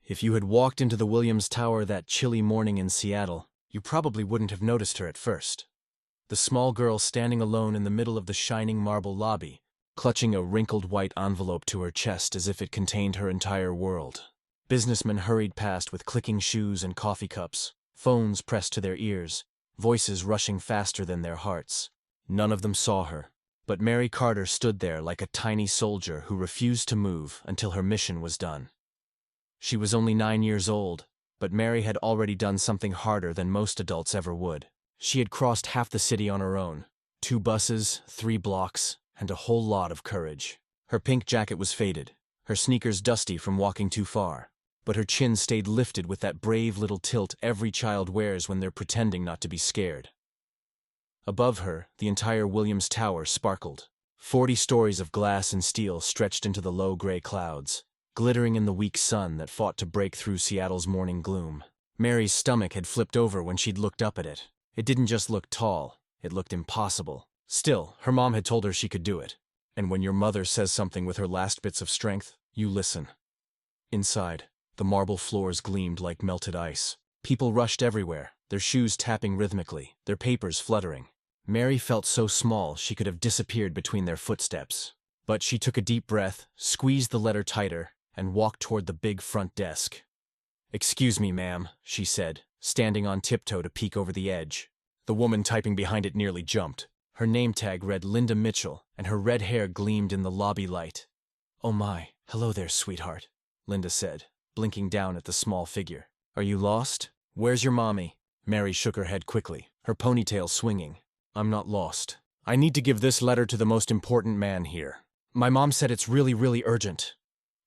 If you had walked into the Williams Tower that chilly morning in Seattle, you probably wouldn't have noticed her at first. The small girl standing alone in the middle of the shining marble lobby, clutching a wrinkled white envelope to her chest as if it contained her entire world. Businessmen hurried past with clicking shoes and coffee cups, phones pressed to their ears, voices rushing faster than their hearts. None of them saw her, but Mary Carter stood there like a tiny soldier who refused to move until her mission was done. She was only 9 years old, but Mary had already done something harder than most adults ever would. She had crossed half the city on her own, 2 buses, 3 blocks, and a whole lot of courage. Her pink jacket was faded, her sneakers dusty from walking too far, but her chin stayed lifted with that brave little tilt every child wears when they're pretending not to be scared. Above her, the entire Williams Tower sparkled. 40 stories of glass and steel stretched into the low gray clouds, glittering in the weak sun that fought to break through Seattle's morning gloom. Mary's stomach had flipped over when she'd looked up at it. It didn't just look tall, it looked impossible. Still, her mom had told her she could do it. And when your mother says something with her last bits of strength, you listen. Inside, the marble floors gleamed like melted ice. People rushed everywhere, their shoes tapping rhythmically, their papers fluttering. Mary felt so small she could have disappeared between their footsteps. But she took a deep breath, squeezed the letter tighter, and walked toward the big front desk. "Excuse me, ma'am," she said, standing on tiptoe to peek over the edge. The woman typing behind it nearly jumped. Her name tag read Linda Mitchell, and her red hair gleamed in the lobby light. "Oh my, hello there, sweetheart," Linda said, blinking down at the small figure. "Are you lost? Where's your mommy?" Mary shook her head quickly, her ponytail swinging. "I'm not lost. I need to give this letter to the most important man here. My mom said it's really urgent."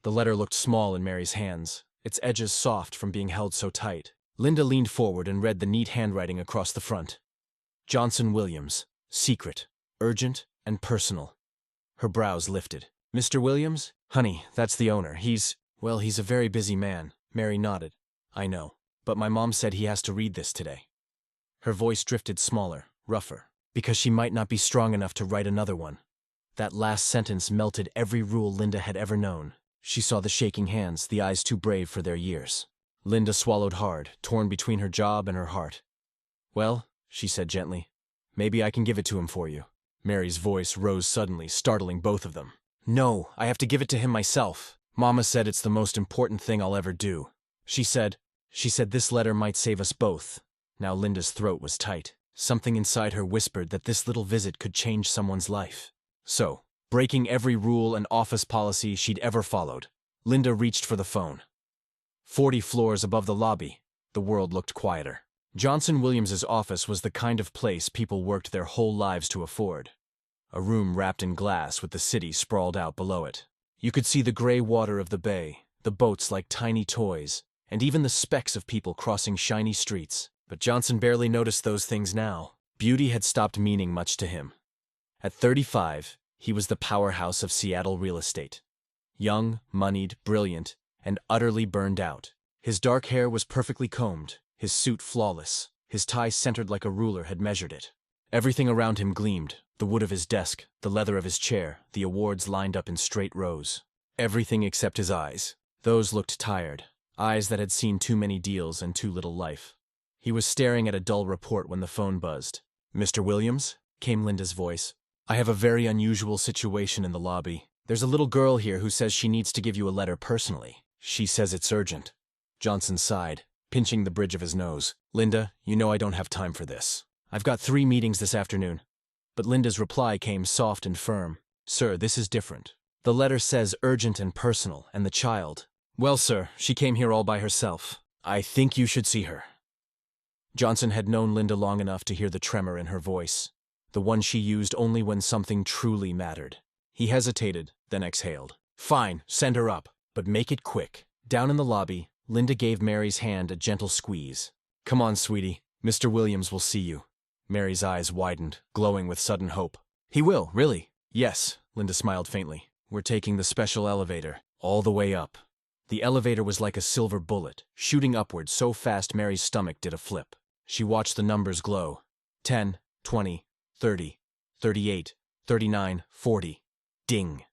The letter looked small in Mary's hands, its edges soft from being held so tight. Linda leaned forward and read the neat handwriting across the front. Johnson Williams, secret, urgent, and personal. Her brows lifted. "Mr. Williams? Honey, that's the owner. He's a very busy man." Mary nodded. "I know, but my mom said he has to read this today." Her voice drifted smaller, rougher, because she might not be strong enough to write another one. That last sentence melted every rule Linda had ever known. She saw the shaking hands, the eyes too brave for their years. Linda swallowed hard, torn between her job and her heart. "Well," she said gently, "maybe I can give it to him for you." Mary's voice rose suddenly, startling both of them. "No, I have to give it to him myself. Mama said it's the most important thing I'll ever do. She said this letter might save us both." Now Linda's throat was tight. Something inside her whispered that this little visit could change someone's life. So, breaking every rule and office policy she'd ever followed, Linda reached for the phone. 40 floors above the lobby, the world looked quieter. Johnson Williams's office was the kind of place people worked their whole lives to afford. A room wrapped in glass with the city sprawled out below it. You could see the gray water of the bay, the boats like tiny toys, and even the specks of people crossing shiny streets. But Johnson barely noticed those things now. Beauty had stopped meaning much to him. At 35, he was the powerhouse of Seattle real estate. Young, moneyed, brilliant, and utterly burned out. His dark hair was perfectly combed, his suit flawless, his tie centered like a ruler had measured it. Everything around him gleamed, the wood of his desk, the leather of his chair, the awards lined up in straight rows. Everything except his eyes. Those looked tired, eyes that had seen too many deals and too little life. He was staring at a dull report when the phone buzzed. "Mr. Williams?" came Linda's voice. "I have a very unusual situation in the lobby. There's a little girl here who says she needs to give you a letter personally. She says it's urgent." Johnson sighed, pinching the bridge of his nose. "Linda, you know I don't have time for this. I've got 3 meetings this afternoon." But Linda's reply came soft and firm. "Sir, this is different. The letter says urgent and personal, and the child. Well, sir, she came here all by herself. I think you should see her." Johnson had known Linda long enough to hear the tremor in her voice, the one she used only when something truly mattered. He hesitated, then exhaled. "Fine, send her up, but make it quick." Down in the lobby, Linda gave Mary's hand a gentle squeeze. "Come on, sweetie. Mr. Williams will see you." Mary's eyes widened, glowing with sudden hope. "He will, really?" "Yes," Linda smiled faintly. "We're taking the special elevator, all the way up." The elevator was like a silver bullet, shooting upward so fast Mary's stomach did a flip. She watched the numbers glow. 10, 20, 30, 38, 39, 40. Ding.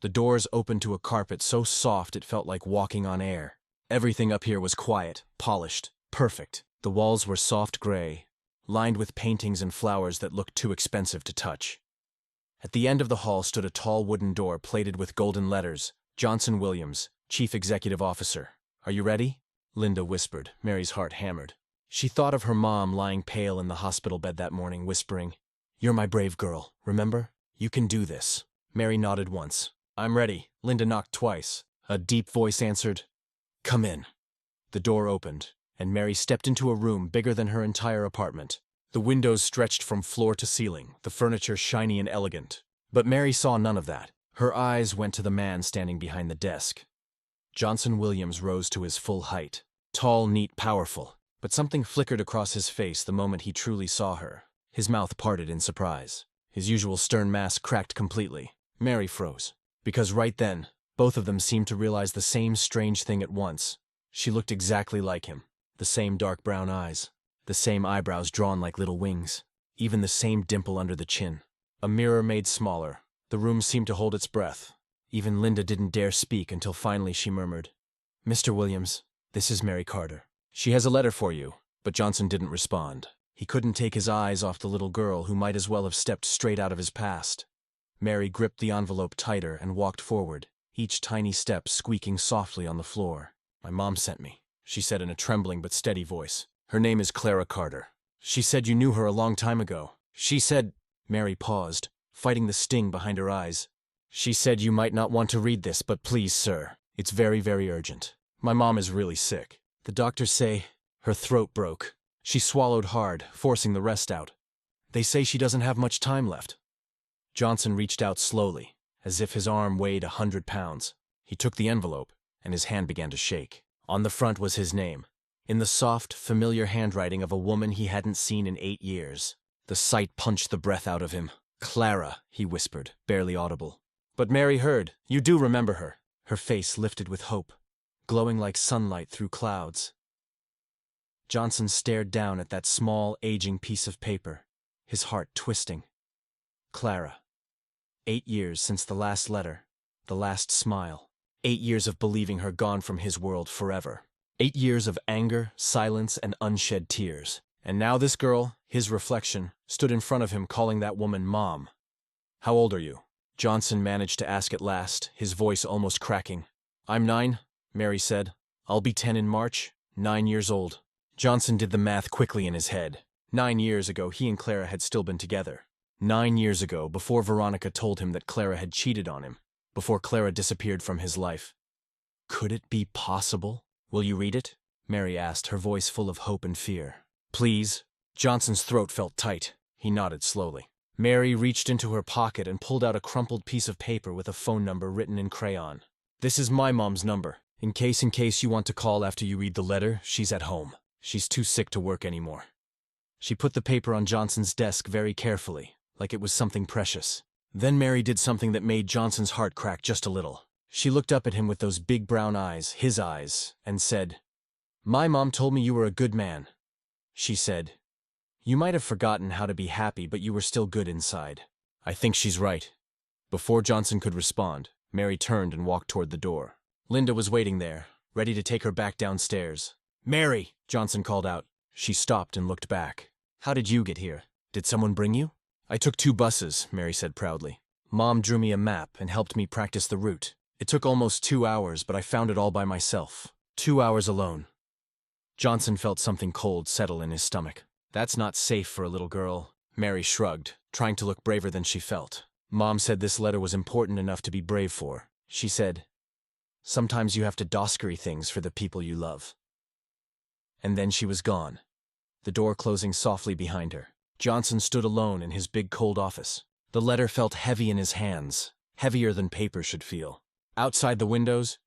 The doors opened to a carpet so soft it felt like walking on air. Everything up here was quiet, polished, perfect. The walls were soft gray, lined with paintings and flowers that looked too expensive to touch. At the end of the hall stood a tall wooden door plated with golden letters, Johnson Williams, Chief Executive Officer. "Are you ready?" Linda whispered. Mary's heart hammered. She thought of her mom lying pale in the hospital bed that morning, whispering, "You're my brave girl, remember? You can do this." Mary nodded once. "I'm ready." Linda knocked twice. A deep voice answered, "Come in." The door opened, and Mary stepped into a room bigger than her entire apartment. The windows stretched from floor to ceiling, the furniture shiny and elegant. But Mary saw none of that. Her eyes went to the man standing behind the desk. Johnson Williams rose to his full height. Tall, neat, powerful. But something flickered across his face the moment he truly saw her. His mouth parted in surprise. His usual stern mask cracked completely. Mary froze. Because right then, both of them seemed to realize the same strange thing at once. She looked exactly like him. The same dark brown eyes. The same eyebrows drawn like little wings. Even the same dimple under the chin. A mirror made smaller. The room seemed to hold its breath. Even Linda didn't dare speak until finally she murmured, "Mr. Williams, this is Mary Carter. She has a letter for you." But Johnson didn't respond. He couldn't take his eyes off the little girl who might as well have stepped straight out of his past. Mary gripped the envelope tighter and walked forward, each tiny step squeaking softly on the floor. "My mom sent me," she said in a trembling but steady voice. "Her name is Clara Carter. She said you knew her a long time ago. She said—" Mary paused, fighting the sting behind her eyes. "She said you might not want to read this, but please, sir, it's very, very urgent. My mom is really sick. The doctors say—" Her throat broke. She swallowed hard, forcing the rest out. "They say she doesn't have much time left." Johnson reached out slowly, as if his arm weighed 100 pounds. He took the envelope, and his hand began to shake. On the front was his name, in the soft, familiar handwriting of a woman he hadn't seen in 8 years. The sight punched the breath out of him. "Clara," he whispered, barely audible. But Mary heard. "You do remember her." Her face lifted with hope, glowing like sunlight through clouds. Johnson stared down at that small, aging piece of paper, his heart twisting. Clara. 8 years since the last letter, the last smile. 8 years of believing her gone from his world forever. 8 years of anger, silence, and unshed tears. And now this girl, his reflection, stood in front of him calling that woman Mom. "How old are you?" Johnson managed to ask at last, his voice almost cracking. "I'm 9, Mary said. "I'll be 10 in March. 9 years old." Johnson did the math quickly in his head. 9 years ago, he and Clara had still been together. 9 years ago, before Veronica told him that Clara had cheated on him. Before Clara disappeared from his life. Could it be possible? "Will you read it?" Mary asked, her voice full of hope and fear. "Please." Johnson's throat felt tight. He nodded slowly. Mary reached into her pocket and pulled out a crumpled piece of paper with a phone number written in crayon. "This is my mom's number. In case you want to call after you read the letter, she's at home. She's too sick to work anymore." She put the paper on Johnson's desk very carefully, like it was something precious. Then Mary did something that made Johnson's heart crack just a little. She looked up at him with those big brown eyes, his eyes, and said, "My mom told me you were a good man." She said, "You might have forgotten how to be happy, but you were still good inside." "I think she's right." Before Johnson could respond, Mary turned and walked toward the door. Linda was waiting there, ready to take her back downstairs. "Mary!" Johnson called out. She stopped and looked back. "How did you get here? Did someone bring you?" "I took 2 buses, Mary said proudly. "Mom drew me a map and helped me practice the route. It took almost 2 hours, but I found it all by myself. 2 hours alone." Johnson felt something cold settle in his stomach. "That's not safe for a little girl." Mary shrugged, trying to look braver than she felt. "Mom said this letter was important enough to be brave for." She said, "Sometimes you have to do scary things for the people you love." And then she was gone, the door closing softly behind her. Johnson stood alone in his big cold office. The letter felt heavy in his hands, heavier than paper should feel. Outside the windows,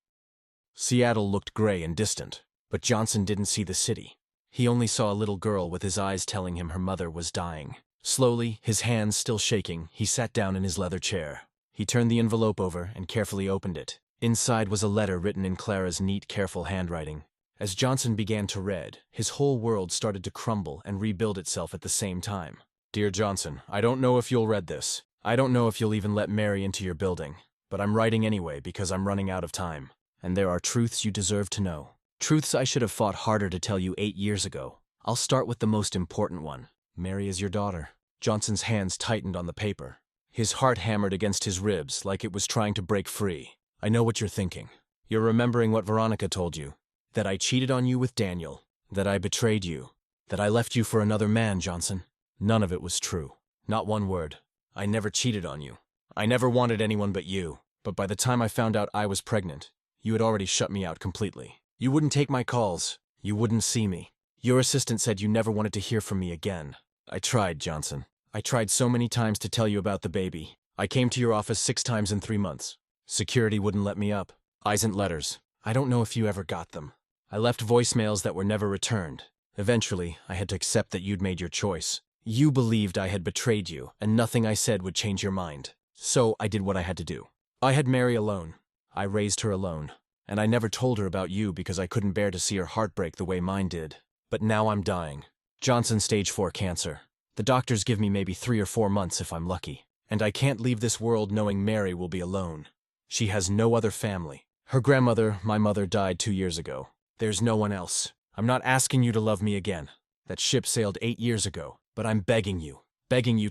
Seattle looked gray and distant, but Johnson didn't see the city. He only saw a little girl with his eyes telling him her mother was dying. Slowly, his hands still shaking, he sat down in his leather chair. He turned the envelope over and carefully opened it. Inside was a letter written in Clara's neat, careful handwriting. As Johnson began to read, his whole world started to crumble and rebuild itself at the same time. "Dear Johnson, I don't know if you'll read this. I don't know if you'll even let Mary into your building. But I'm writing anyway because I'm running out of time. And there are truths you deserve to know. Truths I should have fought harder to tell you 8 years ago. I'll start with the most important one. Mary is your daughter. Johnson's hands tightened on the paper. His heart hammered against his ribs like it was trying to break free. I know what you're thinking. You're remembering what Veronica told you. That I cheated on you with Daniel. That I betrayed you. That I left you for another man, Johnson. None of it was true. Not one word. I never cheated on you. I never wanted anyone but you. But by the time I found out I was pregnant, you had already shut me out completely. You wouldn't take my calls. You wouldn't see me. Your assistant said you never wanted to hear from me again. I tried, Johnson. I tried so many times to tell you about the baby. I came to your office 6 times in 3 months. Security wouldn't let me up. I sent letters. I don't know if you ever got them. I left voicemails that were never returned. Eventually, I had to accept that you'd made your choice. You believed I had betrayed you, and nothing I said would change your mind. So I did what I had to do. I had Mary alone. I raised her alone. And I never told her about you because I couldn't bear to see her heart break the way mine did. But now I'm dying. Johnson stage 4 cancer. The doctors give me maybe 3 or 4 months if I'm lucky. And I can't leave this world knowing Mary will be alone. She has no other family. Her grandmother, my mother, died 2 years ago. There's no one else. I'm not asking you to love me again. That ship sailed 8 years ago. But I'm begging you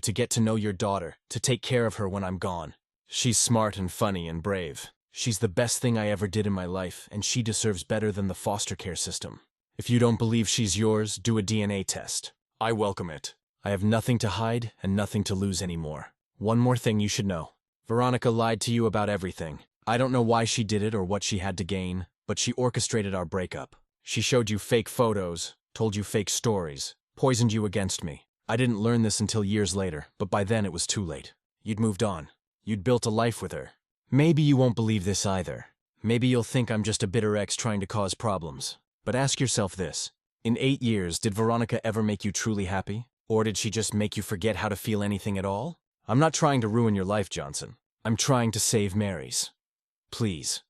to get to know your daughter, to take care of her when I'm gone. She's smart and funny and brave. She's the best thing I ever did in my life, and she deserves better than the foster care system. If you don't believe she's yours, do a DNA test. I welcome it. I have nothing to hide and nothing to lose anymore. One more thing you should know. Veronica lied to you about everything. I don't know why she did it or what she had to gain, but she orchestrated our breakup. She showed you fake photos, told you fake stories, poisoned you against me. I didn't learn this until years later, but by then it was too late. You'd moved on. You'd built a life with her. Maybe you won't believe this either. Maybe you'll think I'm just a bitter ex trying to cause problems. But ask yourself this. In 8 years, did Veronica ever make you truly happy? Or did she just make you forget how to feel anything at all? I'm not trying to ruin your life, Johnson. I'm trying to save Mary's. Please.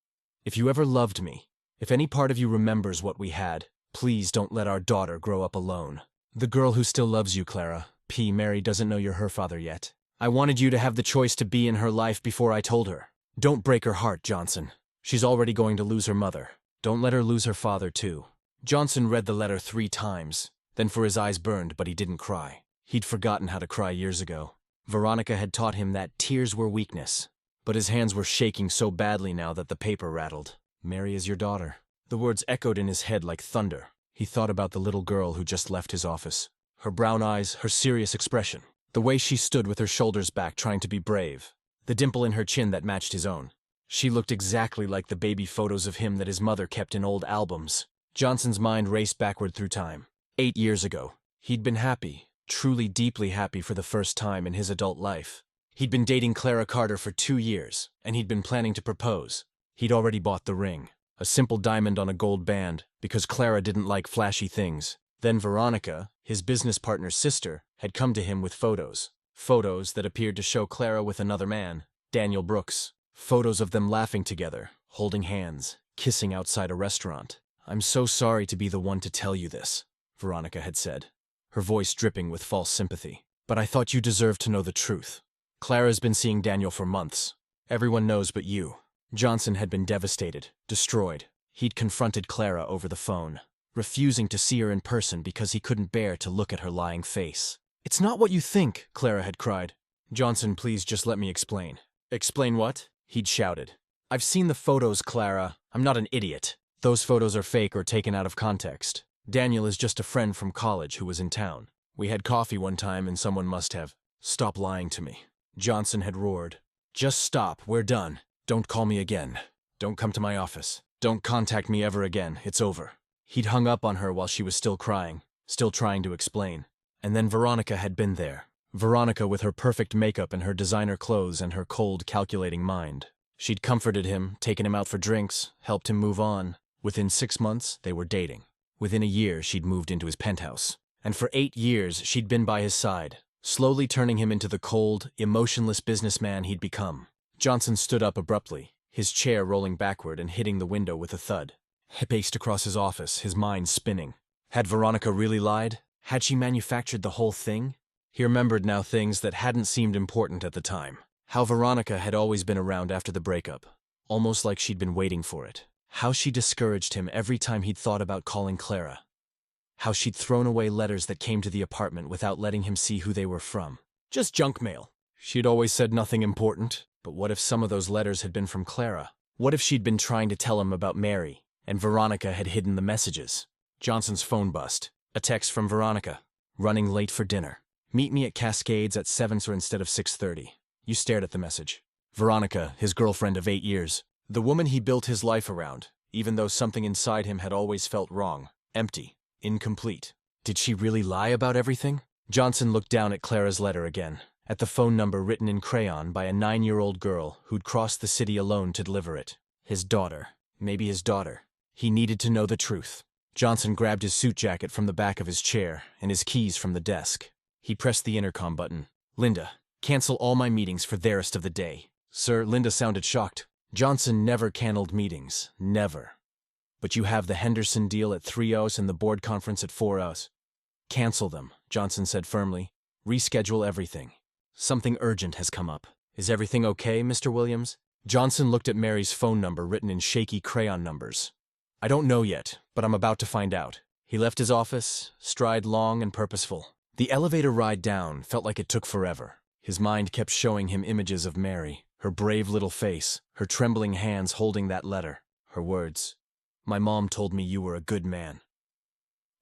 If you ever loved me, if any part of you remembers what we had, please don't let our daughter grow up alone. The girl who still loves you, Clara. P. Mary doesn't know you're her father yet. I wanted you to have the choice to be in her life before I told her. Don't break her heart, Johnson. She's already going to lose her mother. Don't let her lose her father, too. Johnson read the letter 3 times. Then for his eyes burned, but he didn't cry. He'd forgotten how to cry years ago. Veronica had taught him that tears were weakness. But his hands were shaking so badly now that the paper rattled. Mary is your daughter. The words echoed in his head like thunder. He thought about the little girl who just left his office. Her brown eyes, her serious expression. The way she stood with her shoulders back trying to be brave. The dimple in her chin that matched his own. She looked exactly like the baby photos of him that his mother kept in old albums. Johnson's mind raced backward through time. 8 years ago. He'd been happy, truly deeply happy for the first time in his adult life. He'd been dating Clara Carter for 2 years, and he'd been planning to propose. He'd already bought the ring. A simple diamond on a gold band, because Clara didn't like flashy things. Then Veronica, his business partner's sister, had come to him with photos. Photos that appeared to show Clara with another man, Daniel Brooks. Photos of them laughing together, holding hands, kissing outside a restaurant. I'm so sorry to be the one to tell you this, Veronica had said, her voice dripping with false sympathy. But I thought you deserved to know the truth. Clara's been seeing Daniel for months. Everyone knows but you. Johnson had been devastated, destroyed. He'd confronted Clara over the phone, refusing to see her in person because he couldn't bear to look at her lying face. It's not what you think, Clara had cried. Johnson, please just let me explain. Explain what? He'd shouted. I've seen the photos, Clara. I'm not an idiot. Those photos are fake or taken out of context. Daniel is just a friend from college who was in town. We had coffee one time and someone must have. Stop lying to me. Johnson had roared. Just stop, we're done. Don't call me again. Don't come to my office. Don't contact me ever again. It's over. He'd hung up on her while she was still crying, still trying to explain. And then Veronica had been there. Veronica with her perfect makeup and her designer clothes and her cold, calculating mind. She'd comforted him, taken him out for drinks, helped him move on. Within 6 months, they were dating. Within a year, she'd moved into his penthouse. And for 8 years, she'd been by his side, slowly turning him into the cold, emotionless businessman he'd become. Johnson stood up abruptly, his chair rolling backward and hitting the window with a thud. He paced across his office, his mind spinning. Had Veronica really lied? Had she manufactured the whole thing? He remembered now things that hadn't seemed important at the time. How Veronica had always been around after the breakup, almost like she'd been waiting for it. How she discouraged him every time he'd thought about calling Clara. How she'd thrown away letters that came to the apartment without letting him see who they were from. Just junk mail. She'd always said nothing important, but what if some of those letters had been from Clara? What if she'd been trying to tell him about Mary, and Veronica had hidden the messages? Johnson's phone buzzed. A text from Veronica. Running late for dinner. Meet me at Cascades at 7 instead of 6:30. You stared at the message. Veronica, his girlfriend of 8 years. The woman he built his life around, even though something inside him had always felt wrong. Empty. Incomplete. Did she really lie about everything? Johnson looked down at Clara's letter again, at the phone number written in crayon by a 9-year-old girl who'd crossed the city alone to deliver it. His daughter. Maybe his daughter. He needed to know the truth. Johnson grabbed his suit jacket from the back of his chair and his keys from the desk. He pressed the intercom button. Linda, cancel all my meetings for the rest of the day. Sir, Linda sounded shocked. Johnson never canceled meetings. Never. But you have the Henderson deal at 3 hours and the board conference at 4 hours. Cancel them, Johnson said firmly. Reschedule everything. Something urgent has come up. Is everything okay, Mr. Williams? Johnson looked at Mary's phone number written in shaky crayon numbers. I don't know yet, but I'm about to find out. He left his office, stride long and purposeful. The elevator ride down felt like it took forever. His mind kept showing him images of Mary, her brave little face, her trembling hands holding that letter, her words. My mom told me you were a good man.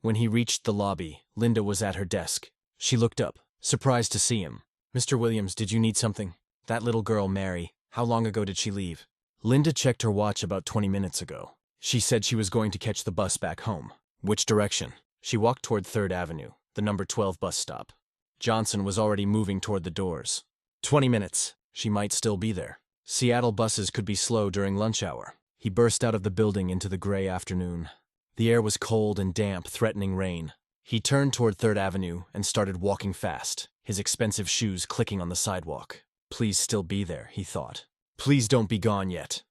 When he reached the lobby, Linda was at her desk. She looked up, surprised to see him. Mr. Williams, did you need something? That little girl, Mary, how long ago did she leave? Linda checked her watch about 20 minutes ago. She said she was going to catch the bus back home. Which direction? She walked toward 3rd Avenue, the number 12 bus stop. Johnson was already moving toward the doors. 20 minutes. She might still be there. Seattle buses could be slow during lunch hour. He burst out of the building into the gray afternoon. The air was cold and damp, threatening rain. He turned toward 3rd Avenue and started walking fast, his expensive shoes clicking on the sidewalk. Please still be there, he thought. Please don't be gone yet.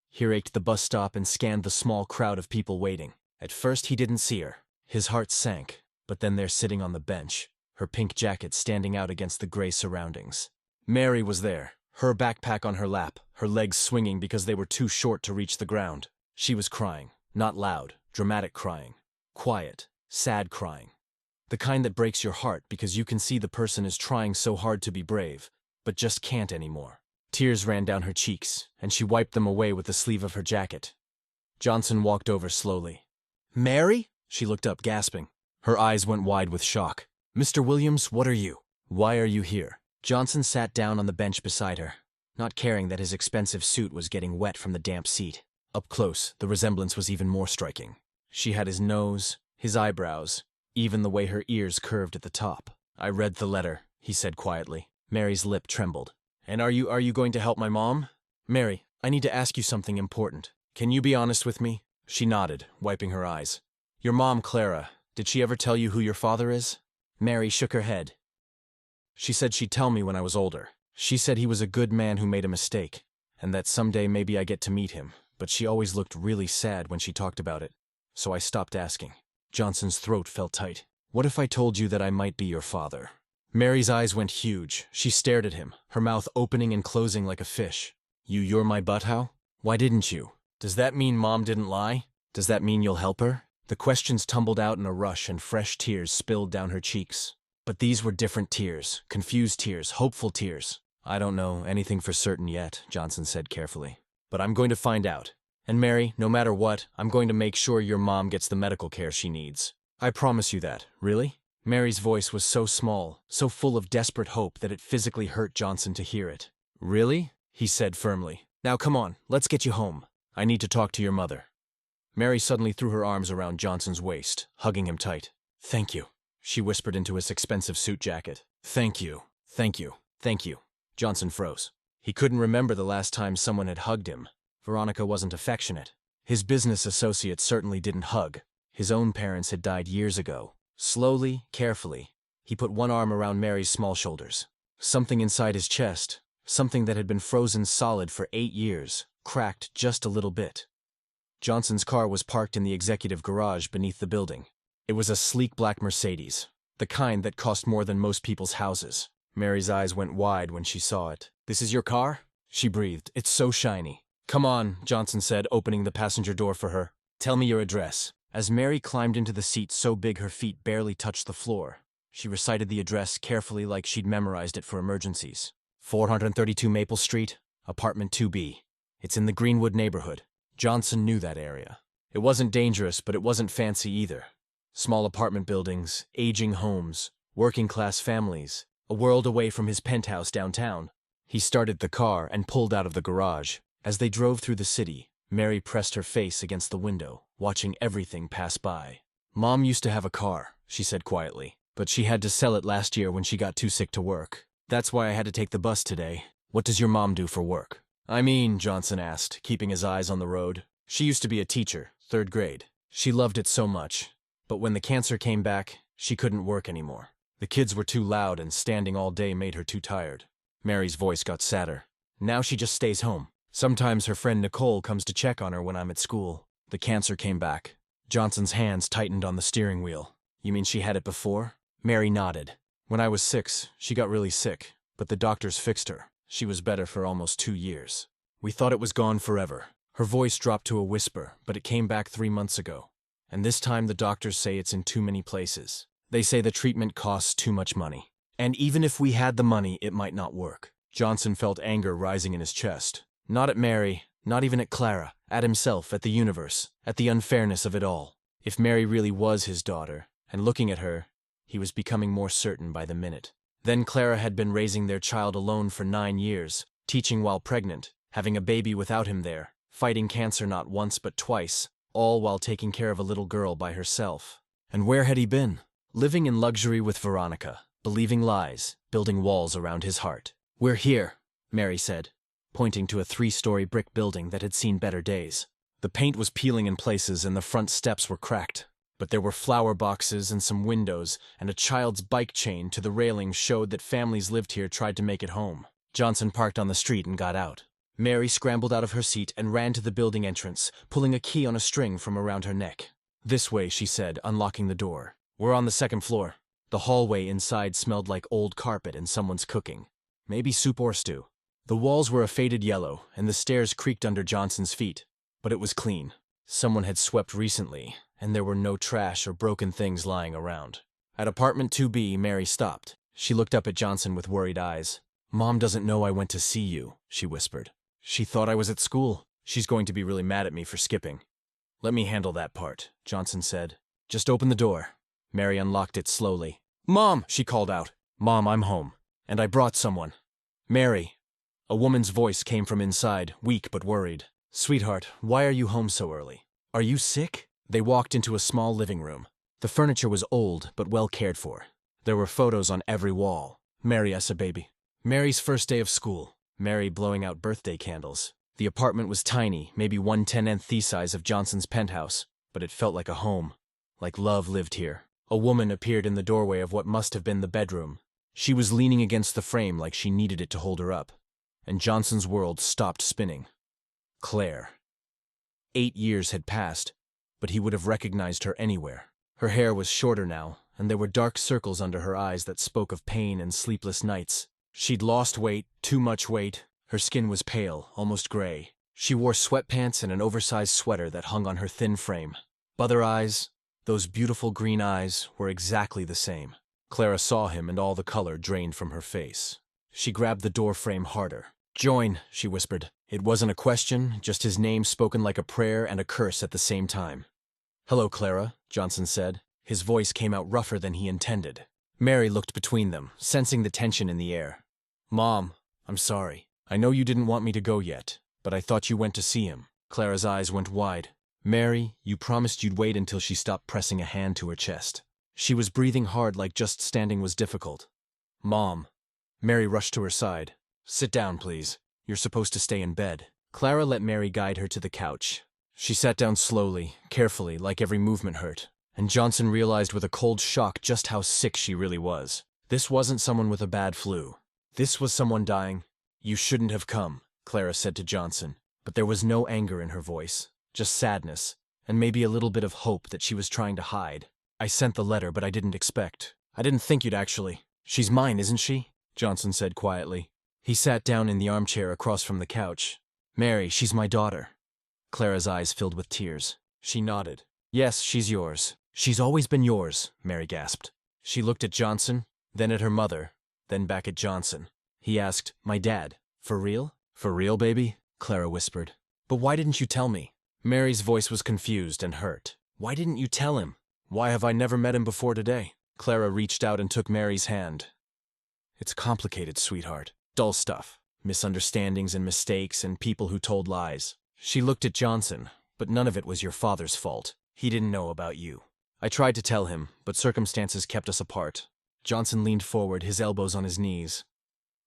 He raked the bus stop and scanned the small crowd of people waiting. At first he didn't see her. His heart sank, but then there sitting on the bench, her pink jacket standing out against the gray surroundings. Mary was there, her backpack on her lap, her legs swinging because they were too short to reach the ground. She was crying, not loud, dramatic crying. Quiet, sad crying. The kind that breaks your heart because you can see the person is trying so hard to be brave, but just can't anymore. Tears ran down her cheeks, and she wiped them away with the sleeve of her jacket. Johnson walked over slowly. Mary? She looked up, gasping. Her eyes went wide with shock. Mr. Williams, what are you? Why are you here? Johnson sat down on the bench beside her, not caring that his expensive suit was getting wet from the damp seat. Up close, the resemblance was even more striking. She had his nose, his eyebrows, even the way her ears curved at the top. I read the letter, he said quietly. Mary's lip trembled. And are you going to help my mom? Mary, I need to ask you something important. Can you be honest with me? She nodded, wiping her eyes. Your mom, Clara, did she ever tell you who your father is? Mary shook her head. She said she'd tell me when I was older. She said he was a good man who made a mistake, and that someday maybe I get to meet him, but she always looked really sad when she talked about it, so I stopped asking. Johnson's throat felt tight. What if I told you that I might be your father? Mary's eyes went huge. She stared at him, her mouth opening and closing like a fish. You're my butthole? Why didn't you? Does that mean Mom didn't lie? Does that mean you'll help her? The questions tumbled out in a rush and fresh tears spilled down her cheeks. But these were different tears, confused tears, hopeful tears. I don't know anything for certain yet, Johnson said carefully. But I'm going to find out. And Mary, no matter what, I'm going to make sure your mom gets the medical care she needs. I promise you that. Really? Mary's voice was so small, so full of desperate hope that it physically hurt Johnson to hear it. Really? He said firmly. Now come on, let's get you home. I need to talk to your mother. Mary suddenly threw her arms around Johnson's waist, hugging him tight. Thank you, she whispered into his expensive suit jacket. Thank you, thank you, thank you. Johnson froze. He couldn't remember the last time someone had hugged him. Veronica wasn't affectionate. His business associates certainly didn't hug. His own parents had died years ago. Slowly, carefully, he put one arm around Mary's small shoulders. Something inside his chest, something that had been frozen solid for 8 years, cracked just a little bit. Johnson's car was parked in the executive garage beneath the building. It was a sleek black Mercedes, the kind that cost more than most people's houses. Mary's eyes went wide when she saw it. This is your car? She breathed. It's so shiny. Come on, Johnson said, opening the passenger door for her. Tell me your address. As Mary climbed into the seat so big her feet barely touched the floor, she recited the address carefully like she'd memorized it for emergencies. 432 Maple Street, apartment 2B. It's in the Greenwood neighborhood. Johnson knew that area. It wasn't dangerous, but it wasn't fancy either. Small apartment buildings, aging homes, working-class families, a world away from his penthouse downtown. He started the car and pulled out of the garage. As they drove through the city, Mary pressed her face against the window, watching everything pass by. Mom used to have a car, she said quietly, but she had to sell it last year when she got too sick to work. That's why I had to take the bus today. What does your mom do for work? I mean, Johnson asked, keeping his eyes on the road. She used to be a teacher, 3rd grade. She loved it so much. But when the cancer came back, she couldn't work anymore. The kids were too loud and standing all day made her too tired. Mary's voice got sadder. Now she just stays home. Sometimes her friend Nicole comes to check on her when I'm at school. The cancer came back. Johnson's hands tightened on the steering wheel. You mean she had it before? Mary nodded. When I was 6, she got really sick, but the doctors fixed her. She was better for almost 2 years. We thought it was gone forever. Her voice dropped to a whisper, but it came back 3 months ago. And this time the doctors say it's in too many places. They say the treatment costs too much money. And even if we had the money, it might not work. Johnson felt anger rising in his chest. Not at Mary, not even at Clara, at himself, at the universe, at the unfairness of it all. If Mary really was his daughter, and looking at her, he was becoming more certain by the minute. Then Clara had been raising their child alone for 9 years, teaching while pregnant, having a baby without him there, fighting cancer not once but twice, all while taking care of a little girl by herself. And where had he been? Living in luxury with Veronica, believing lies, building walls around his heart. We're here, Mary said, pointing to a 3-story brick building that had seen better days. The paint was peeling in places and the front steps were cracked, but there were flower boxes and some windows, and a child's bike chain to the railing showed that families lived here tried to make it home. Johnson parked on the street and got out. Mary scrambled out of her seat and ran to the building entrance, pulling a key on a string from around her neck. This way, she said, unlocking the door. We're on the 2nd floor. The hallway inside smelled like old carpet and someone's cooking. Maybe soup or stew. The walls were a faded yellow, and the stairs creaked under Johnson's feet. But it was clean. Someone had swept recently, and there were no trash or broken things lying around. At apartment 2B, Mary stopped. She looked up at Johnson with worried eyes. Mom doesn't know I went to see you, she whispered. She thought I was at school. She's going to be really mad at me for skipping. Let me handle that part, Johnson said. Just open the door. Mary unlocked it slowly. Mom, she called out. Mom, I'm home. And I brought someone. Mary. A woman's voice came from inside, weak but worried. Sweetheart, why are you home so early? Are you sick? They walked into a small living room. The furniture was old but well cared for. There were photos on every wall. Mary as a baby. Mary's first day of school. Mary blowing out birthday candles. The apartment was tiny, maybe 1/10th the size of Johnson's penthouse, but it felt like a home. Like love lived here. A woman appeared in the doorway of what must have been the bedroom. She was leaning against the frame like she needed it to hold her up. And Johnson's world stopped spinning. Claire. 8 years had passed, but he would have recognized her anywhere. Her hair was shorter now, and there were dark circles under her eyes that spoke of pain and sleepless nights. She'd lost weight, too much weight. Her skin was pale, almost gray. She wore sweatpants and an oversized sweater that hung on her thin frame. But her eyes, those beautiful green eyes, were exactly the same. Clara saw him and all the color drained from her face. She grabbed the door frame harder. Join, she whispered. It wasn't a question, just his name spoken like a prayer and a curse at the same time. Hello, Clara, Johnson said. His voice came out rougher than he intended. Mary looked between them, sensing the tension in the air. Mom, I'm sorry. I know you didn't want me to go yet, but I thought you went to see him. Clara's eyes went wide. Mary, you promised you'd wait until she stopped pressing a hand to her chest. She was breathing hard like just standing was difficult. Mom. Mary rushed to her side. Sit down, please. You're supposed to stay in bed. Clara let Mary guide her to the couch. She sat down slowly, carefully, like every movement hurt. And Johnson realized with a cold shock just how sick she really was. This wasn't someone with a bad flu. This was someone dying. You shouldn't have come, Clara said to Johnson. But there was no anger in her voice, just sadness, and maybe a little bit of hope that she was trying to hide. I sent the letter, but I didn't expect. I didn't think you'd actually. She's mine, isn't she? Johnson said quietly. He sat down in the armchair across from the couch. Mary, she's my daughter. Clara's eyes filled with tears. She nodded. Yes, she's yours. She's always been yours, Mary gasped. She looked at Johnson, then at her mother, then back at Johnson. He asked, my dad, for real? For real, baby? Clara whispered. But why didn't you tell me? Mary's voice was confused and hurt. Why didn't you tell him? Why have I never met him before today? Clara reached out and took Mary's hand. It's complicated, sweetheart. Dull stuff. Misunderstandings and mistakes and people who told lies. She looked at Johnson, but none of it was your father's fault. He didn't know about you. I tried to tell him, but circumstances kept us apart. Johnson leaned forward, his elbows on his knees.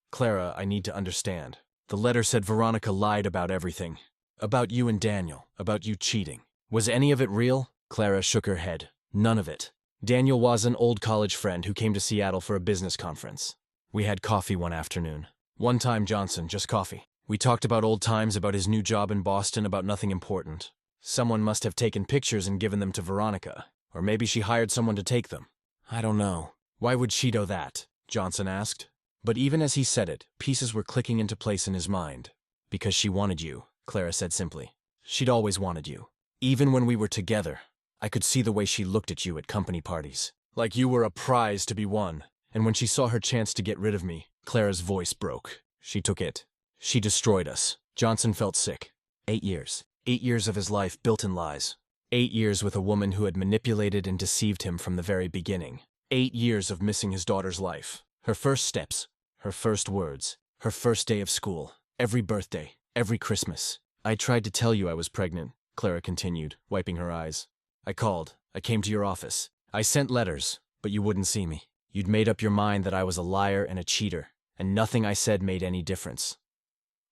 Clara, I need to understand. The letter said Veronica lied about everything. About you and Daniel, about you cheating. Was any of it real? Clara shook her head. None of it. Daniel was an old college friend who came to Seattle for a business conference. We had coffee one afternoon. One time, Johnson, just coffee. We talked about old times, about his new job in Boston, about nothing important. Someone must have taken pictures and given them to Veronica. Or maybe she hired someone to take them. I don't know. Why would she know that? Johnson asked. But even as he said it, pieces were clicking into place in his mind. Because she wanted you, Clara said simply. She'd always wanted you. Even when we were together, I could see the way she looked at you at company parties. Like you were a prize to be won. And when she saw her chance to get rid of me, Clara's voice broke. She took it. She destroyed us. Johnson felt sick. 8 years. 8 years of his life built in lies. 8 years with a woman who had manipulated and deceived him from the very beginning. 8 years of missing his daughter's life. Her first steps. Her first words. Her first day of school. Every birthday. Every Christmas. I tried to tell you I was pregnant, Clara continued, wiping her eyes. I called. I came to your office. I sent letters, but you wouldn't see me. You'd made up your mind that I was a liar and a cheater, and nothing I said made any difference.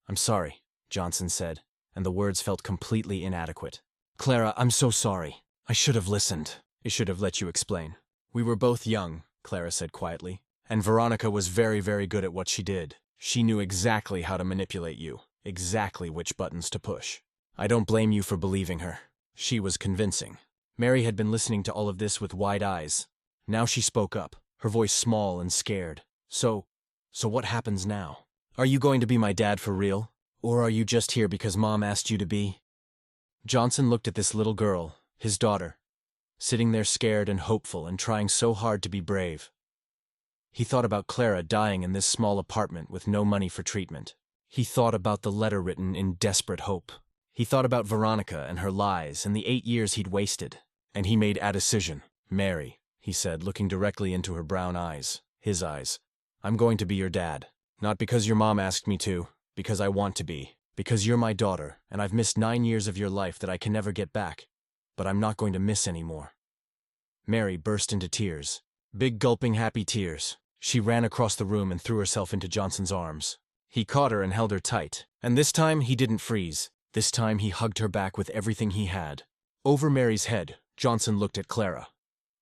I'm sorry, Johnson said, and the words felt completely inadequate. Clara, I'm so sorry. I should have listened. I should have let you explain. We were both young, Clara said quietly, and Veronica was very, very good at what she did. She knew exactly how to manipulate you, exactly which buttons to push. I don't blame you for believing her. She was convincing. Mary had been listening to all of this with wide eyes. Now she spoke up, her voice small and scared. So what happens now? Are you going to be my dad for real? Or are you just here because Mom asked you to be? Johnson looked at this little girl, his daughter, sitting there scared and hopeful and trying so hard to be brave. He thought about Clara dying in this small apartment with no money for treatment. He thought about the letter written in desperate hope. He thought about Veronica and her lies and the 8 years he'd wasted. And he made a decision. Mary, he said, looking directly into her brown eyes, his eyes. I'm going to be your dad. Not because your mom asked me to, because I want to be. Because you're my daughter, and I've missed 9 years of your life that I can never get back. But I'm not going to miss anymore. Mary burst into tears. Big gulping happy tears. She ran across the room and threw herself into Johnson's arms. He caught her and held her tight. And this time he didn't freeze. This time he hugged her back with everything he had. Over Mary's head, Johnson looked at Clara.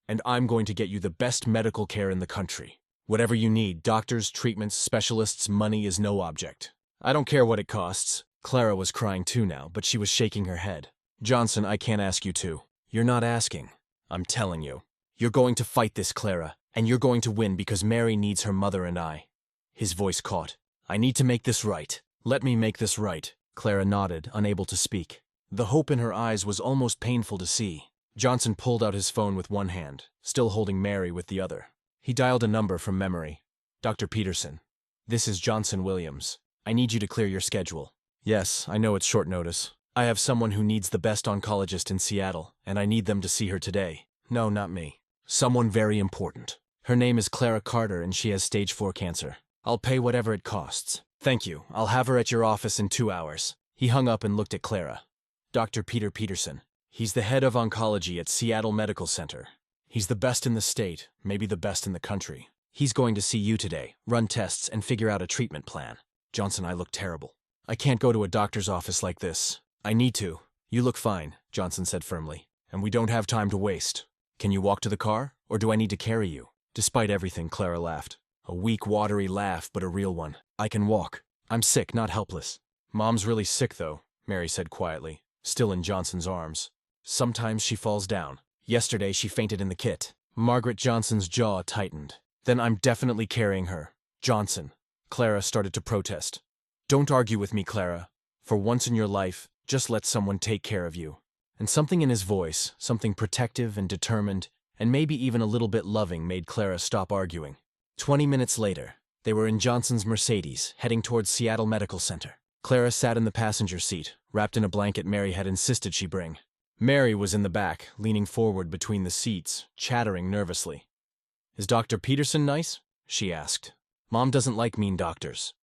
And I'm going to get you the best medical care in the country. Whatever you need, doctors, treatments, specialists, money is no object. I don't care what it costs. Clara was crying too now, but she was shaking her head. Johnson, I can't ask you to. You're not asking. I'm telling you. You're going to fight this, Clara, and you're going to win because Mary needs her mother and I. His voice caught. I need to make this right. Let me make this right. Clara nodded, unable to speak. The hope in her eyes was almost painful to see. Johnson pulled out his phone with one hand, still holding Mary with the other. He dialed a number from memory. Dr. Peterson. This is Johnson Williams. I need you to clear your schedule. Yes, I know it's short notice. I have someone who needs the best oncologist in Seattle, and I need them to see her today. No, not me. Someone very important. Her name is Clara Carter, and she has stage 4 cancer. I'll pay whatever it costs. Thank you. I'll have her at your office in 2 hours. He hung up and looked at Clara. Dr. Peter Peterson. He's the head of oncology at Seattle Medical Center. He's the best in the state, maybe the best in the country. He's going to see you today, run tests, and figure out a treatment plan. Johnson, I look terrible. I can't go to a doctor's office like this. I need to. You look fine, Johnson said firmly. And we don't have time to waste. Can you walk to the car, or do I need to carry you? Despite everything, Clara laughed. A weak, watery laugh, but a real one. I can walk. I'm sick, not helpless. Mom's really sick, though, Mary said quietly, still in Johnson's arms. Sometimes she falls down. Yesterday she fainted in the kit. Margaret Johnson's jaw tightened. Then I'm definitely carrying her. Johnson. Clara started to protest. Don't argue with me, Clara. For once in your life, just let someone take care of you. And something in his voice, something protective and determined, and maybe even a little bit loving, made Clara stop arguing. 20 minutes later, they were in Johnson's Mercedes, heading towards Seattle Medical Center. Clara sat in the passenger seat, wrapped in a blanket Mary had insisted she bring. Mary was in the back, leaning forward between the seats, chattering nervously. "Is Dr. Peterson nice?" she asked. "Mom doesn't like mean doctors.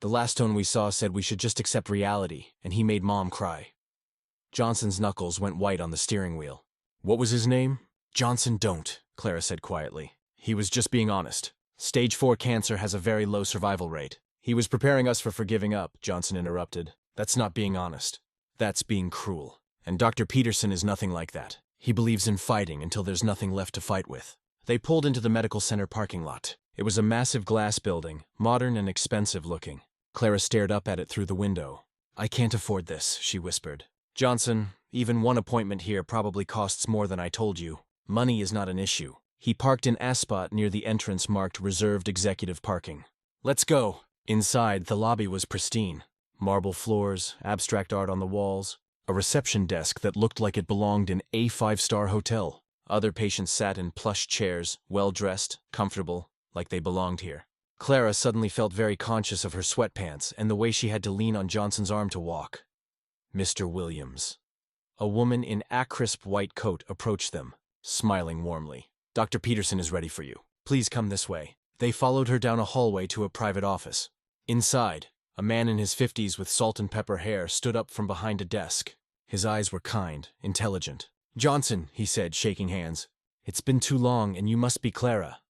The last tone we saw said we should just accept reality, and he made Mom cry." Johnson's knuckles went white on the steering wheel. "What was his name?" "Johnson don't," Clara said quietly. "He was just being honest. Stage 4 cancer has a very low survival rate." "He was preparing us for giving up," Johnson interrupted. "That's not being honest. That's being cruel. And Dr. Peterson is nothing like that. He believes in fighting until there's nothing left to fight with." They pulled into the medical center parking lot. It was a massive glass building, modern and expensive looking. Clara stared up at it through the window. "I can't afford this," she whispered. "Johnson, even one appointment here probably costs more than I told you. Money is not an issue." He parked in a spot near the entrance marked Reserved Executive Parking. "Let's go." Inside, the lobby was pristine. Marble floors, abstract art on the walls, a reception desk that looked like it belonged in a 5-star hotel. Other patients sat in plush chairs, well-dressed, comfortable, like they belonged here. Clara suddenly felt very conscious of her sweatpants and the way she had to lean on Johnson's arm to walk. "Mr. Williams." A woman in a crisp white coat approached them, smiling warmly. "Dr. Peterson is ready for you. Please come this way." They followed her down a hallway to a private office. Inside, a man in his 50s with salt and pepper hair stood up from behind a desk. His eyes were kind, intelligent. "Johnson," he said, shaking hands. "It's been too long, and you must be Clara."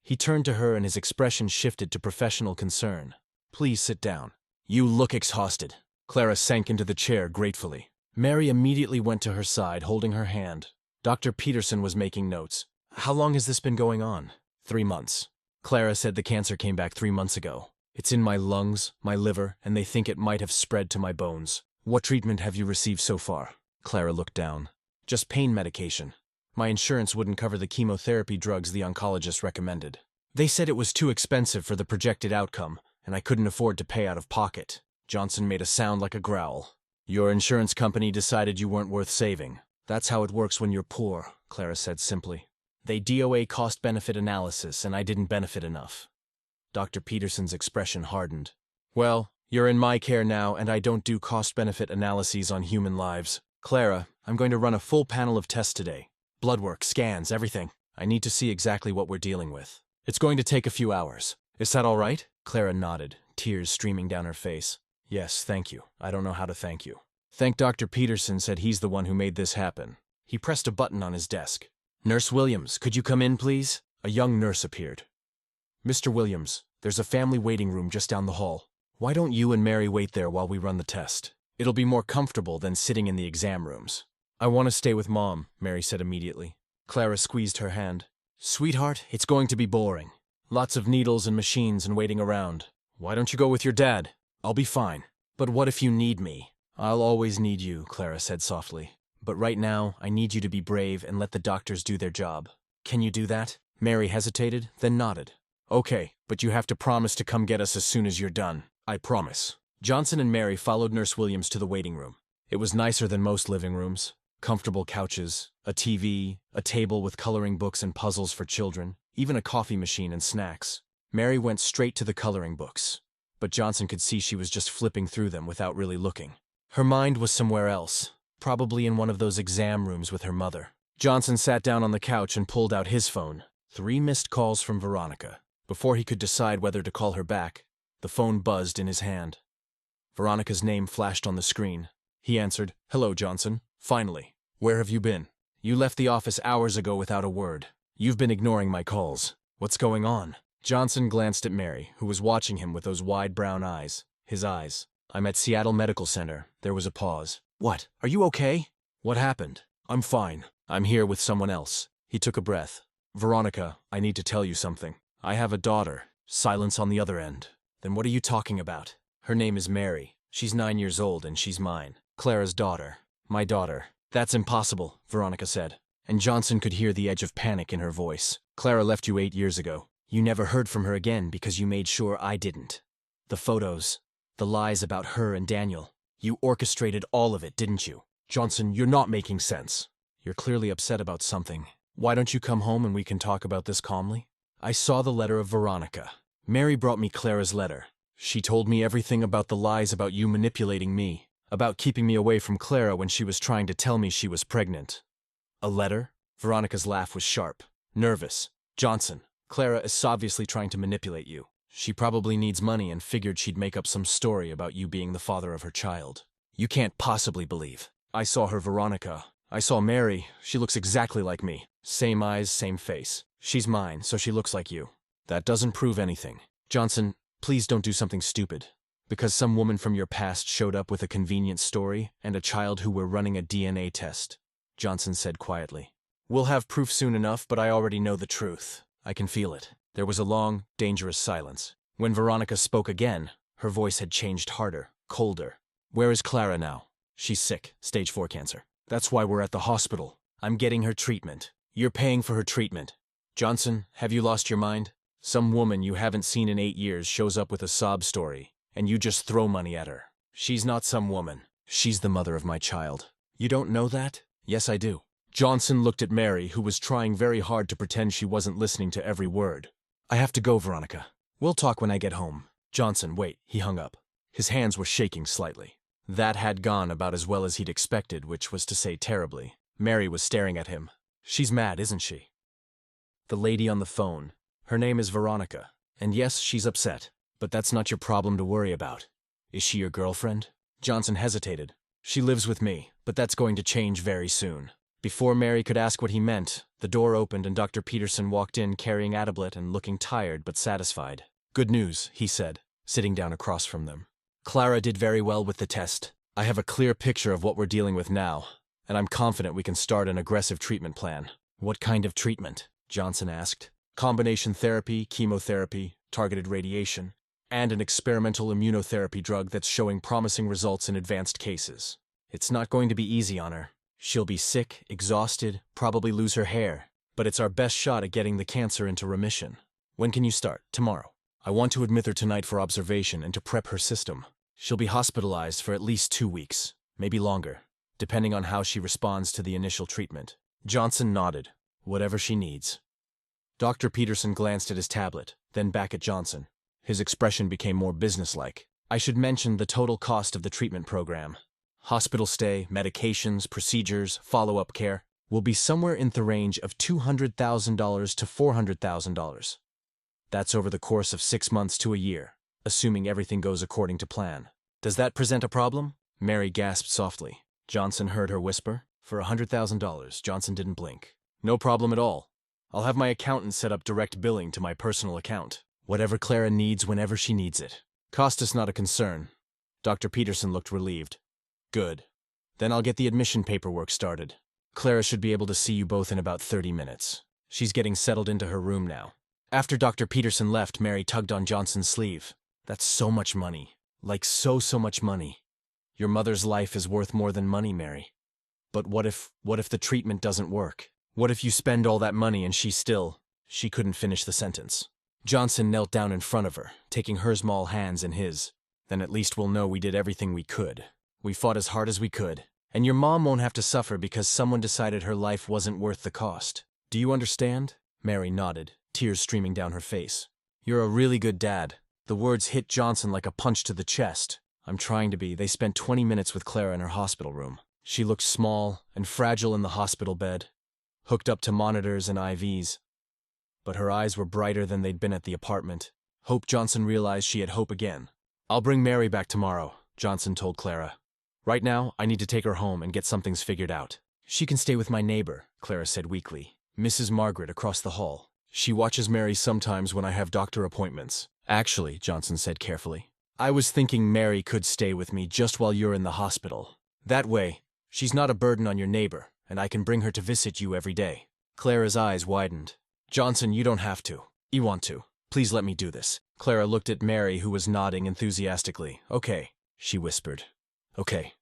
He turned to her and his expression shifted to professional concern. "Please sit down. You look exhausted." Clara sank into the chair gratefully. Mary immediately went to her side, holding her hand. Dr. Peterson was making notes. "How long has this been going on?" 3 months. Clara said the cancer came back 3 months ago. "It's in my lungs, my liver, and they think it might have spread to my bones." "What treatment have you received so far?" Clara looked down. "Just pain medication. My insurance wouldn't cover the chemotherapy drugs the oncologist recommended. They said it was too expensive for the projected outcome, and I couldn't afford to pay out of pocket." Johnson made a sound like a growl. "Your insurance company decided you weren't worth saving. That's how it works when you're poor," Clara said simply. "They DOA cost-benefit analysis, and I didn't benefit enough." Dr. Peterson's expression hardened. "Well, you're in my care now, and I don't do cost-benefit analyses on human lives. Clara, I'm going to run a full panel of tests today. Blood work, scans, everything. I need to see exactly what we're dealing with. It's going to take a few hours. Is that all right?" Clara nodded, tears streaming down her face. "Yes, thank you. I don't know how to thank you." "Thank Dr. Peterson said he's the one who made this happen." He pressed a button on his desk. "Nurse Williams, could you come in, please?" A young nurse appeared. "Mr. Williams, there's a family waiting room just down the hall. Why don't you and Mary wait there while we run the test? It'll be more comfortable than sitting in the exam rooms." "I want to stay with Mom," Mary said immediately. Clara squeezed her hand. "Sweetheart, it's going to be boring. Lots of needles and machines and waiting around. Why don't you go with your dad? I'll be fine." "But what if you need me?" "I'll always need you," Clara said softly. "But right now, I need you to be brave and let the doctors do their job. Can you do that?" Mary hesitated, then nodded. "Okay, but you have to promise to come get us as soon as you're done." "I promise." Johnson and Mary followed Nurse Williams to the waiting room. It was nicer than most living rooms. Comfortable couches, a TV, a table with coloring books and puzzles for children, even a coffee machine and snacks. Mary went straight to the coloring books, but Johnson could see she was just flipping through them without really looking. Her mind was somewhere else, probably in one of those exam rooms with her mother. Johnson sat down on the couch and pulled out his phone. 3 missed calls from Veronica. Before he could decide whether to call her back, the phone buzzed in his hand. Veronica's name flashed on the screen. He answered, "Hello, Johnson. Finally. Where have you been? You left the office hours ago without a word. You've been ignoring my calls. What's going on?" Johnson glanced at Mary, who was watching him with those wide brown eyes. His eyes. "I'm at Seattle Medical Center." There was a pause. "What? Are you okay?" "What happened?" "I'm fine. I'm here with someone else." He took a breath. "Veronica, I need to tell you something. I have a daughter." Silence on the other end. "Then what are you talking about?" "Her name is Mary. She's 9 years old and she's mine. Clara's daughter. My daughter." "That's impossible," Veronica said. And Johnson could hear the edge of panic in her voice. "Clara left you 8 years ago. You never heard from her again because you made sure I didn't. The photos, the lies about her and Daniel. You orchestrated all of it, didn't you? Johnson, you're not making sense. You're clearly upset about something. Why don't you come home and we can talk about this calmly? I saw the letter of Veronica. Mary brought me Clara's letter. She told me everything about the lies about you manipulating me, about keeping me away from Clara when she was trying to tell me she was pregnant. A letter? Veronica's laugh was sharp, nervous. Johnson, Clara is obviously trying to manipulate you. She probably needs money and figured she'd make up some story about you being the father of her child. You can't possibly believe. I saw her, Veronica. I saw Mary. She looks exactly like me. Same eyes, same face. She's mine, so she looks like you. That doesn't prove anything. Johnson, please don't do something stupid. Because some woman from your past showed up with a convenient story and a child who we're running a DNA test, Johnson said quietly. We'll have proof soon enough, but I already know the truth. I can feel it. There was a long, dangerous silence. When Veronica spoke again, her voice had changed harder, colder. Where is Clara now? She's sick, stage 4 cancer. That's why we're at the hospital. I'm getting her treatment. You're paying for her treatment. Johnson, have you lost your mind? Some woman you haven't seen in 8 years shows up with a sob story, and you just throw money at her. She's not some woman. She's the mother of my child. You don't know that? Yes, I do. Johnson looked at Mary, who was trying very hard to pretend she wasn't listening to every word. I have to go, Veronica. We'll talk when I get home. Johnson, wait, he hung up. His hands were shaking slightly. That had gone about as well as he'd expected, which was to say terribly. Mary was staring at him. She's mad, isn't she? The lady on the phone. Her name is Veronica. And yes, she's upset. But that's not your problem to worry about. Is she your girlfriend? Johnson hesitated. She lives with me, but that's going to change very soon. Before Mary could ask what he meant, the door opened and Dr. Peterson walked in carrying Atablet and looking tired but satisfied. Good news, he said, sitting down across from them. Clara did very well with the test. I have a clear picture of what we're dealing with now, and I'm confident we can start an aggressive treatment plan. What kind of treatment? Johnson asked. Combination therapy, chemotherapy, targeted radiation, and an experimental immunotherapy drug that's showing promising results in advanced cases. It's not going to be easy on her. She'll be sick, exhausted, probably lose her hair, but it's our best shot at getting the cancer into remission. When can you start? Tomorrow. I want to admit her tonight for observation and to prep her system. She'll be hospitalized for at least 2 weeks, maybe longer, depending on how she responds to the initial treatment. Johnson nodded. Whatever she needs. Dr. Peterson glanced at his tablet, then back at Johnson. His expression became more businesslike. I should mention the total cost of the treatment program. Hospital stay, medications, procedures, follow-up care will be somewhere in the range of $200,000 to $400,000. That's over the course of 6 months to a year, assuming everything goes according to plan. Does that present a problem? Mary gasped softly. Johnson heard her whisper. For $100,000, Johnson didn't blink. No problem at all. I'll have my accountant set up direct billing to my personal account. Whatever Clara needs whenever she needs it. Cost is not a concern. Dr. Peterson looked relieved. Good. Then I'll get the admission paperwork started. Clara should be able to see you both in about 30 minutes. She's getting settled into her room now. After Dr. Peterson left, Mary tugged on Johnson's sleeve. That's so much money. Like so much money. Your mother's life is worth more than money, Mary. But what if the treatment doesn't work? What if you spend all that money and she couldn't finish the sentence. Johnson knelt down in front of her, taking her small hands in his. Then at least we'll know we did everything we could. We fought as hard as we could. And your mom won't have to suffer because someone decided her life wasn't worth the cost. Do you understand? Mary nodded, tears streaming down her face. You're a really good dad. The words hit Johnson like a punch to the chest. I'm trying to be. They spent 20 minutes with Clara in her hospital room. She looked small and fragile in the hospital bed, hooked up to monitors and IVs. But her eyes were brighter than they'd been at the apartment. Hope Johnson realized she had hope again. I'll bring Mary back tomorrow, Johnson told Clara. Right now, I need to take her home and get some things figured out. She can stay with my neighbor, Clara said weakly. Mrs. Margaret across the hall. She watches Mary sometimes when I have doctor appointments. Actually, Johnson said carefully, I was thinking Mary could stay with me just while you're in the hospital. That way, she's not a burden on your neighbor, and I can bring her to visit you every day. Clara's eyes widened. Johnson, you don't have to. You want to. Please let me do this. Clara looked at Mary, who was nodding enthusiastically. Okay, she whispered. Okay.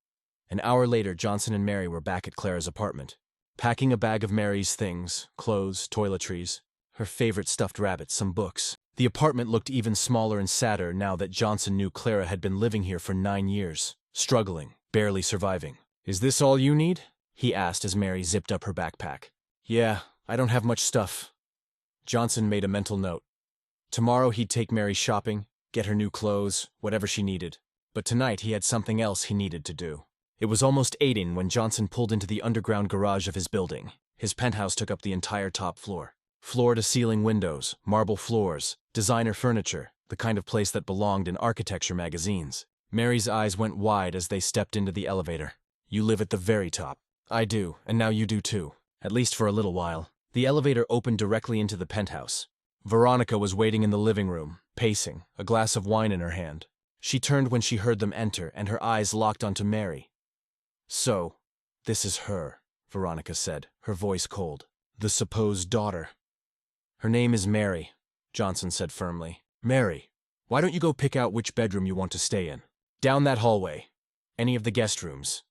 An hour later, Johnson and Mary were back at Clara's apartment, packing a bag of Mary's things, clothes, toiletries, her favorite stuffed rabbit, some books. The apartment looked even smaller and sadder now that Johnson knew Clara had been living here for 9 years. struggling, barely surviving. "Is this all you need?" he asked as Mary zipped up her backpack. "Yeah, I don't have much stuff." Johnson made a mental note. Tomorrow he'd take Mary shopping, get her new clothes, whatever she needed. But tonight he had something else he needed to do. It was almost 8 when Johnson pulled into the underground garage of his building. His penthouse took up the entire top floor. Floor-to-ceiling windows, marble floors, designer furniture, the kind of place that belonged in architecture magazines. Mary's eyes went wide as they stepped into the elevator. "You live at the very top." "I do, and now you do too. At least for a little while." The elevator opened directly into the penthouse. Veronica was waiting in the living room, pacing, a glass of wine in her hand. She turned when she heard them enter, and her eyes locked onto Mary. "So, this is her," Veronica said, her voice cold. "The supposed daughter." "Her name is Mary," Johnson said firmly. "Mary, why don't you go pick out which bedroom you want to stay in? Down that hallway. Any of the guest rooms."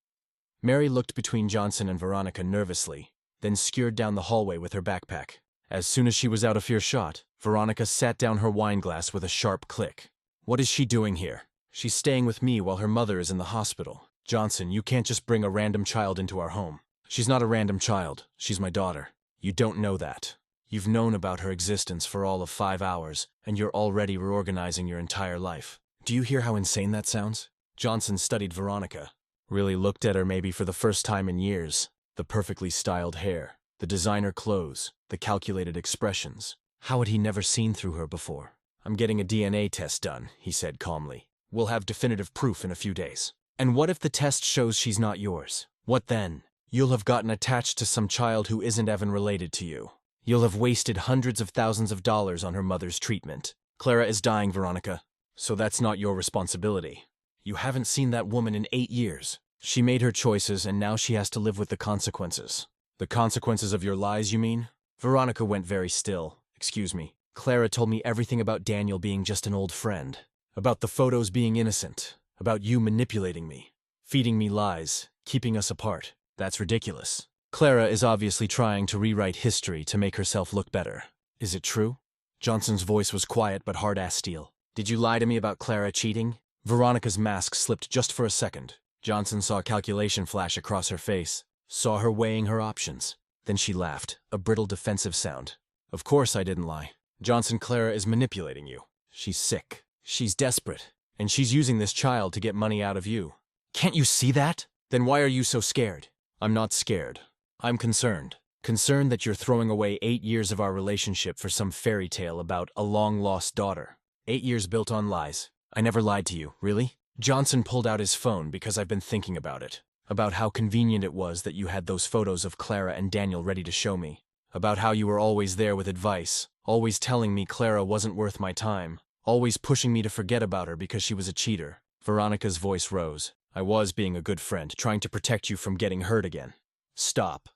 Mary looked between Johnson and Veronica nervously, then scurried down the hallway with her backpack. As soon as she was out of earshot, Veronica sat down her wine glass with a sharp click. "What is she doing here? She's staying with me while her mother is in the hospital. Johnson, you can't just bring a random child into our home." "She's not a random child. She's my daughter. You don't know that. You've known about her existence for all of 5 hours, and you're already reorganizing your entire life. Do you hear how insane that sounds?" Johnson studied Veronica. Really looked at her maybe for the first time in years. The perfectly styled hair, the designer clothes, the calculated expressions. How had he never seen through her before? "I'm getting a DNA test done," he said calmly. "We'll have definitive proof in a few days." "And what if the test shows she's not yours? What then? You'll have gotten attached to some child who isn't even related to you. You'll have wasted hundreds of thousands of dollars on her mother's treatment. Clara is dying, Veronica. So that's not your responsibility. You haven't seen that woman in 8 years. She made her choices, and now she has to live with the consequences." "The consequences of your lies, you mean?" Veronica went very still. "Excuse me. Clara told me everything about Daniel being just an old friend. About the photos being innocent. About you manipulating me. Feeding me lies. Keeping us apart. That's ridiculous. Clara is obviously trying to rewrite history to make herself look better. Is it true?" Johnson's voice was quiet but hard as steel. "Did you lie to me about Clara cheating?" Veronica's mask slipped just for a second. Johnson saw calculation flash across her face, saw her weighing her options. Then she laughed, a brittle defensive sound. "Of course I didn't lie. Johnson, Clara is manipulating you. She's sick. She's desperate. And she's using this child to get money out of you. Can't you see that? Then why are you so scared?" "I'm not scared. I'm concerned. Concerned that you're throwing away 8 years of our relationship for some fairy tale about a long-lost daughter. 8 years built on lies. I never lied to you, really?" Johnson pulled out his phone because I've been thinking about it. About how convenient it was that you had those photos of Clara and Daniel ready to show me. About how you were always there with advice, always telling me Clara wasn't worth my time, always pushing me to forget about her because she was a cheater. Veronica's voice rose. "I was being a good friend, trying to protect you from getting hurt again." "Stop."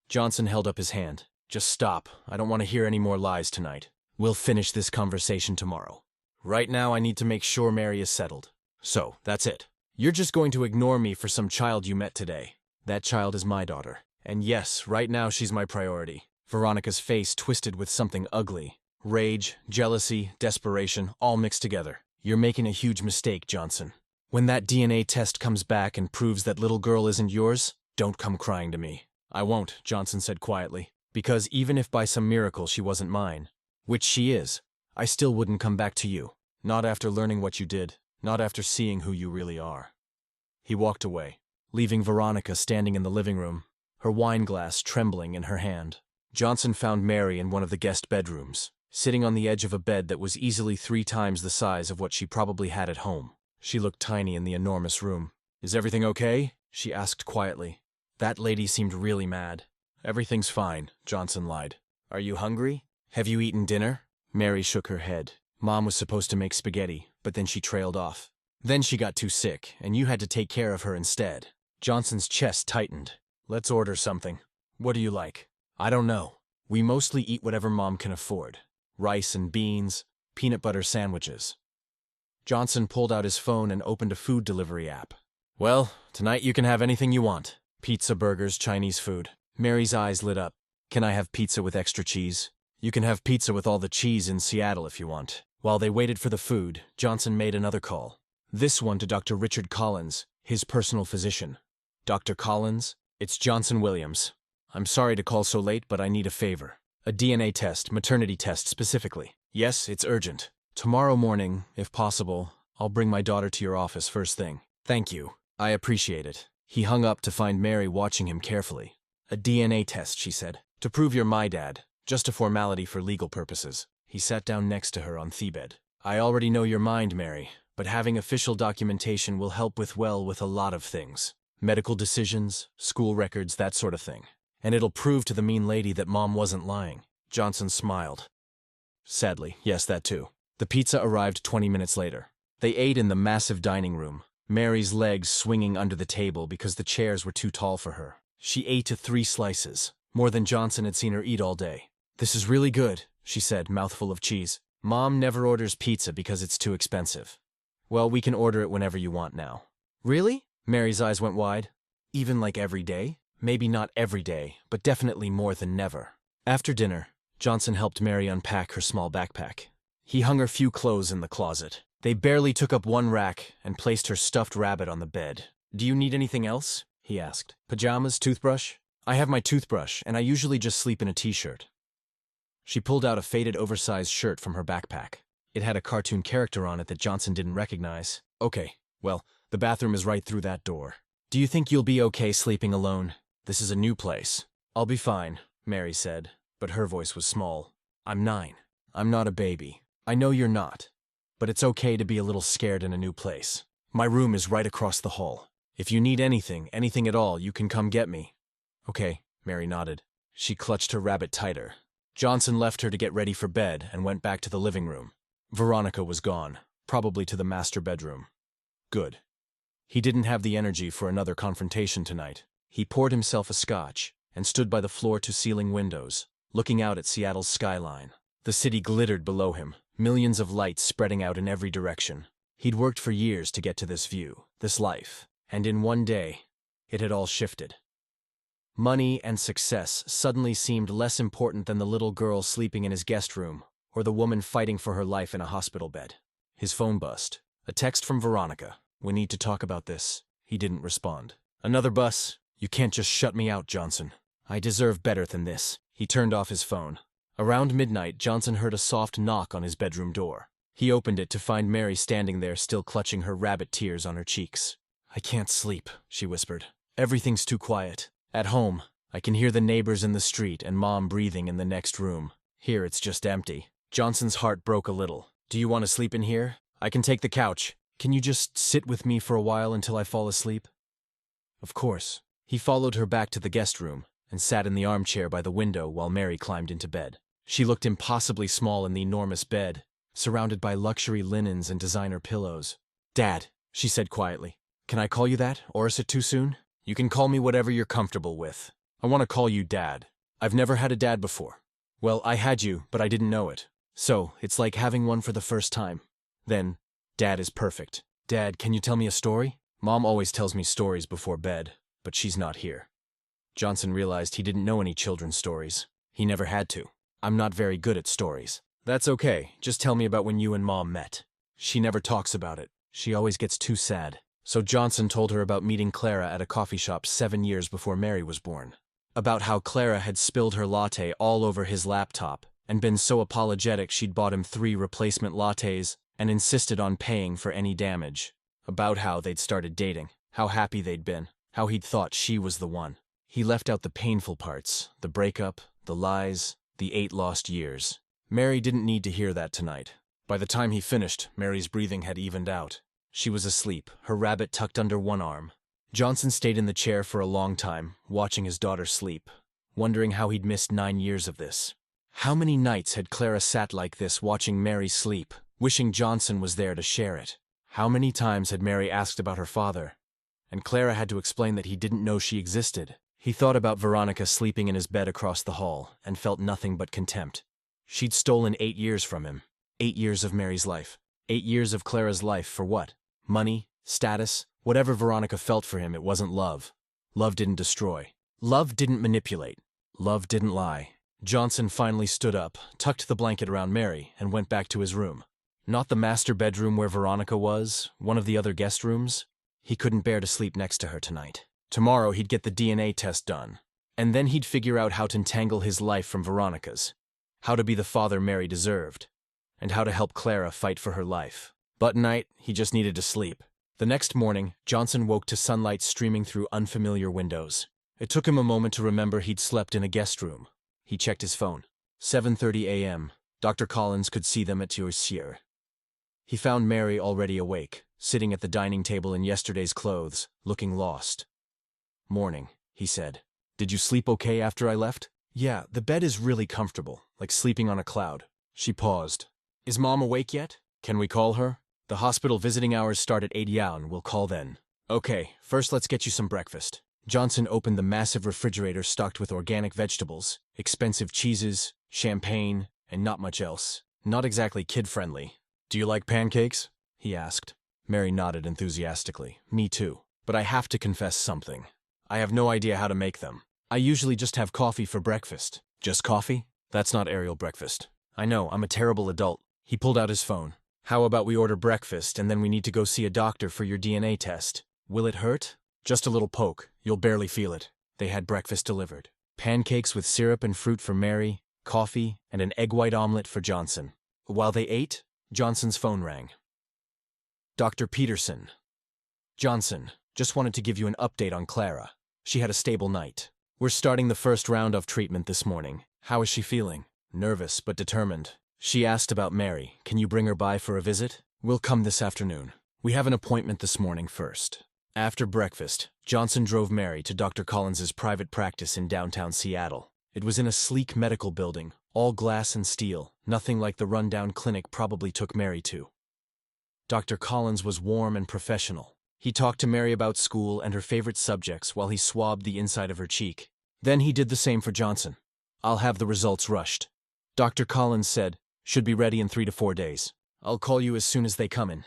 Johnson held up his hand. "Just stop. I don't want to hear any more lies tonight. We'll finish this conversation tomorrow. Right now I need to make sure Mary is settled. So, that's it. You're just going to ignore me for some child you met today. That child is my daughter. And yes, right now she's my priority." Veronica's face twisted with something ugly. Rage, jealousy, desperation, all mixed together. "You're making a huge mistake, Johnson. When that DNA test comes back and proves that little girl isn't yours, don't come crying to me." "I won't," Johnson said quietly. "Because even if by some miracle she wasn't mine, which she is, I still wouldn't come back to you. Not after learning what you did. Not after seeing who you really are." He walked away, leaving Veronica standing in the living room, her wine glass trembling in her hand. Johnson found Mary in one of the guest bedrooms, sitting on the edge of a bed that was easily 3 times the size of what she probably had at home. She looked tiny in the enormous room. "Is everything okay?" she asked quietly. That lady seemed really mad. "Everything's fine," Johnson lied. "Are you hungry? Have you eaten dinner?" Mary shook her head. "Mom was supposed to make spaghetti, but then she trailed off. Then she got too sick, and you had to take care of her instead." Johnson's chest tightened. "Let's order something. What do you like?" "I don't know. We mostly eat whatever Mom can afford. Rice and beans, peanut butter sandwiches." Johnson pulled out his phone and opened a food delivery app. "Well, tonight you can have anything you want. Pizza, burgers, Chinese food." Mary's eyes lit up. "Can I have pizza with extra cheese?" "You can have pizza with all the cheese in Seattle if you want." While they waited for the food, Johnson made another call. This one to Dr. Richard Collins. his personal physician. Dr. Collins, it's Johnson Williams. I'm sorry to call so late, but I need a favor. A DNA test, maternity test specifically. Yes, it's urgent. Tomorrow morning, if possible, I'll bring my daughter to your office first thing. Thank you. I appreciate it. He hung up to find Mary watching him carefully. A DNA test, she said. To prove you're my dad. Just a formality for legal purposes. He sat down next to her on the bed. I already know your mind, Mary, but having official documentation will help with a lot of things. Medical decisions, school records, that sort of thing. And it'll prove to the mean lady that Mom wasn't lying. Johnson smiled. Sadly, yes, that too. The pizza arrived 20 minutes later. They ate in the massive dining room, Mary's legs swinging under the table because the chairs were too tall for her. She ate to 3 slices, more than Johnson had seen her eat all day. This is really good, she said, mouthful of cheese. Mom never orders pizza because it's too expensive. Well, we can order it whenever you want now. Really? Mary's eyes went wide. Even like every day? Maybe not every day, but definitely more than never. After dinner, Johnson helped Mary unpack her small backpack. He hung her few clothes in the closet. They barely took up one rack and placed her stuffed rabbit on the bed. Do you need anything else? He asked. Pajamas, toothbrush? I have my toothbrush, and I usually just sleep in a t-shirt. She pulled out a faded oversized shirt from her backpack. It had a cartoon character on it that Johnson didn't recognize. Okay, well, the bathroom is right through that door. Do you think you'll be okay sleeping alone? This is a new place. I'll be fine, Mary said, but her voice was small. I'm 9. I'm not a baby. I know you're not. But it's okay to be a little scared in a new place. My room is right across the hall. If you need anything at all, you can come get me. Okay, Mary nodded. She clutched her rabbit tighter. Johnson left her to get ready for bed and went back to the living room. Veronica was gone, probably to the master bedroom. Good. He didn't have the energy for another confrontation tonight. He poured himself a scotch and stood by the floor-to-ceiling windows, looking out at Seattle's skyline. The city glittered below him, millions of lights spreading out in every direction. He'd worked for years to get to this view, this life, and in one day, it had all shifted. Money and success suddenly seemed less important than the little girl sleeping in his guest room or the woman fighting for her life in a hospital bed. His phone buzzed. A text from Veronica. We need to talk about this. He didn't respond. Another bus. You can't just shut me out, Johnson. I deserve better than this. He turned off his phone. Around midnight, Johnson heard a soft knock on his bedroom door. He opened it to find Mary standing there, still clutching her rabbit tears on her cheeks. I can't sleep, she whispered. Everything's too quiet. At home, I can hear the neighbors in the street and Mom breathing in the next room. Here it's just empty. Johnson's heart broke a little. Do you want to sleep in here? I can take the couch. Can you just sit with me for a while until I fall asleep? Of course. He followed her back to the guest room and sat in the armchair by the window while Mary climbed into bed. She looked impossibly small in the enormous bed, surrounded by luxury linens and designer pillows. Dad, she said quietly. Can I call you that, or is it too soon? You can call me whatever you're comfortable with. I want to call you Dad. I've never had a dad before. Well, I had you, but I didn't know it. So, it's like having one for the first time. Then, Dad is perfect. Dad, can you tell me a story? Mom always tells me stories before bed, but she's not here. Johnson realized he didn't know any children's stories. He never had to. I'm not very good at stories. That's okay, just tell me about when you and Mom met. She never talks about it. She always gets too sad. So Johnson told her about meeting Clara at a coffee shop 7 years before Mary was born. About how Clara had spilled her latte all over his laptop and been so apologetic she'd bought him 3 replacement lattes and insisted on paying for any damage. About how they'd started dating, how happy they'd been, how he'd thought she was the one. He left out the painful parts, the breakup, the lies, the 8 lost years. Mary didn't need to hear that tonight. By the time he finished, Mary's breathing had evened out. She was asleep, her rabbit tucked under one arm. Johnson stayed in the chair for a long time, watching his daughter sleep, wondering how he'd missed 9 years of this. How many nights had Clara sat like this watching Mary sleep, wishing Johnson was there to share it? How many times had Mary asked about her father, and Clara had to explain that he didn't know she existed? He thought about Veronica sleeping in his bed across the hall and felt nothing but contempt. She'd stolen 8 years from him. 8 years of Mary's life. 8 years of Clara's life for what? Money? Status? Whatever Veronica felt for him, it wasn't love. Love didn't destroy. Love didn't manipulate. Love didn't lie. Johnson finally stood up, tucked the blanket around Mary, and went back to his room. Not the master bedroom where Veronica was, one of the other guest rooms. He couldn't bear to sleep next to her tonight. Tomorrow he'd get the DNA test done. And then he'd figure out how to entangle his life from Veronica's, how to be the father Mary deserved, and how to help Clara fight for her life. But tonight, he just needed to sleep. The next morning, Johnson woke to sunlight streaming through unfamiliar windows. It took him a moment to remember he'd slept in a guest room. He checked his phone. 7:30 a.m. Dr. Collins could see them at Virtuous. He found Mary already awake, sitting at the dining table in yesterday's clothes, looking lost. "Morning," he said. "Did you sleep okay after I left?" "Yeah, the bed is really comfortable, like sleeping on a cloud." She paused. "Is Mom awake yet? Can we call her?" "The hospital visiting hours start at 8 a.m. We'll call then." "Okay, first let's get you some breakfast." Johnson opened the massive refrigerator stocked with organic vegetables, expensive cheeses, champagne, and not much else. Not exactly kid-friendly. "Do you like pancakes?" he asked. Mary nodded enthusiastically. "Me too. But I have to confess something. I have no idea how to make them. I usually just have coffee for breakfast." "Just coffee? That's not aerial breakfast." "I know, I'm a terrible adult." He pulled out his phone. "How about we order breakfast and then we need to go see a doctor for your DNA test? Will it hurt?" "Just a little poke. You'll barely feel it." They had breakfast delivered. Pancakes with syrup and fruit for Mary, coffee, and an egg white omelet for Johnson. While they ate, Johnson's phone rang. "Dr. Peterson." "Johnson, just wanted to give you an update on Clara. She had a stable night. We're starting the first round of treatment this morning. How is she feeling?" "Nervous, but determined. She asked about Mary. Can you bring her by for a visit?" "We'll come this afternoon. We have an appointment this morning first." After breakfast, Johnson drove Mary to Dr. Collins's private practice in downtown Seattle. It was in a sleek medical building, all glass and steel, nothing like the rundown clinic probably took Mary to. Dr. Collins was warm and professional. He talked to Mary about school and her favorite subjects while he swabbed the inside of her cheek. Then he did the same for Johnson. "I'll have the results rushed." Dr. Collins said, "Should be ready in 3 to 4 days. I'll call you as soon as they come in."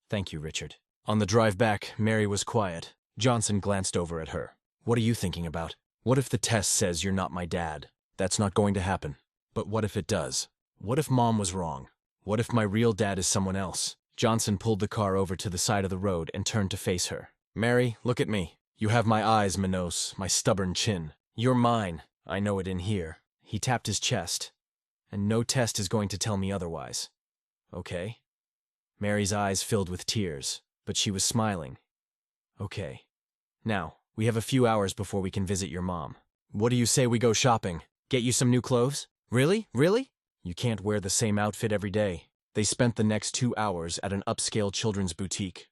"Thank you, Richard." On the drive back, Mary was quiet. Johnson glanced over at her. "What are you thinking about? What if the test says you're not my dad? That's not going to happen. But what if it does? What if Mom was wrong? What if my real dad is someone else?" Johnson pulled the car over to the side of the road and turned to face her. "Mary, look at me. You have my eyes, Minos, my stubborn chin. You're mine. I know it in here." He tapped his chest. "And no test is going to tell me otherwise. Okay?" Mary's eyes filled with tears, but she was smiling. "Okay. Now, we have a few hours before we can visit your mom. What do you say we go shopping? Get you some new clothes?" "Really? Really?" "You can't wear the same outfit every day." They spent the next 2 hours at an upscale children's boutique.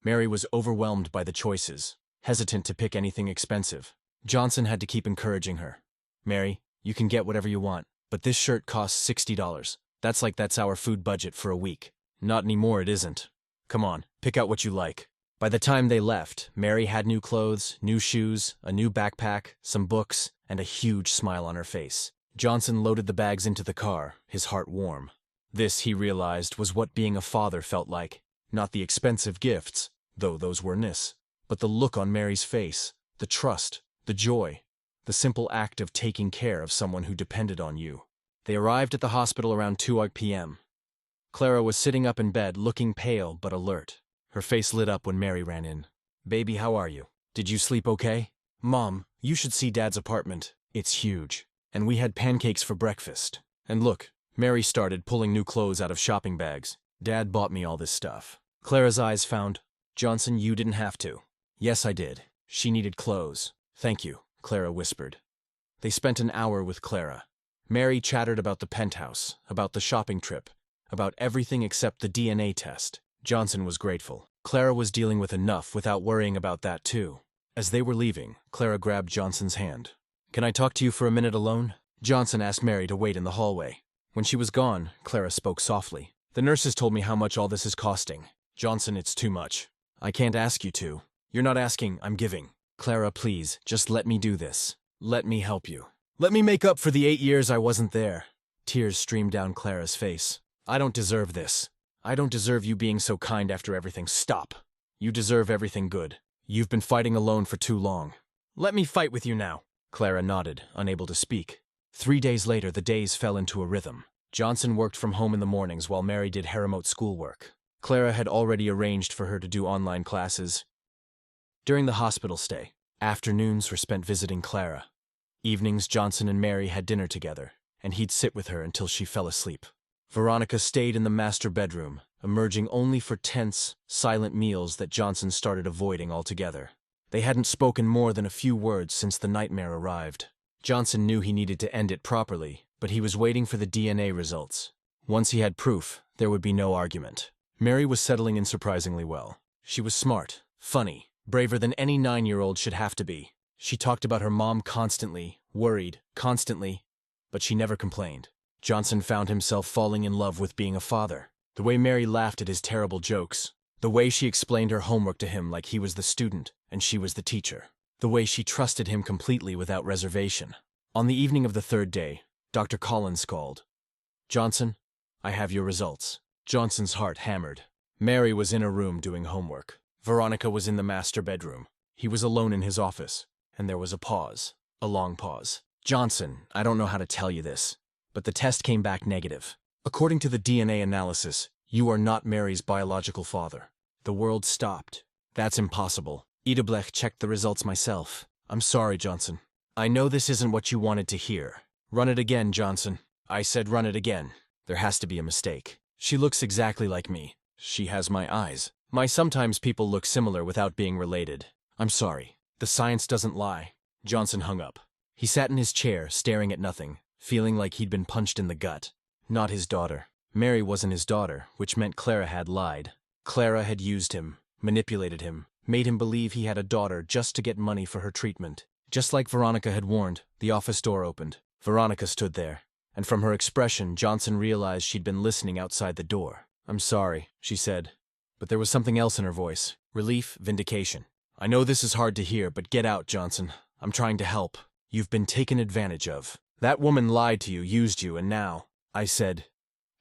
Mary was overwhelmed by the choices, hesitant to pick anything expensive. Johnson had to keep encouraging her. "Mary, you can get whatever you want, but this shirt costs $60. That's our food budget for a week." "Not anymore, it isn't. Come on, pick out what you like." By the time they left, Mary had new clothes, new shoes, a new backpack, some books, and a huge smile on her face. Johnson loaded the bags into the car, his heart warm. This, he realized, was what being a father felt like. Not the expensive gifts, though those were nice, but the look on Mary's face, the trust, the joy, the simple act of taking care of someone who depended on you. They arrived at the hospital around 2 p.m. Clara was sitting up in bed, looking pale but alert. Her face lit up when Mary ran in. "Baby, how are you? Did you sleep okay?" "Mom, you should see Dad's apartment. It's huge. And we had pancakes for breakfast. And look," Mary started pulling new clothes out of shopping bags. "Dad bought me all this stuff." Clara's eyes found. "Johnson, you didn't have to." "Yes, I did. She needed clothes." "Thank you," Clara whispered. They spent an hour with Clara. Mary chattered about the penthouse, about the shopping trip, about everything except the DNA test. Johnson was grateful. Clara was dealing with enough without worrying about that too. As they were leaving, Clara grabbed Johnson's hand. "Can I talk to you for a minute alone?" Johnson asked Mary to wait in the hallway. When she was gone, Clara spoke softly. "The nurses told me how much all this is costing. Johnson, it's too much. I can't ask you to. You're not asking, I'm giving. Clara, please, just let me do this. Let me help you. Let me make up for the 8 years I wasn't there." Tears streamed down Clara's face. "I don't deserve this. I don't deserve you being so kind after everything. Stop. You deserve everything good. You've been fighting alone for too long. Let me fight with you now." Clara nodded, unable to speak. 3 days later, the days fell into a rhythm. Johnson worked from home in the mornings while Mary did remote schoolwork. Clara had already arranged for her to do online classes. During the hospital stay, afternoons were spent visiting Clara. Evenings, Johnson and Mary had dinner together, and he'd sit with her until she fell asleep. Veronica stayed in the master bedroom, emerging only for tense, silent meals that Johnson started avoiding altogether. They hadn't spoken more than a few words since the nightmare arrived. Johnson knew he needed to end it properly, but he was waiting for the DNA results. Once he had proof, there would be no argument. Mary was settling in surprisingly well. She was smart, funny, braver than any 9-year-old should have to be. She talked about her mom constantly, worried, constantly, but she never complained. Johnson found himself falling in love with being a father. The way Mary laughed at his terrible jokes. The way she explained her homework to him like he was the student and she was the teacher. The way she trusted him completely without reservation. On the evening of the third day, Dr. Collins called. "Johnson, I have your results." Johnson's heart hammered. Mary was in a room doing homework. Veronica was in the master bedroom. He was alone in his office, and there was a pause. A long pause. "Johnson, I don't know how to tell you this, but the test came back negative. According to the DNA analysis, you are not Mary's biological father." The world stopped. "That's impossible. Edeblech checked the results myself. I'm sorry, Johnson. I know this isn't what you wanted to hear. Run it again, Johnson." "I said run it again. There has to be a mistake. She looks exactly like me. She has my eyes. Sometimes people look similar without being related. I'm sorry. The science doesn't lie." Johnson hung up. He sat in his chair, staring at nothing, feeling like he'd been punched in the gut. Not his daughter. Mary wasn't his daughter, which meant Clara had lied. Clara had used him, manipulated him, made him believe he had a daughter just to get money for her treatment. Just like Veronica had warned, the office door opened. Veronica stood there, and from her expression, Johnson realized she'd been listening outside the door. "I'm sorry," she said, but there was something else in her voice. Relief, vindication. "I know this is hard to hear, but get out, Johnson. I'm trying to help. You've been taken advantage of. That woman lied to you, used you, and now..." I said,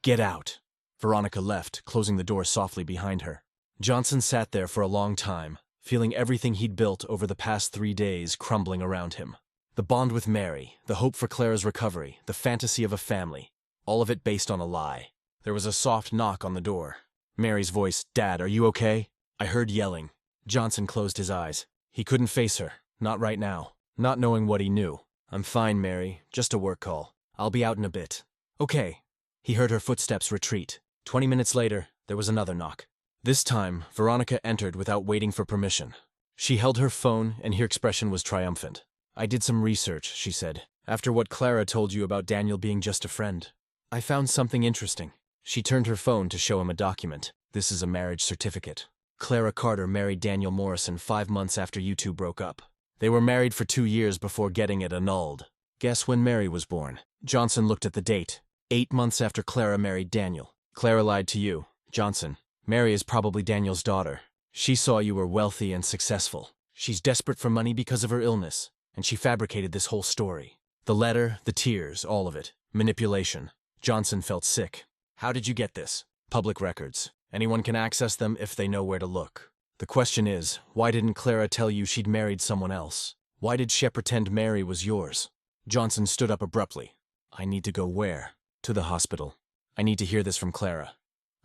"Get out." Veronica left, closing the door softly behind her. Johnson sat there for a long time, feeling everything he'd built over the past 3 days crumbling around him. The bond with Mary, the hope for Clara's recovery, the fantasy of a family, all of it based on a lie. There was a soft knock on the door. Mary's voice, "Dad, are you okay?" I heard yelling. Johnson closed his eyes. He couldn't face her, not right now, not knowing what he knew. "I'm fine, Mary, just a work call. I'll be out in a bit." "Okay." He heard her footsteps retreat. 20 minutes later, there was another knock. This time, Veronica entered without waiting for permission. She held her phone, and her expression was triumphant. "I did some research," she said, "after what Clara told you about Daniel being just a friend. I found something interesting." She turned her phone to show him a document. "This is a marriage certificate. Clara Carter married Daniel Morrison 5 months after you two broke up. They were married for 2 years before getting it annulled. Guess when Mary was born?" Johnson looked at the date. 8 months after Clara married Daniel. "Clara lied to you, Johnson. Mary is probably Daniel's daughter. She saw you were wealthy and successful. She's desperate for money because of her illness, and she fabricated this whole story. The letter, the tears, all of it. Manipulation." Johnson felt sick. "How did you get this?" "Public records. Anyone can access them if they know where to look. The question is, why didn't Clara tell you she'd married someone else? Why did she pretend Mary was yours?" Johnson stood up abruptly. "I need to go where?" "To the hospital. I need to hear this from Clara.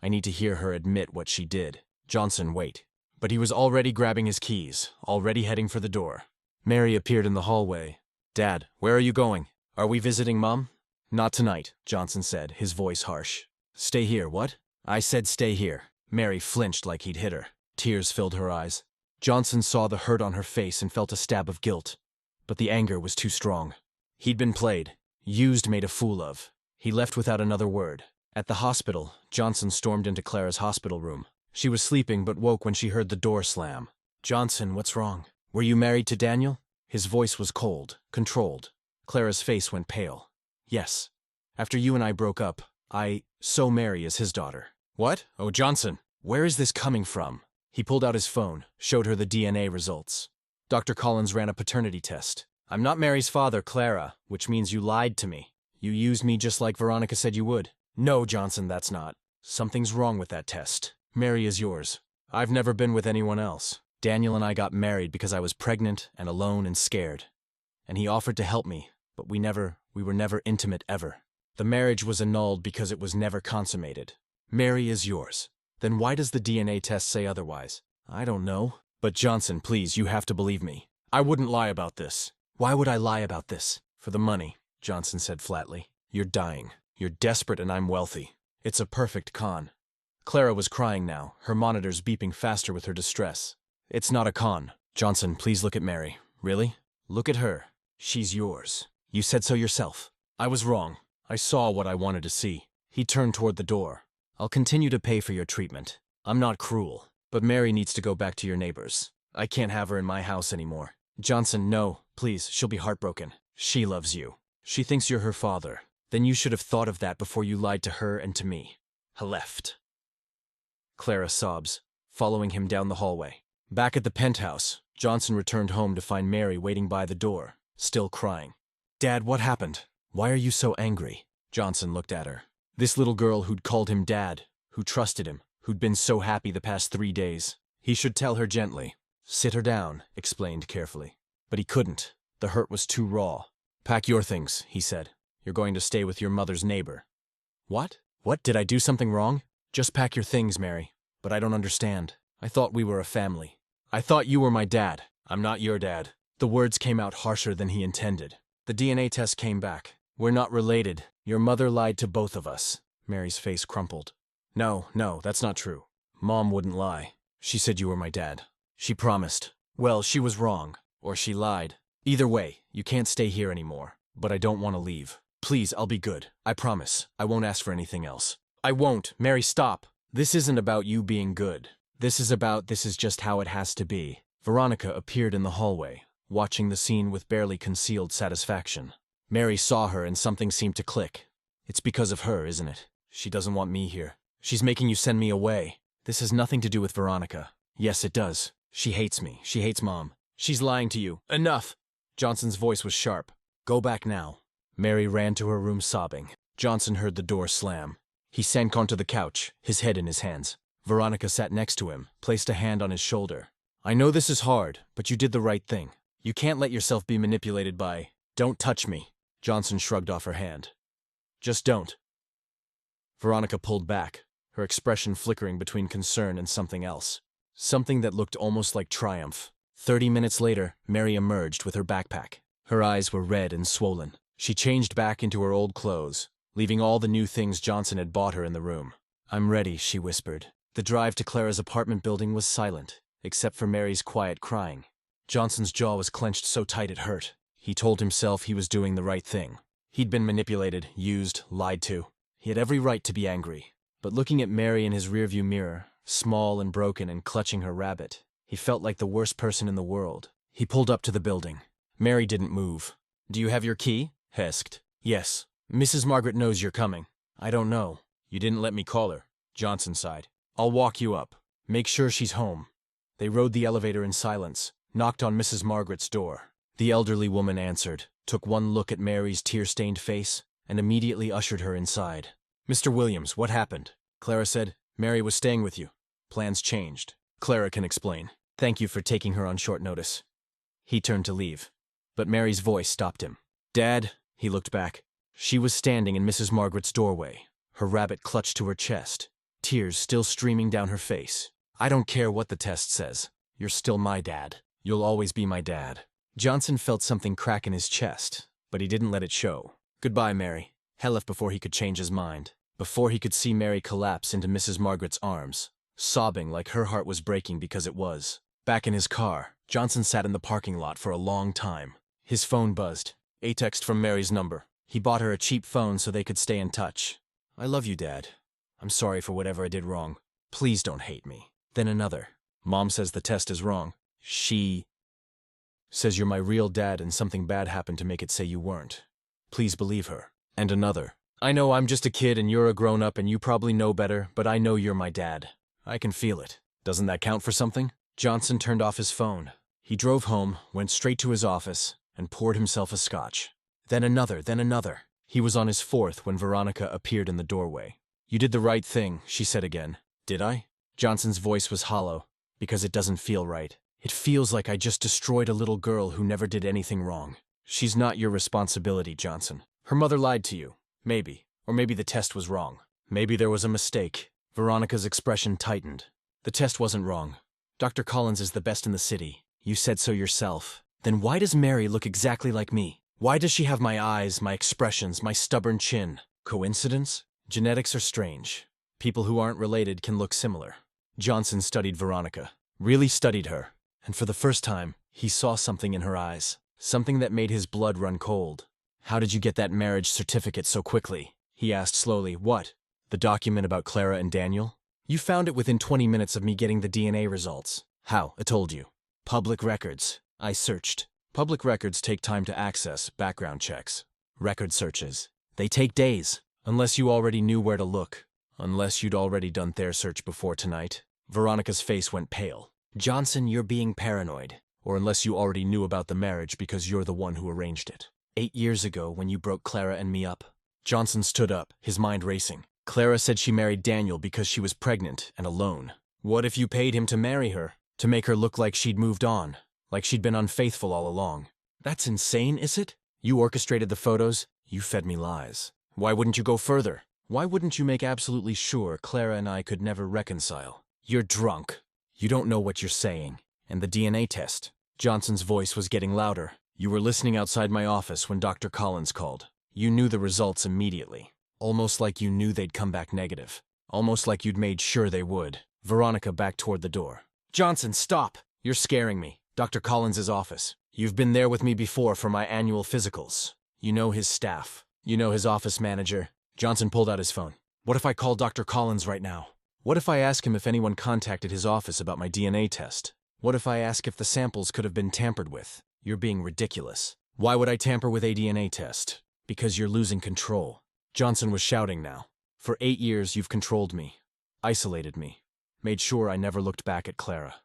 I need to hear her admit what she did." Johnson, wait. But he was already grabbing his keys, already heading for the door. Mary appeared in the hallway. "Dad, where are you going? Are we visiting Mom?" "Not tonight," Johnson said, his voice harsh. "Stay here, what?" "I said stay here." Mary flinched like he'd hit her. Tears filled her eyes. Johnson saw the hurt on her face and felt a stab of guilt. But the anger was too strong. He'd been played, used, made a fool of. He left without another word. At the hospital, Johnson stormed into Clara's hospital room. She was sleeping but woke when she heard the door slam. "Johnson, what's wrong? Were you married to Daniel?" His voice was cold, controlled. Clara's face went pale. "Yes. After you and I broke up, so Mary is his daughter." "What? Oh, Johnson, where is this coming from?" He pulled out his phone, showed her the DNA results. Dr. Collins ran a paternity test. "I'm not Mary's father, Clara, which means you lied to me. You used me just like Veronica said you would." "No, Johnson, that's not. Something's wrong with that test. Mary is yours. I've never been with anyone else. Daniel and I got married because I was pregnant and alone and scared. And he offered to help me, but we were never intimate ever. The marriage was annulled because it was never consummated. Mary is yours. Then why does the DNA test say otherwise?" "I don't know." But Johnson, please, you have to believe me. I wouldn't lie about this. Why would I lie about this? For the money, Johnson said flatly. You're dying. You're desperate and I'm wealthy. It's a perfect con. Clara was crying now, her monitors beeping faster with her distress. It's not a con. Johnson, please look at Mary. Really? Look at her. She's yours. You said so yourself. I was wrong. I saw what I wanted to see. He turned toward the door. I'll continue to pay for your treatment. I'm not cruel, but Mary needs to go back to your neighbors. I can't have her in my house anymore. Johnson, no, please, she'll be heartbroken. She loves you. She thinks you're her father. Then you should have thought of that before you lied to her and to me. He left. Clara sobs, following him down the hallway. Back at the penthouse, Johnson returned home to find Mary waiting by the door, still crying. Dad, what happened? Why are you so angry? Johnson looked at her. This little girl who'd called him dad, who trusted him, who'd been so happy the past 3 days. He should tell her gently. Sit her down, explained carefully. But he couldn't. The hurt was too raw. Pack your things, he said. You're going to stay with your mother's neighbor. What? What? Did I do something wrong? Just pack your things, Mary. But I don't understand. I thought we were a family. I thought you were my dad. I'm not your dad. The words came out harsher than he intended. The DNA test came back. We're not related. Your mother lied to both of us. Mary's face crumpled. No, that's not true. Mom wouldn't lie. She said you were my dad. She promised. Well, she was wrong. Or she lied. Either way, you can't stay here anymore. But I don't want to leave. Please, I'll be good. I promise. I won't ask for anything else. I won't. Mary, stop. This isn't about you being good. This is just how it has to be. Veronica appeared in the hallway, watching the scene with barely concealed satisfaction. Mary saw her and something seemed to click. It's because of her, isn't it? She doesn't want me here. She's making you send me away. This has nothing to do with Veronica. Yes, it does. She hates me. She hates Mom. She's lying to you. Enough! Johnson's voice was sharp. Go back now. Mary ran to her room sobbing. Johnson heard the door slam. He sank onto the couch, his head in his hands. Veronica sat next to him, placed a hand on his shoulder. I know this is hard, but you did the right thing. You can't let yourself be manipulated by, don't touch me. Johnson shrugged off her hand. Just don't. Veronica pulled back, her expression flickering between concern and something else. Something that looked almost like triumph. 30 minutes later, Mary emerged with her backpack. Her eyes were red and swollen. She changed back into her old clothes, leaving all the new things Johnson had bought her in the room. I'm ready, she whispered. The drive to Clara's apartment building was silent, except for Mary's quiet crying. Johnson's jaw was clenched so tight it hurt. He told himself he was doing the right thing. He'd been manipulated, used, lied to. He had every right to be angry. But looking at Mary in his rearview mirror, small and broken and clutching her rabbit, he felt like the worst person in the world. He pulled up to the building. Mary didn't move. Do you have your key? He asked. Yes. Mrs. Margaret knows you're coming. I don't know. You didn't let me call her. Johnson sighed. I'll walk you up. Make sure she's home. They rode the elevator in silence, knocked on Mrs. Margaret's door. The elderly woman answered, took one look at Mary's tear-stained face, and immediately ushered her inside. Mr. Williams, what happened? Clara said, Mary was staying with you. Plans changed. Clara can explain. Thank you for taking her on short notice. He turned to leave, but Mary's voice stopped him. Dad, he looked back. She was standing in Mrs. Margaret's doorway, her rabbit clutched to her chest, tears still streaming down her face. I don't care what the test says. You're still my dad. You'll always be my dad. Johnson felt something crack in his chest, but he didn't let it show. Goodbye, Mary. He left before he could change his mind, before he could see Mary collapse into Mrs. Margaret's arms, sobbing like her heart was breaking because it was. Back in his car, Johnson sat in the parking lot for a long time. His phone buzzed. A text from Mary's number. He bought her a cheap phone so they could stay in touch. I love you, Dad. I'm sorry for whatever I did wrong. Please don't hate me. Then another. Mom says the test is wrong. She says you're my real dad and something bad happened to make it say you weren't. Please believe her. And another. I know I'm just a kid and you're a grown-up and you probably know better, but I know you're my dad. I can feel it. Doesn't that count for something? Johnson turned off his phone. He drove home, went straight to his office, and poured himself a scotch. Then another, then another. He was on his fourth when Veronica appeared in the doorway. You did the right thing, she said again. Did I? Johnson's voice was hollow, because it doesn't feel right. It feels like I just destroyed a little girl who never did anything wrong. She's not your responsibility, Johnson. Her mother lied to you. Maybe. Or maybe the test was wrong. Maybe there was a mistake. Veronica's expression tightened. The test wasn't wrong. Dr. Collins is the best in the city. You said so yourself. Then why does Mary look exactly like me? Why does she have my eyes, my expressions, my stubborn chin? Coincidence? Genetics are strange. People who aren't related can look similar. Johnson studied Veronica. Really studied her. And for the first time, he saw something in her eyes. Something that made his blood run cold. How did you get that marriage certificate so quickly? He asked slowly. What? The document about Clara and Daniel? You found it within 20 minutes of me getting the DNA results. How? I told you. Public records. I searched. Public records take time to access, background checks. Record searches. They take days. Unless you already knew where to look. Unless you'd already done their search before tonight. Veronica's face went pale. Johnson, you're being paranoid. Or unless you already knew about the marriage because you're the one who arranged it. 8 years ago when you broke Clara and me up. Johnson stood up, his mind racing. Clara said she married Daniel because she was pregnant and alone. What if you paid him to marry her? To make her look like she'd moved on? Like she'd been unfaithful all along? That's insane, is it? You orchestrated the photos. You fed me lies. Why wouldn't you go further? Why wouldn't you make absolutely sure Clara and I could never reconcile? You're drunk. You don't know what you're saying. And the DNA test. Johnson's voice was getting louder. You were listening outside my office when Dr. Collins called. You knew the results immediately. Almost like you knew they'd come back negative. Almost like you'd made sure they would. Veronica backed toward the door. Johnson, stop! You're scaring me. Dr. Collins' office. You've been there with me before for my annual physicals. You know his staff. You know his office manager. Johnson pulled out his phone. What if I call Dr. Collins right now? What if I ask him if anyone contacted his office about my DNA test? What if I ask if the samples could have been tampered with? You're being ridiculous. Why would I tamper with a DNA test? Because you're losing control. Johnson was shouting now. For 8 years you've controlled me. Isolated me. Made sure I never looked back at Clara.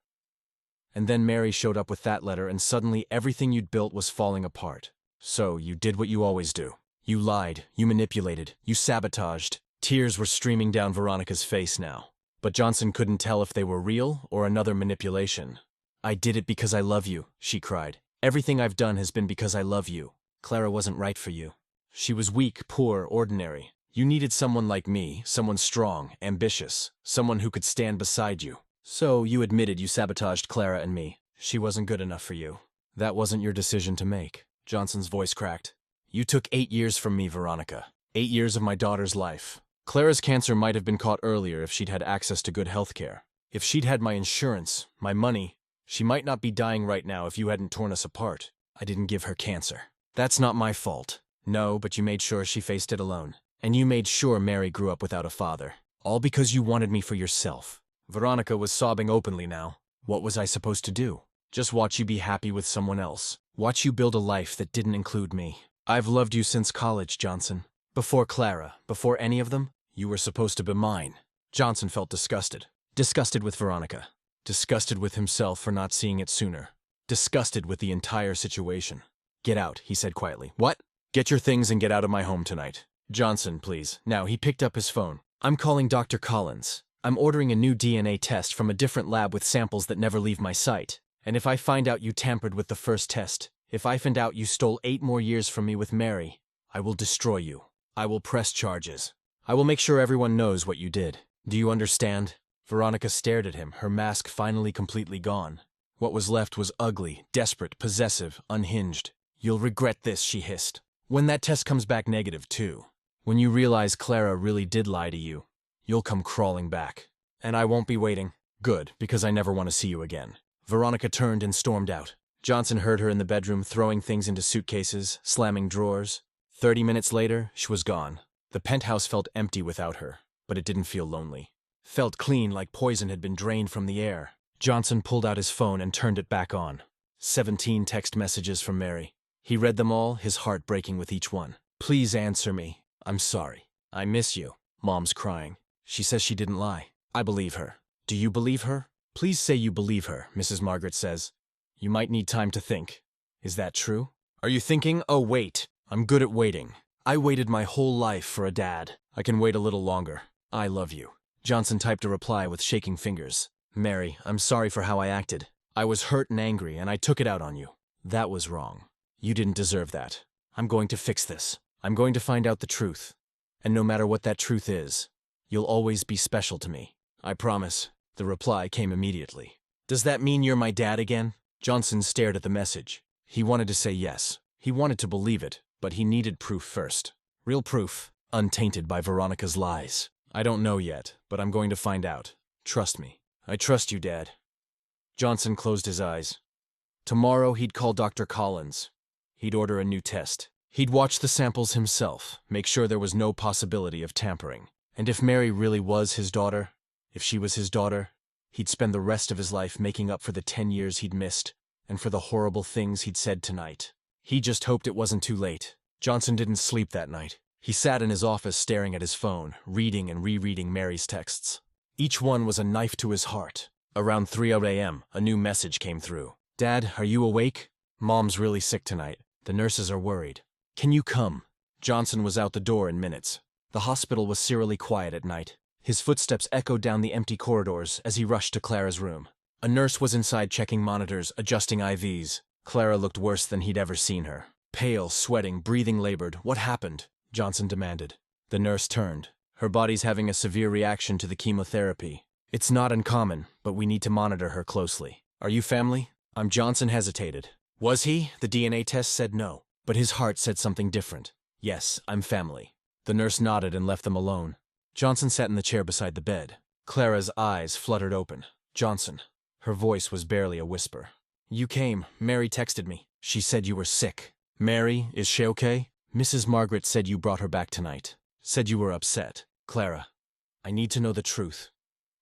And then Mary showed up with that letter and suddenly everything you'd built was falling apart. So you did what you always do. You lied, you manipulated, you sabotaged. Tears were streaming down Veronica's face now. But Johnson couldn't tell if they were real or another manipulation. I did it because I love you, she cried. Everything I've done has been because I love you. Clara wasn't right for you. She was weak, poor, ordinary. You needed someone like me, someone strong, ambitious, someone who could stand beside you. So you admitted you sabotaged Clara and me. She wasn't good enough for you. That wasn't your decision to make. Johnson's voice cracked. You took 8 years from me, Veronica. 8 years of my daughter's life. Clara's cancer might have been caught earlier if she'd had access to good health care. If she'd had my insurance, my money, she might not be dying right now if you hadn't torn us apart. I didn't give her cancer. That's not my fault. No, but you made sure she faced it alone. And you made sure Mary grew up without a father. All because you wanted me for yourself. Veronica was sobbing openly now. What was I supposed to do? Just watch you be happy with someone else. Watch you build a life that didn't include me. I've loved you since college, Johnson. Before Clara, before any of them, you were supposed to be mine. Johnson felt disgusted. Disgusted with Veronica. Disgusted with himself for not seeing it sooner. Disgusted with the entire situation. Get out, he said quietly. What? Get your things and get out of my home tonight. Johnson, please. Now, he picked up his phone. I'm calling Dr. Collins. I'm ordering a new DNA test from a different lab with samples that never leave my sight. And if I find out you tampered with the first test, if I find out you stole 8 more years from me with Mary, I will destroy you. I will press charges. I will make sure everyone knows what you did. Do you understand? Veronica stared at him, her mask finally completely gone. What was left was ugly, desperate, possessive, unhinged. You'll regret this, she hissed. When that test comes back negative, too. When you realize Clara really did lie to you, you'll come crawling back. And I won't be waiting. Good, because I never want to see you again. Veronica turned and stormed out. Johnson heard her in the bedroom throwing things into suitcases, slamming drawers. 30 minutes later, she was gone. The penthouse felt empty without her, but it didn't feel lonely. Felt clean like poison had been drained from the air. Johnson pulled out his phone and turned it back on. 17 text messages from Mary. He read them all, his heart breaking with each one. Please answer me. I'm sorry. I miss you. Mom's crying. She says she didn't lie. I believe her. Do you believe her? Please say you believe her, Mrs. Margaret says. You might need time to think. Is that true? Are you thinking, oh wait, I'm good at waiting. I waited my whole life for a dad. I can wait a little longer. I love you. Johnson typed a reply with shaking fingers. Mary, I'm sorry for how I acted. I was hurt and angry, and I took it out on you. That was wrong. You didn't deserve that. I'm going to fix this. I'm going to find out the truth. And no matter what that truth is, you'll always be special to me. I promise. The reply came immediately. Does that mean you're my dad again? Johnson stared at the message. He wanted to say yes. He wanted to believe it, but he needed proof first. Real proof, untainted by Veronica's lies. I don't know yet, but I'm going to find out. Trust me. I trust you, Dad. Johnson closed his eyes. Tomorrow he'd call Dr. Collins. He'd order a new test. He'd watch the samples himself, make sure there was no possibility of tampering. And if Mary really was his daughter, if she was his daughter, he'd spend the rest of his life making up for the 10 years he'd missed, and for the horrible things he'd said tonight. He just hoped it wasn't too late. Johnson didn't sleep that night. He sat in his office staring at his phone, reading and rereading Mary's texts. Each one was a knife to his heart. Around 3 a.m., a new message came through. Dad, are you awake? Mom's really sick tonight. The nurses are worried. Can you come? Johnson was out the door in minutes. The hospital was eerily quiet at night. His footsteps echoed down the empty corridors as he rushed to Clara's room. A nurse was inside checking monitors, adjusting IVs. Clara looked worse than he'd ever seen her. Pale, sweating, breathing labored. What happened? Johnson demanded. The nurse turned. Her body's having a severe reaction to the chemotherapy. It's not uncommon, but we need to monitor her closely. Are you family? Johnson hesitated. Was he? The DNA test said no, but his heart said something different. Yes, I'm family. The nurse nodded and left them alone. Johnson sat in the chair beside the bed. Clara's eyes fluttered open. Johnson. Her voice was barely a whisper. You came. Mary texted me. She said you were sick. Mary, is she okay? Mrs. Margaret said you brought her back tonight. Said you were upset. Clara, I need to know the truth.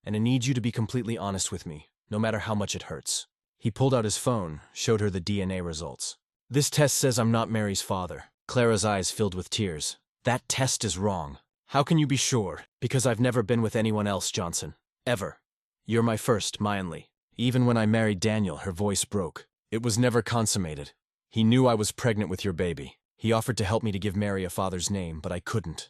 And I need you to be completely honest with me, no matter how much it hurts. He pulled out his phone, showed her the DNA results. This test says I'm not Mary's father. Clara's eyes filled with tears. That test is wrong. How can you be sure? Because I've never been with anyone else, Johnson. Ever. You're my first, my only. Even when I married Daniel, her voice broke. It was never consummated. He knew I was pregnant with your baby. He offered to help me to give Mary a father's name, but I couldn't.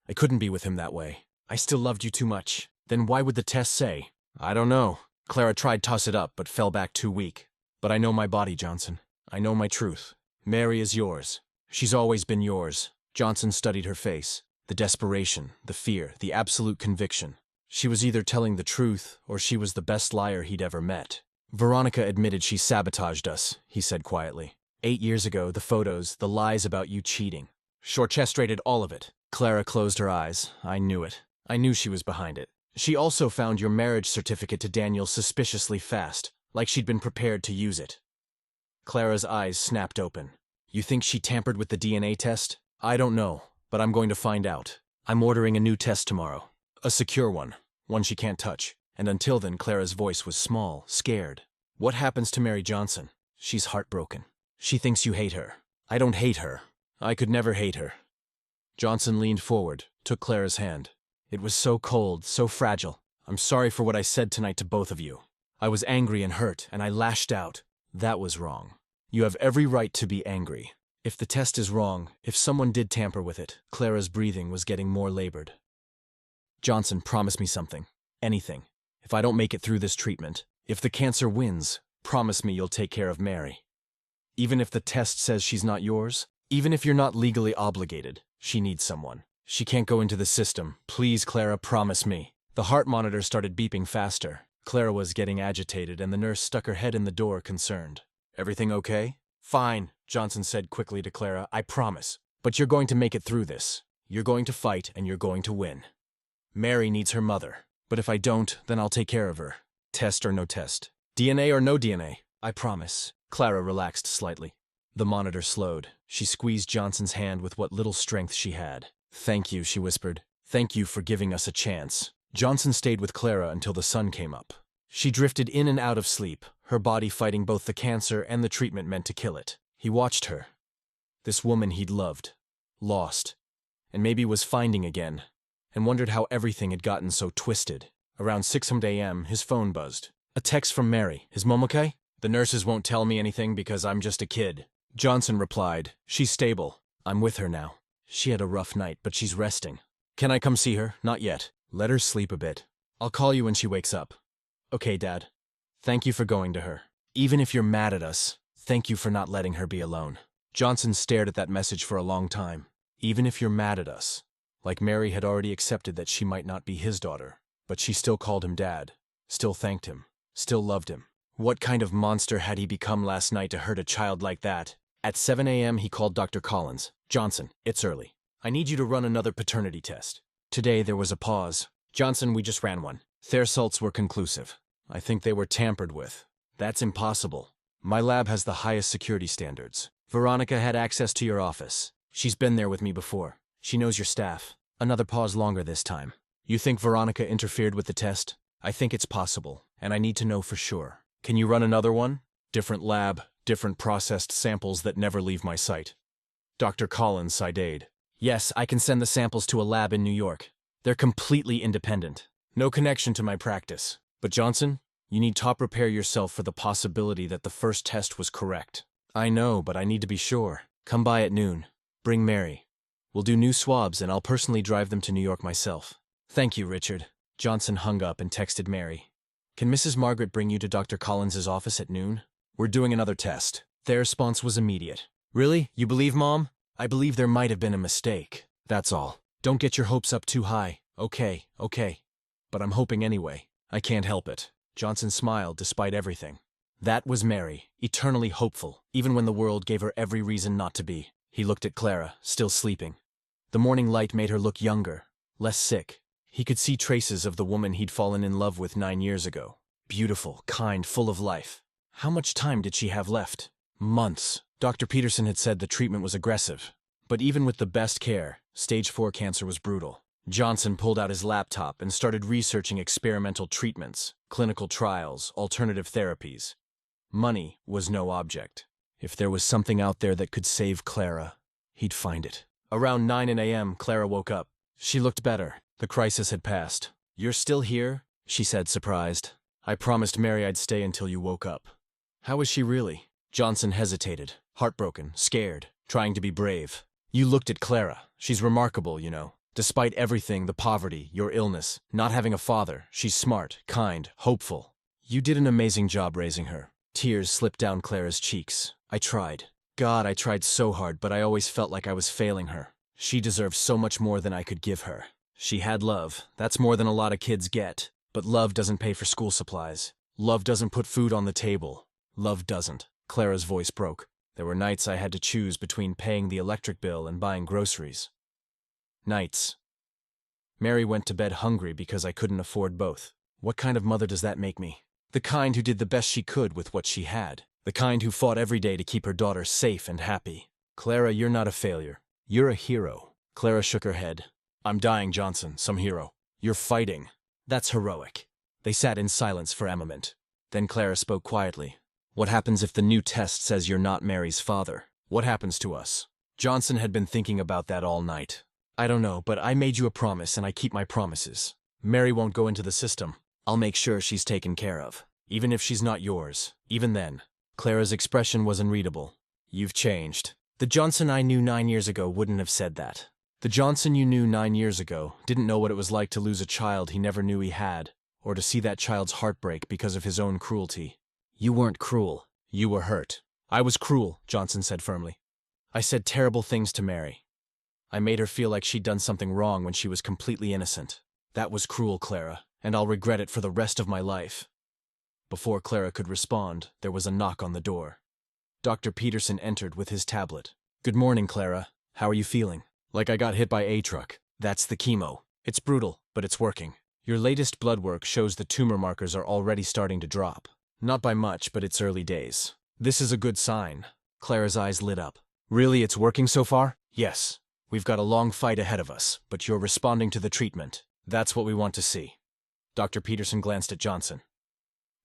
I couldn't be with him that way. I still loved you too much. Then why would the test say? I don't know. Clara tried to toss it up, but fell back too weak. But I know my body, Johnson. I know my truth. Mary is yours. She's always been yours. Johnson studied her face. The desperation, the fear, the absolute conviction. She was either telling the truth, or she was the best liar he'd ever met. Veronica admitted she sabotaged us, he said quietly. 8 years ago, the photos, the lies about you cheating. Short-chest-rated all of it. Clara closed her eyes. I knew it. I knew she was behind it. She also found your marriage certificate to Daniel suspiciously fast, like she'd been prepared to use it. Clara's eyes snapped open. You think she tampered with the DNA test? I don't know, but I'm going to find out. I'm ordering a new test tomorrow. A secure one. One she can't touch. And until then, Clara's voice was small, scared. What happens to Mary Johnson? She's heartbroken. She thinks you hate her. I don't hate her. I could never hate her. Johnson leaned forward, took Clara's hand. It was so cold, so fragile. I'm sorry for what I said tonight to both of you. I was angry and hurt, and I lashed out. That was wrong. You have every right to be angry. If the test is wrong, if someone did tamper with it, Clara's breathing was getting more labored. Johnson, promise me something. Anything. If I don't make it through this treatment, if the cancer wins, promise me you'll take care of Mary. Even if the test says she's not yours, even if you're not legally obligated, she needs someone. She can't go into the system. Please, Clara, promise me. The heart monitor started beeping faster. Clara was getting agitated, and the nurse stuck her head in the door, concerned. Everything okay? Fine, Johnson said quickly to Clara. I promise. But you're going to make it through this. You're going to fight, and you're going to win. Mary needs her mother. But if I don't, then I'll take care of her. Test or no test. DNA or no DNA. I promise. Clara relaxed slightly. The monitor slowed. She squeezed Johnson's hand with what little strength she had. Thank you, she whispered. Thank you for giving us a chance. Johnson stayed with Clara until the sun came up. She drifted in and out of sleep, her body fighting both the cancer and the treatment meant to kill it. He watched her. This woman he'd loved, lost, and maybe was finding again, and wondered how everything had gotten so twisted. Around 6 a.m., his phone buzzed. A text from Mary. Is Mom okay? The nurses won't tell me anything because I'm just a kid. Johnson replied, She's stable. I'm with her now. She had a rough night, but she's resting. Can I come see her? Not yet. Let her sleep a bit. I'll call you when she wakes up. Okay, Dad. Thank you for going to her. Even if you're mad at us, thank you for not letting her be alone. Johnson stared at that message for a long time. Even if you're mad at us. Like Mary had already accepted that she might not be his daughter, but she still called him Dad, still thanked him. Still loved him. What kind of monster had he become last night to hurt a child like that? At 7 a.m. he called Dr. Collins. Johnson, it's early. I need you to run another paternity test. Today there was a pause. Johnson, we just ran one. Their salts were conclusive. I think they were tampered with. That's impossible. My lab has the highest security standards. Veronica had access to your office. She's been there with me before. She knows your staff. Another pause longer this time. You think Veronica interfered with the test? I think it's possible, and I need to know for sure. Can you run another one? Different lab, different processed samples that never leave my sight. Dr. Collins sighed. Yes, I can send the samples to a lab in New York. They're completely independent. No connection to my practice. But Johnson, you need to prepare yourself for the possibility that the first test was correct. I know, but I need to be sure. Come by at noon. Bring Mary. We'll do new swabs and I'll personally drive them to New York myself. Thank you, Richard. Johnson hung up and texted Mary. Can Mrs. Margaret bring you to Dr. Collins's office at noon? We're doing another test. Their response was immediate. Really? You believe, Mom? I believe there might have been a mistake. That's all. Don't get your hopes up too high. Okay. But I'm hoping anyway. I can't help it. Johnson smiled despite everything. That was Mary, eternally hopeful, even when the world gave her every reason not to be. He looked at Clara, still sleeping. The morning light made her look younger, less sick. He could see traces of the woman he'd fallen in love with 9 years ago. Beautiful, kind, full of life. How much time did she have left? Months. Dr. Peterson had said the treatment was aggressive. But even with the best care, stage 4 cancer was brutal. Johnson pulled out his laptop and started researching experimental treatments, clinical trials, alternative therapies. Money was no object. If there was something out there that could save Clara, he'd find it. Around 9 a.m., Clara woke up. She looked better. The crisis had passed. You're still here? She said, surprised. I promised Mary I'd stay until you woke up. How is she really? Johnson hesitated, heartbroken, scared, trying to be brave. You looked at Clara. She's remarkable, you know. Despite everything, the poverty, your illness, not having a father, she's smart, kind, hopeful. You did an amazing job raising her. Tears slipped down Clara's cheeks. I tried. God, I tried so hard, but I always felt like I was failing her. She deserves so much more than I could give her. She had love. That's more than a lot of kids get. But love doesn't pay for school supplies. Love doesn't put food on the table. Love doesn't. Clara's voice broke. There were nights I had to choose between paying the electric bill and buying groceries. Nights. Mary went to bed hungry because I couldn't afford both. What kind of mother does that make me? The kind who did the best she could with what she had. The kind who fought every day to keep her daughter safe and happy. Clara, you're not a failure. You're a hero. Clara shook her head. I'm dying, Johnson, some hero. You're fighting. That's heroic. They sat in silence for a moment. Then Clara spoke quietly. What happens if the new test says you're not Mary's father? What happens to us? Johnson had been thinking about that all night. I don't know, but I made you a promise and I keep my promises. Mary won't go into the system. I'll make sure she's taken care of. Even if she's not yours. Even then. Clara's expression was unreadable. You've changed. The Johnson I knew 9 years ago wouldn't have said that. The Johnson you knew 9 years ago didn't know what it was like to lose a child he never knew he had, or to see that child's heartbreak because of his own cruelty. You weren't cruel. You were hurt. I was cruel, Johnson said firmly. I said terrible things to Mary. I made her feel like she'd done something wrong when she was completely innocent. That was cruel, Clara, and I'll regret it for the rest of my life. Before Clara could respond, there was a knock on the door. Dr. Peterson entered with his tablet. Good morning, Clara. How are you feeling? Like I got hit by a truck. That's the chemo. It's brutal, but it's working. Your latest blood work shows the tumor markers are already starting to drop. Not by much, but it's early days. This is a good sign. Clara's eyes lit up. Really, it's working so far? Yes. We've got a long fight ahead of us, but you're responding to the treatment. That's what we want to see. Dr. Peterson glanced at Johnson.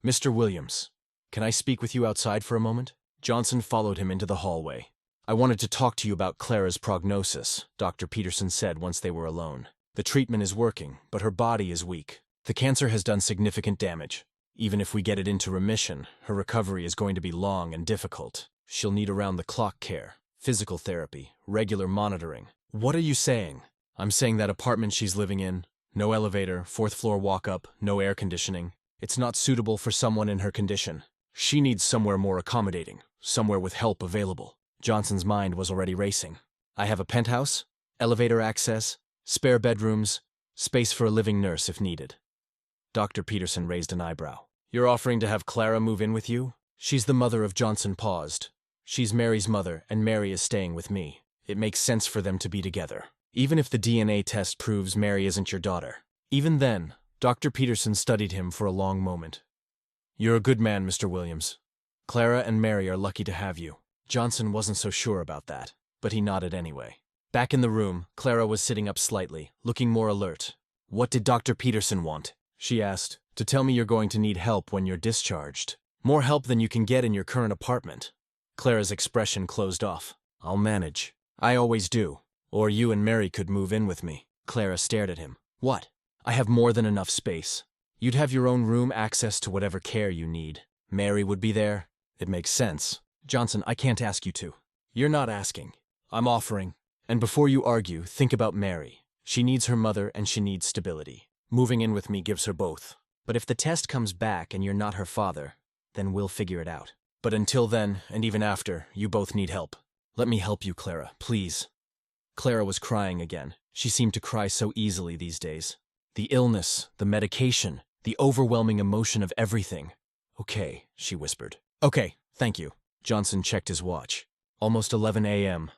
Mr. Williams, can I speak with you outside for a moment? Johnson followed him into the hallway. I wanted to talk to you about Clara's prognosis, Dr. Peterson said once they were alone. The treatment is working, but her body is weak. The cancer has done significant damage. Even if we get it into remission, her recovery is going to be long and difficult. She'll need around-the-clock care, physical therapy, regular monitoring. What are you saying? I'm saying that apartment she's living in, no elevator, 4th floor walk-up, no air conditioning. It's not suitable for someone in her condition. She needs somewhere more accommodating, somewhere with help available. Johnson's mind was already racing. I have a penthouse, elevator access, spare bedrooms, space for a living nurse if needed. Dr. Peterson raised an eyebrow. You're offering to have Clara move in with you? She's the mother of Johnson paused. She's Mary's mother, and Mary is staying with me. It makes sense for them to be together. Even if the DNA test proves Mary isn't your daughter. Even then, Dr. Peterson studied him for a long moment. You're a good man, Mr. Williams. Clara and Mary are lucky to have you. Johnson wasn't so sure about that, but he nodded anyway. Back in the room, Clara was sitting up slightly, looking more alert. What did Dr. Peterson want? She asked. To tell me you're going to need help when you're discharged. More help than you can get in your current apartment. Clara's expression closed off. I'll manage. I always do. Or you and Mary could move in with me. Clara stared at him. What? I have more than enough space. You'd have your own room, access to whatever care you need. Mary would be there. It makes sense. Johnson, I can't ask you to. You're not asking. I'm offering. And before you argue, think about Mary. She needs her mother and she needs stability. Moving in with me gives her both. But if the test comes back and you're not her father, then we'll figure it out. But until then, and even after, you both need help. Let me help you, Clara, please. Clara was crying again. She seemed to cry so easily these days. The illness, the medication, the overwhelming emotion of everything. Okay, she whispered. Okay, thank you. Johnson checked his watch. Almost 11 a.m.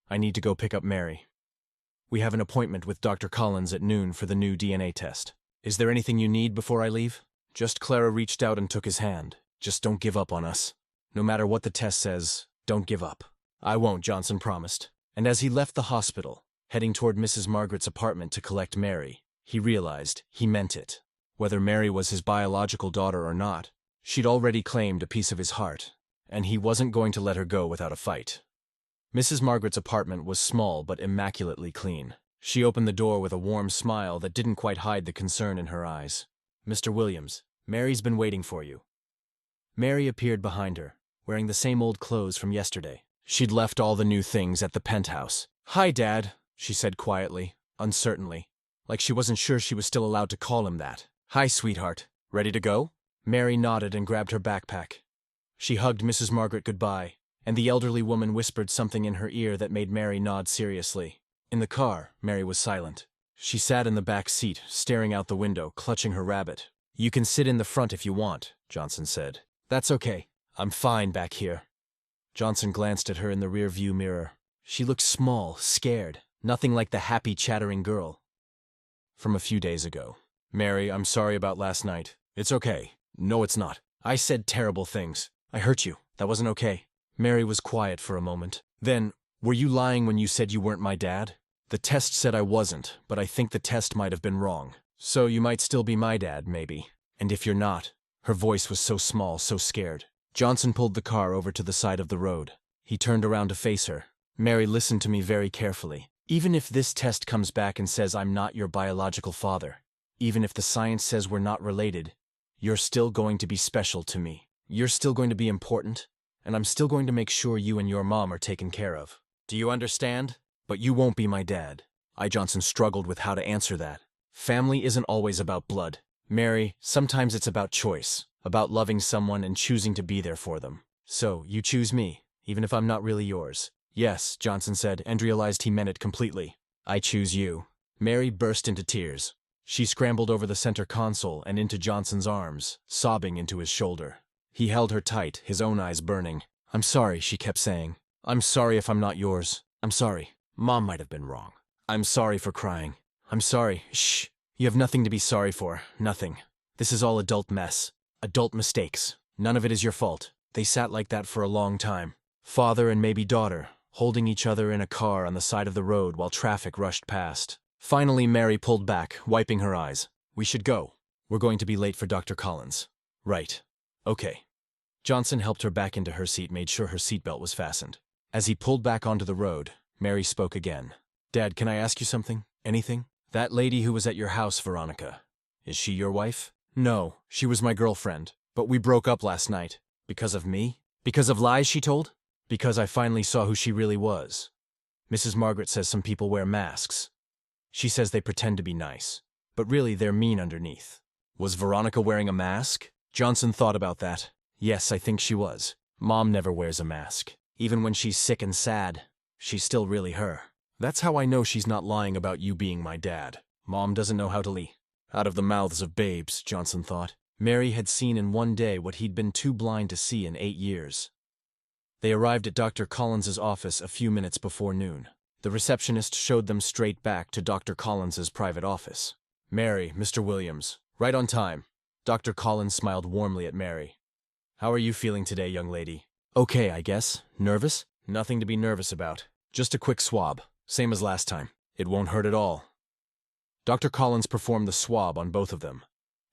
I need to go pick up Mary. We have an appointment with Dr. Collins at noon for the new DNA test. Is there anything you need before I leave? Clara reached out and took his hand. Just don't give up on us. No matter what the test says, don't give up. I won't, Johnson promised. And as he left the hospital, heading toward Mrs. Margaret's apartment to collect Mary, he realized he meant it. Whether Mary was his biological daughter or not, she'd already claimed a piece of his heart, and he wasn't going to let her go without a fight. Mrs. Margaret's apartment was small but immaculately clean. She opened the door with a warm smile that didn't quite hide the concern in her eyes. Mr. Williams, Mary's been waiting for you. Mary appeared behind her, wearing the same old clothes from yesterday. She'd left all the new things at the penthouse. Hi, Dad, she said quietly, uncertainly, like she wasn't sure she was still allowed to call him that. Hi, sweetheart. Ready to go? Mary nodded and grabbed her backpack. She hugged Mrs. Margaret goodbye, and the elderly woman whispered something in her ear that made Mary nod seriously. In the car, Mary was silent. She sat in the back seat, staring out the window, clutching her rabbit. You can sit in the front if you want, Johnson said. That's okay. I'm fine back here. Johnson glanced at her in the rear-view mirror. She looked small, scared, nothing like the happy, chattering girl from a few days ago. Mary, I'm sorry about last night. It's okay. No, it's not. I said terrible things. I hurt you. That wasn't okay. Mary was quiet for a moment. Then, were you lying when you said you weren't my dad? The test said I wasn't, but I think the test might have been wrong. So you might still be my dad, maybe. And if you're not, her voice was so small, so scared. Johnson pulled the car over to the side of the road. He turned around to face her. Mary, listen to me very carefully. Even if this test comes back and says I'm not your biological father, even if the science says we're not related, you're still going to be special to me. You're still going to be important, and I'm still going to make sure you and your mom are taken care of. Do you understand? But you won't be my dad. Johnson struggled with how to answer that. Family isn't always about blood. Mary, sometimes it's about choice, about loving someone and choosing to be there for them. So, you choose me, even if I'm not really yours. Yes, Johnson said, and realized he meant it completely. I choose you. Mary burst into tears. She scrambled over the center console and into Johnson's arms, sobbing into his shoulder. He held her tight, his own eyes burning. I'm sorry, she kept saying. I'm sorry if I'm not yours. I'm sorry. Mom might have been wrong. I'm sorry for crying. I'm sorry. Shh. You have nothing to be sorry for. Nothing. This is all adult mess. Adult mistakes. None of it is your fault. They sat like that for a long time. Father and maybe daughter, holding each other in a car on the side of the road while traffic rushed past. Finally, Mary pulled back, wiping her eyes. We should go. We're going to be late for Dr. Collins. Right. Okay. Johnson helped her back into her seat, made sure her seatbelt was fastened. As he pulled back onto the road, Mary spoke again. Dad, can I ask you something? Anything? That lady who was at your house, Veronica. Is she your wife? No, she was my girlfriend. But we broke up last night. Because of me? Because of lies she told? Because I finally saw who she really was. Mrs. Margaret says some people wear masks. She says they pretend to be nice, but really they're mean underneath. Was Veronica wearing a mask? Johnson thought about that. Yes, I think she was. Mom never wears a mask. Even when she's sick and sad, she's still really her. That's how I know she's not lying about you being my dad. Mom doesn't know how to lie. Out of the mouths of babes, Johnson thought. Mary had seen in one day what he'd been too blind to see in 8 years. They arrived at Dr. Collins's office a few minutes before noon. The receptionist showed them straight back to Dr. Collins's private office. "Mary, Mr. Williams, right on time." Dr. Collins smiled warmly at Mary. "How are you feeling today, young lady?" "Okay, I guess. Nervous?" "Nothing to be nervous about. Just a quick swab, same as last time. It won't hurt at all." Dr. Collins performed the swab on both of them,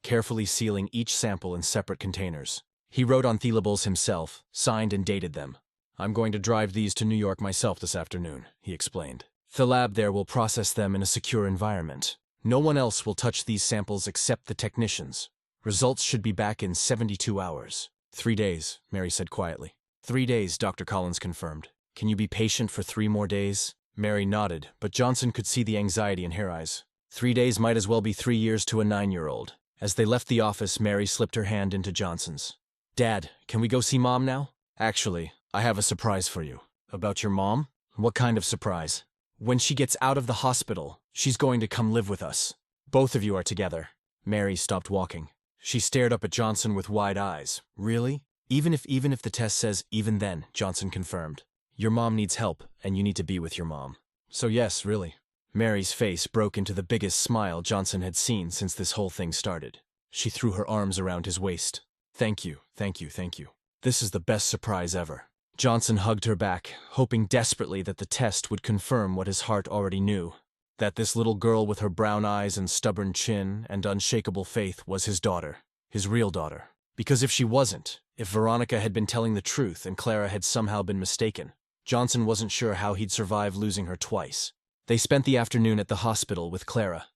carefully sealing each sample in separate containers. He wrote on labels himself, signed and dated them. "I'm going to drive these to New York myself this afternoon," he explained. "The lab there will process them in a secure environment. No one else will touch these samples except the technicians. Results should be back in 72 hours. 3 days, Mary said quietly. 3 days, Dr. Collins confirmed. "Can you be patient for 3 more days?" Mary nodded, but Johnson could see the anxiety in her eyes. 3 days might as well be 3 years to a 9-year-old. As they left the office, Mary slipped her hand into Johnson's. "Dad, can we go see Mom now?" "Actually, I have a surprise for you." "About your mom? What kind of surprise?" "When she gets out of the hospital, she's going to come live with us. Both of you are together." Mary stopped walking. She stared up at Johnson with wide eyes. "Really?" Even if the test says even then," Johnson confirmed. "Your mom needs help, and you need to be with your mom." "So yes, really." Mary's face broke into the biggest smile Johnson had seen since this whole thing started. She threw her arms around his waist. "Thank you, thank you, thank you. This is the best surprise ever." Johnson hugged her back, hoping desperately that the test would confirm what his heart already knew, that this little girl with her brown eyes and stubborn chin and unshakable faith was his daughter, his real daughter. Because if she wasn't, if Veronica had been telling the truth and Clara had somehow been mistaken, Johnson wasn't sure how he'd survive losing her twice. They spent the afternoon at the hospital with Clara.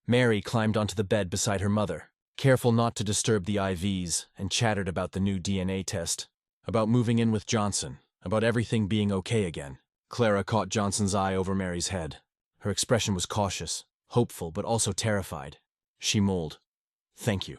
Mary climbed onto the bed beside her mother, careful not to disturb the IVs, and chattered about the new DNA test, about moving in with Johnson, about everything being okay again. Clara caught Johnson's eye over Mary's head. Her expression was cautious, hopeful, but also terrified. She mulled, "Thank you."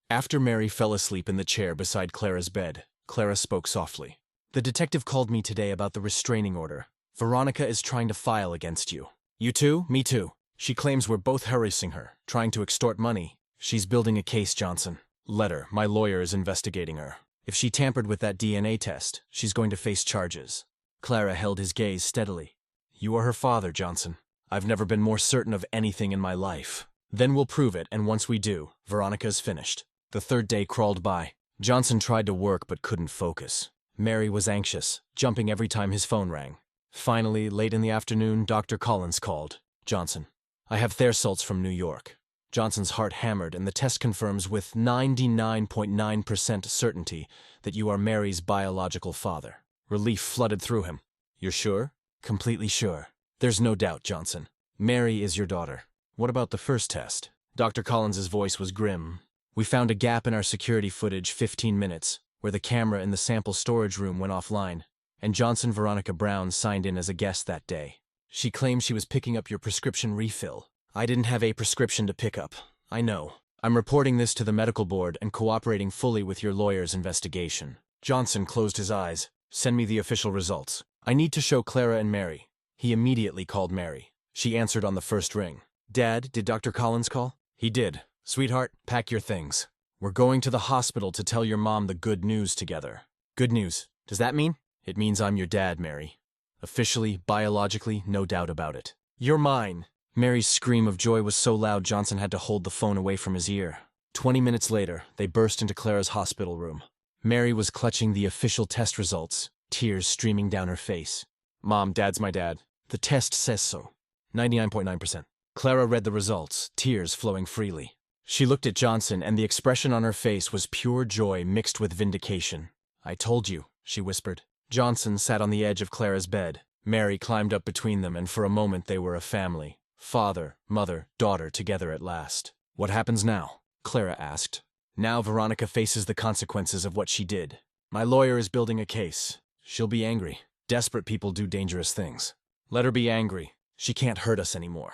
After Mary fell asleep in the chair beside Clara's bed, Clara spoke softly. "The detective called me today about the restraining order. Veronica is trying to file against you." "You too? Me too. She claims we're both harassing her, trying to extort money." "She's building a case, Johnson. Let her. My lawyer is investigating her. If she tampered with that DNA test, she's going to face charges." Clara held his gaze steadily. "You are her father, Johnson. I've never been more certain of anything in my life. Then we'll prove it, and once we do, Veronica's finished." The third day crawled by. Johnson tried to work but couldn't focus. Mary was anxious, jumping every time his phone rang. Finally, late in the afternoon, Dr. Collins called. "Johnson, I have results from New York." Johnson's heart hammered, and the test confirms with 99.9% certainty that you are Mary's biological father. Relief flooded through him. "You're sure?" "Completely sure. There's no doubt, Johnson. Mary is your daughter." "What about the first test?" Dr. Collins's voice was grim. "We found a gap in our security footage 15 minutes, where the camera in the sample storage room went offline, and Veronica Brown signed in as a guest that day. She claimed she was picking up your prescription refill. I didn't have a prescription to pick up. I know. I'm reporting this to the medical board and cooperating fully with your lawyer's investigation." Johnson closed his eyes. "Send me the official results. I need to show Clara and Mary." He immediately called Mary. She answered on the first ring. "Dad, did Dr. Collins call?" "He did. Sweetheart, pack your things. We're going to the hospital to tell your mom the good news together." "Good news. Does that mean?" "It means I'm your dad, Mary. Officially, biologically, no doubt about it." "You're mine." Mary's scream of joy was so loud Johnson had to hold the phone away from his ear. 20 minutes later, they burst into Clara's hospital room. Mary was clutching the official test results, tears streaming down her face. "Mom, Dad's my dad. The test says so. 99.9%. Clara read the results, tears flowing freely. She looked at Johnson, and the expression on her face was pure joy mixed with vindication. "I told you," she whispered. Johnson sat on the edge of Clara's bed. Mary climbed up between them, and for a moment they were a family. Father, mother, daughter together at last. "What happens now?" Clara asked. "Now Veronica faces the consequences of what she did. My lawyer is building a case. She'll be angry. Desperate people do dangerous things. Let her be angry. She can't hurt us anymore."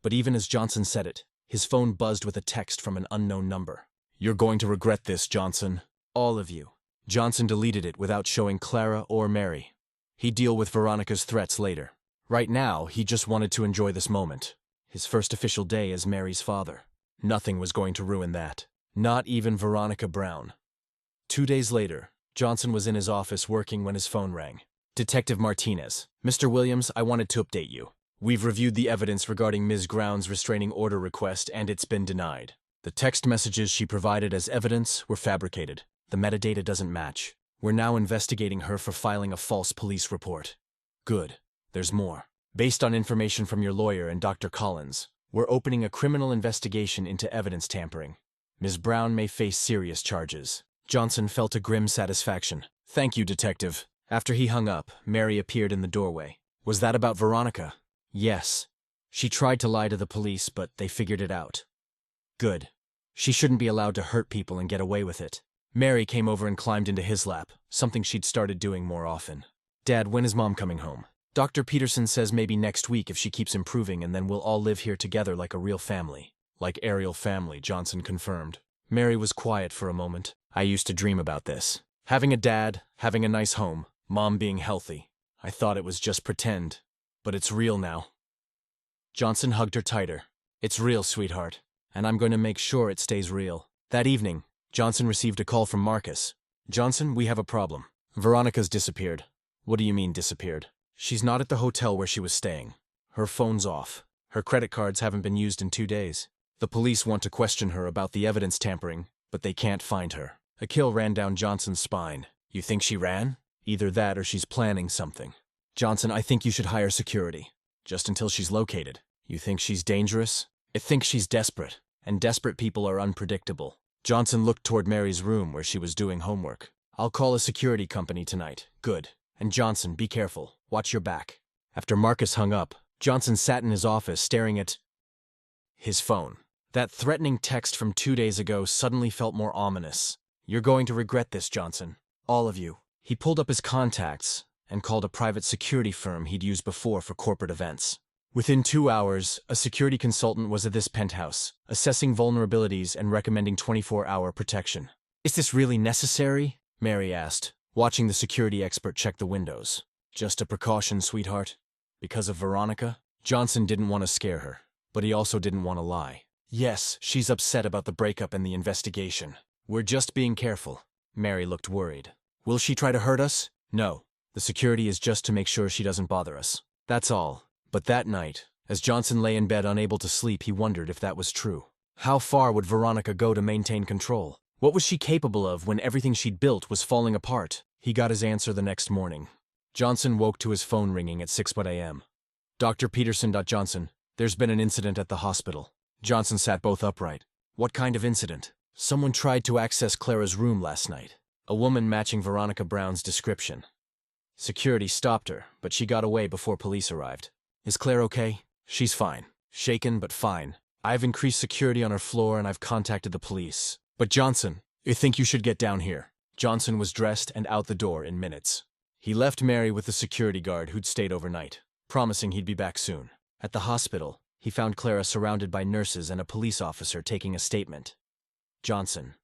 But even as Johnson said it, his phone buzzed with a text from an unknown number. "You're going to regret this, Johnson. All of you." Johnson deleted it without showing Clara or Mary. He'd deal with Veronica's threats later. Right now, he just wanted to enjoy this moment. His first official day as Mary's father. Nothing was going to ruin that. Not even Veronica Brown. 2 days later, Johnson was in his office working when his phone rang. Detective Martinez. Mr. Williams, I wanted to update you. We've reviewed the evidence regarding Ms. Brown's restraining order request and it's been denied. The text messages she provided as evidence were fabricated. The metadata doesn't match. We're now investigating her for filing a false police report. Good. There's more. Based on information from your lawyer and Dr. Collins, we're opening a criminal investigation into evidence tampering. Ms. Brown may face serious charges. Johnson felt a grim satisfaction. Thank you, Detective. After he hung up, Mary appeared in the doorway. Was that about Veronica? Yes. She tried to lie to the police, but they figured it out. Good. She shouldn't be allowed to hurt people and get away with it. Mary came over and climbed into his lap, something she'd started doing more often. Dad, when is Mom coming home? Dr. Peterson says maybe next week if she keeps improving and then we'll all live here together like a real family. Like Ariel family, Johnson confirmed. Mary was quiet for a moment. I used to dream about this. Having a dad, having a nice home, Mom being healthy. I thought it was just pretend, but it's real now. Johnson hugged her tighter. It's real, sweetheart, and I'm going to make sure it stays real. That evening, Johnson received a call from Marcus. Johnson, we have a problem. Veronica's disappeared. What do you mean disappeared? She's not at the hotel where she was staying. Her phone's off. Her credit cards haven't been used in 2 days. The police want to question her about the evidence tampering, but they can't find her. A chill ran down Johnson's spine. You think she ran? Either that or she's planning something. Johnson, I think you should hire security. Just until she's located. You think she's dangerous? I think she's desperate, and desperate people are unpredictable. Johnson looked toward Mary's room where she was doing homework. I'll call a security company tonight. Good. And Johnson, be careful. Watch your back. After Marcus hung up, Johnson sat in his office staring at his phone. That threatening text from 2 days ago suddenly felt more ominous. You're going to regret this, Johnson. All of you. He pulled up his contacts and called a private security firm he'd used before for corporate events. Within 2 hours, a security consultant was at this penthouse, assessing vulnerabilities and recommending 24-hour protection. Is this really necessary? Mary asked, watching the security expert check the windows. Just a precaution, sweetheart. Because of Veronica? Johnson didn't want to scare her, but he also didn't want to lie. Yes, she's upset about the breakup and the investigation. We're just being careful. Mary looked worried. Will she try to hurt us? No. The security is just to make sure she doesn't bother us. That's all. But that night, as Johnson lay in bed unable to sleep, he wondered if that was true. How far would Veronica go to maintain control? What was she capable of when everything she'd built was falling apart? He got his answer the next morning. Johnson woke to his phone ringing at 6 a.m. Dr. Peterson. Johnson, there's been an incident at the hospital. Johnson sat both upright. What kind of incident? Someone tried to access Clara's room last night. A woman matching Veronica Brown's description. Security stopped her, but she got away before police arrived. Is Claire okay? She's fine. Shaken, but fine. I've increased security on her floor and I've contacted the police. But Johnson, I think you should get down here. Johnson was dressed and out the door in minutes. He left Mary with the security guard who'd stayed overnight, promising he'd be back soon. At the hospital, he found Clara surrounded by nurses and a police officer taking a statement. Johnson.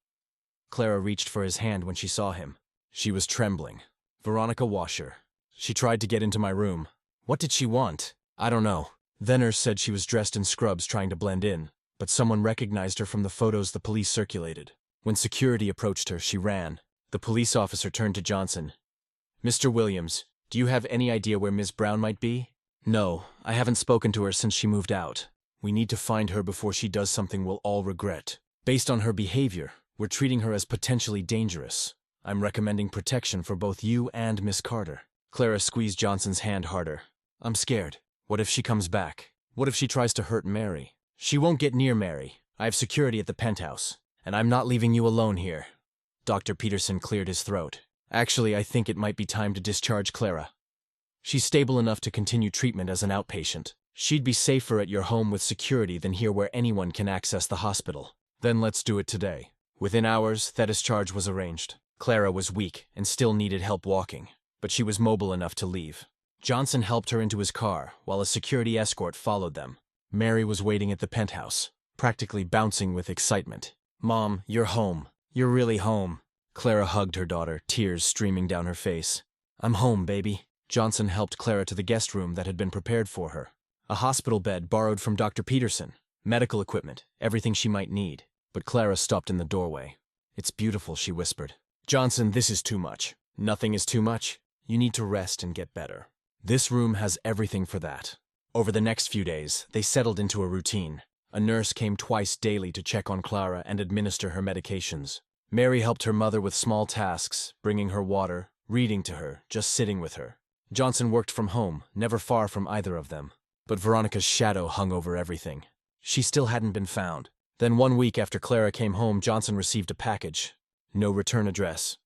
Clara reached for his hand when she saw him. She was trembling. Veronica Washer. She tried to get into my room. What did she want? I don't know. The nurse said she was dressed in scrubs trying to blend in, but someone recognized her from the photos the police circulated. When security approached her, she ran. The police officer turned to Johnson. Mr. Williams, do you have any idea where Ms. Brown might be? No, I haven't spoken to her since she moved out. We need to find her before she does something we'll all regret. Based on her behavior, we're treating her as potentially dangerous. I'm recommending protection for both you and Miss Carter. Clara squeezed Johnson's hand harder. I'm scared. What if she comes back? What if she tries to hurt Mary? She won't get near Mary. I have security at the penthouse, and I'm not leaving you alone here. Dr. Peterson cleared his throat. Actually, I think it might be time to discharge Clara. She's stable enough to continue treatment as an outpatient. She'd be safer at your home with security than here where anyone can access the hospital. Then let's do it today. Within hours, that discharge was arranged. Clara was weak and still needed help walking, but she was mobile enough to leave. Johnson helped her into his car while a security escort followed them. Mary was waiting at the penthouse, practically bouncing with excitement. Mom, you're home. You're really home. Clara hugged her daughter, tears streaming down her face. I'm home, baby. Johnson helped Clara to the guest room that had been prepared for her. A hospital bed borrowed from Dr. Peterson, medical equipment, everything she might need. but Clara stopped in the doorway. "It's beautiful," she whispered. "Johnson, this is too much." "Nothing is too much. You need to rest and get better. This room has everything for that." Over the next few days, they settled into a routine. A nurse came twice daily to check on Clara and administer her medications. Mary helped her mother with small tasks, bringing her water, reading to her, just sitting with her. Johnson worked from home, never far from either of them. But Veronica's shadow hung over everything. She still hadn't been found. Then 1 week after Clara came home, Johnson received a package. No return address.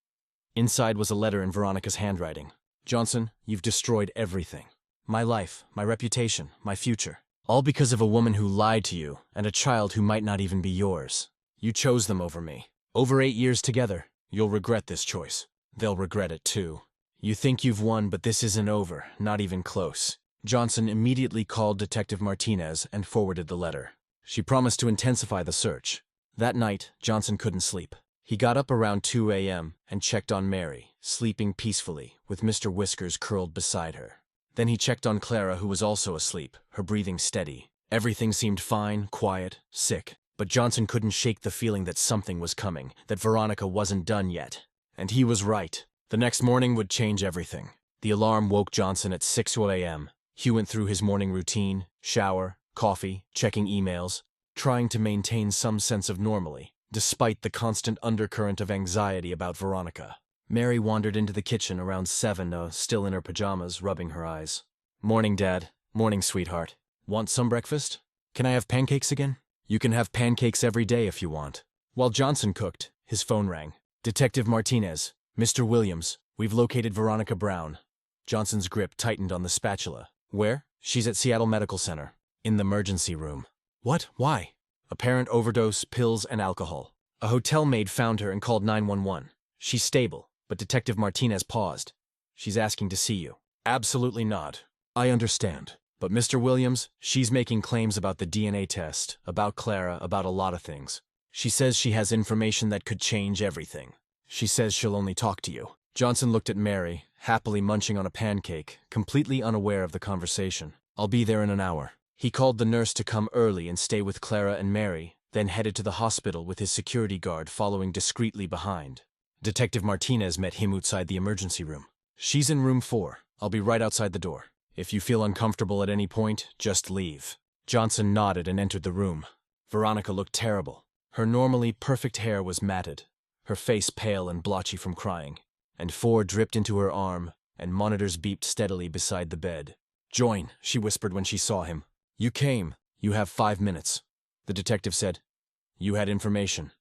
Inside was a letter in Veronica's handwriting. "Johnson, you've destroyed everything. My life, my reputation, my future. All because of a woman who lied to you and a child who might not even be yours. You chose them over me. Over 8 years together, you'll regret this choice. They'll regret it too. You think you've won, but this isn't over, not even close." Johnson immediately called Detective Martinez and forwarded the letter. She promised to intensify the search. That night, Johnson couldn't sleep. He got up around 2 a.m. and checked on Mary, sleeping peacefully, with Mr. Whiskers curled beside her. Then he checked on Clara, who was also asleep, her breathing steady. Everything seemed fine, quiet, sick. But Johnson couldn't shake the feeling that something was coming, that Veronica wasn't done yet. And he was right. The next morning would change everything. The alarm woke Johnson at 6 a.m. He went through his morning routine, shower, coffee, checking emails, trying to maintain some sense of normalcy, despite the constant undercurrent of anxiety about Veronica. Mary wandered into the kitchen around 7, still in her pajamas, rubbing her eyes. "Morning, Dad. Morning, sweetheart. Want some breakfast? Can I have pancakes again?" "You can have pancakes every day if you want." While Johnson cooked, his phone rang. "Detective Martinez, Mr. Williams, we've located Veronica Brown." Johnson's grip tightened on the spatula. "Where?" "She's at Seattle Medical Center. In the emergency room." "What? Why?" "Apparent overdose, pills, and alcohol. A hotel maid found her and called 911. She's stable, but Detective Martinez paused. She's asking to see you." "Absolutely not. I understand. But Mr. Williams, she's making claims about the DNA test, about Clara, about a lot of things. She says she has information that could change everything. She says she'll only talk to you." Johnson looked at Mary, happily munching on a pancake, completely unaware of the conversation. "I'll be there in an hour." He called the nurse to come early and stay with Clara and Mary, then headed to the hospital with his security guard following discreetly behind. Detective Martinez met him outside the emergency room. "She's in room 4. I'll be right outside the door. If you feel uncomfortable at any point, just leave." Johnson nodded and entered the room. Veronica looked terrible. Her normally perfect hair was matted, her face pale and blotchy from crying, and 4 dripped into her arm, and monitors beeped steadily beside the bed. "Join," she whispered when she saw him. "You came. You have 5 minutes." The detective said, "You had information."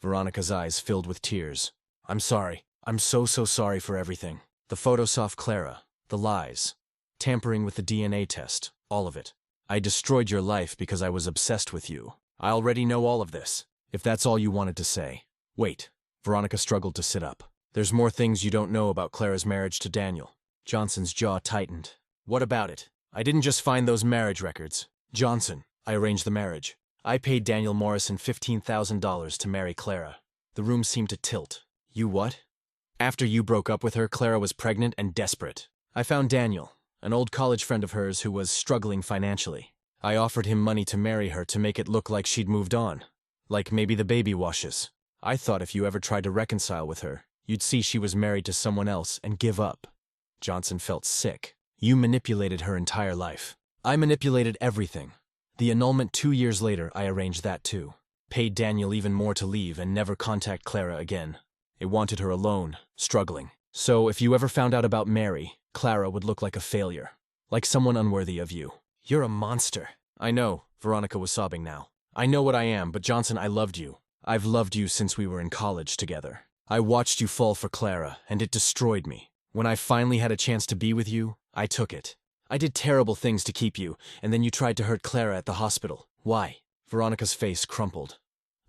Veronica's eyes filled with tears. "I'm sorry. I'm so sorry for everything. The photos of Clara, the lies, tampering with the DNA test, all of it. I destroyed your life because I was obsessed with you. I already know all of this, if that's all you wanted to say." "Wait." Veronica struggled to sit up. "There's more things you don't know about Clara's marriage to Daniel." Johnson's jaw tightened. "What about it? I didn't just find those marriage records. Johnson, I arranged the marriage. I paid Daniel Morrison $15,000 to marry Clara." The room seemed to tilt. "You what?" "After you broke up with her, Clara was pregnant and desperate. I found Daniel, an old college friend of hers who was struggling financially. I offered him money to marry her to make it look like she'd moved on. Like maybe the baby washes. I thought if you ever tried to reconcile with her, you'd see she was married to someone else and give up." Johnson felt sick. "You manipulated her entire life." "I manipulated everything. The annulment 2 years later, I arranged that too. Paid Daniel even more to leave and never contact Clara again. It wanted her alone, struggling. So if you ever found out about Mary, Clara would look like a failure. Like someone unworthy of you." "You're a monster." "I know," Veronica was sobbing now. "I know what I am, but Johnson, I loved you. I've loved you since we were in college together. I watched you fall for Clara, and it destroyed me. When I finally had a chance to be with you, I took it. I did terrible things to keep you, and then you tried to hurt Clara at the hospital. Why?" Veronica's face crumpled.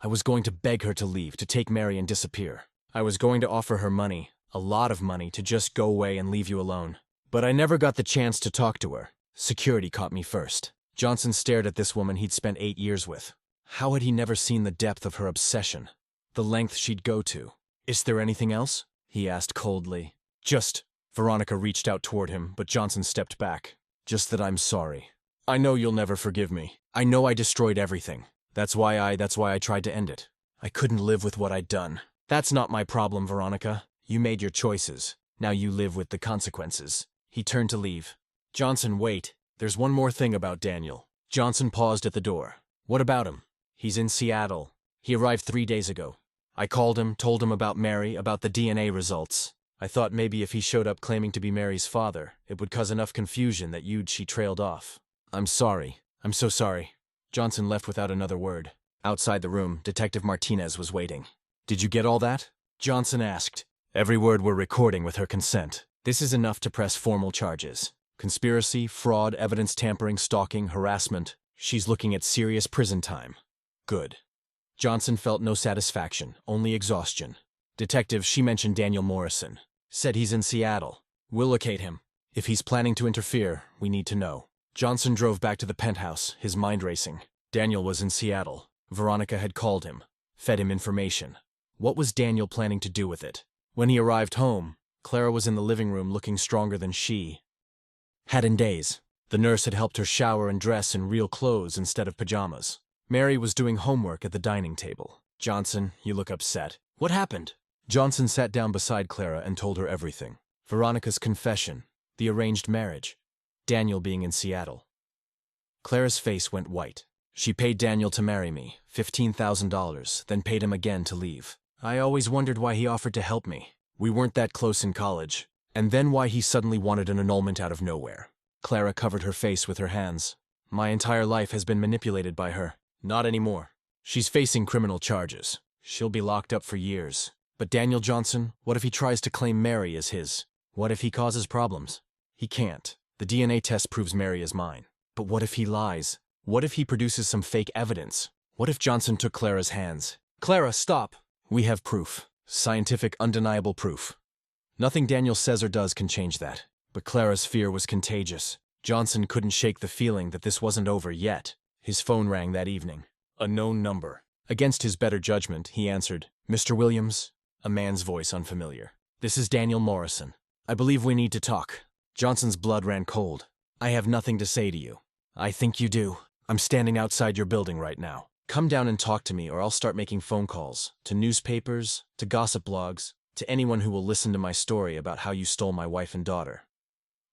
"I was going to beg her to leave, to take Mary and disappear. I was going to offer her money, a lot of money, to just go away and leave you alone. But I never got the chance to talk to her. Security caught me first." Johnson stared at this woman he'd spent 8 years with. How had he never seen the depth of her obsession? The length she'd go to? "Is there anything else?" he asked coldly. "Just..." Veronica reached out toward him, but Johnson stepped back. "Just that I'm sorry. I know you'll never forgive me. I know I destroyed everything. That's why I tried to end it. I couldn't live with what I'd done. That's not my problem, Veronica. You made your choices. Now you live with the consequences. He turned to leave. Johnson, wait. There's one more thing about Daniel. Johnson paused at the door. What about him? He's in Seattle. He arrived 3 days ago. I called him, told him about Mary, about the DNA results. I thought maybe if he showed up claiming to be Mary's father, it would cause enough confusion that she trailed off. I'm sorry. I'm so sorry. Johnson left without another word. Outside the room, Detective Martinez was waiting. Did you get all that? Johnson asked. Every word we're recording with her consent. This is enough to press formal charges. Conspiracy, fraud, evidence tampering, stalking, harassment. She's looking at serious prison time. Good. Johnson felt no satisfaction, only exhaustion. Detective, she mentioned Daniel Morrison. Said he's in Seattle. We'll locate him. If he's planning to interfere, we need to know. Johnson drove back to the penthouse, his mind racing. Daniel was in Seattle. Veronica had called him, fed him information. What was Daniel planning to do with it? When he arrived home, Clara was in the living room looking stronger than she had in days. The nurse had helped her shower and dress in real clothes instead of pajamas. Mary was doing homework at the dining table. Johnson, you look upset. What happened? Johnson sat down beside Clara and told her everything. Veronica's confession, the arranged marriage, Daniel being in Seattle. Clara's face went white. She paid Daniel to marry me, $15,000, then paid him again to leave. I always wondered why he offered to help me. We weren't that close in college. And then why he suddenly wanted an annulment out of nowhere. Clara covered her face with her hands. My entire life has been manipulated by her. Not anymore. She's facing criminal charges. She'll be locked up for years. But Daniel Johnson, what if he tries to claim Mary as his? What if he causes problems? He can't. The DNA test proves Mary is mine. But what if he lies? What if he produces some fake evidence? What if Johnson took Clara's hands? Clara, stop! We have proof. Scientific, undeniable proof. Nothing Daniel says or does can change that. But Clara's fear was contagious. Johnson couldn't shake the feeling that this wasn't over yet. His phone rang that evening. A known number. Against his better judgment, he answered, Mr. Williams? A man's voice unfamiliar. This is Daniel Morrison. I believe we need to talk. Johnson's blood ran cold. I have nothing to say to you. I think you do. I'm standing outside your building right now. Come down and talk to me or I'll start making phone calls. To newspapers, to gossip blogs, to anyone who will listen to my story about how you stole my wife and daughter.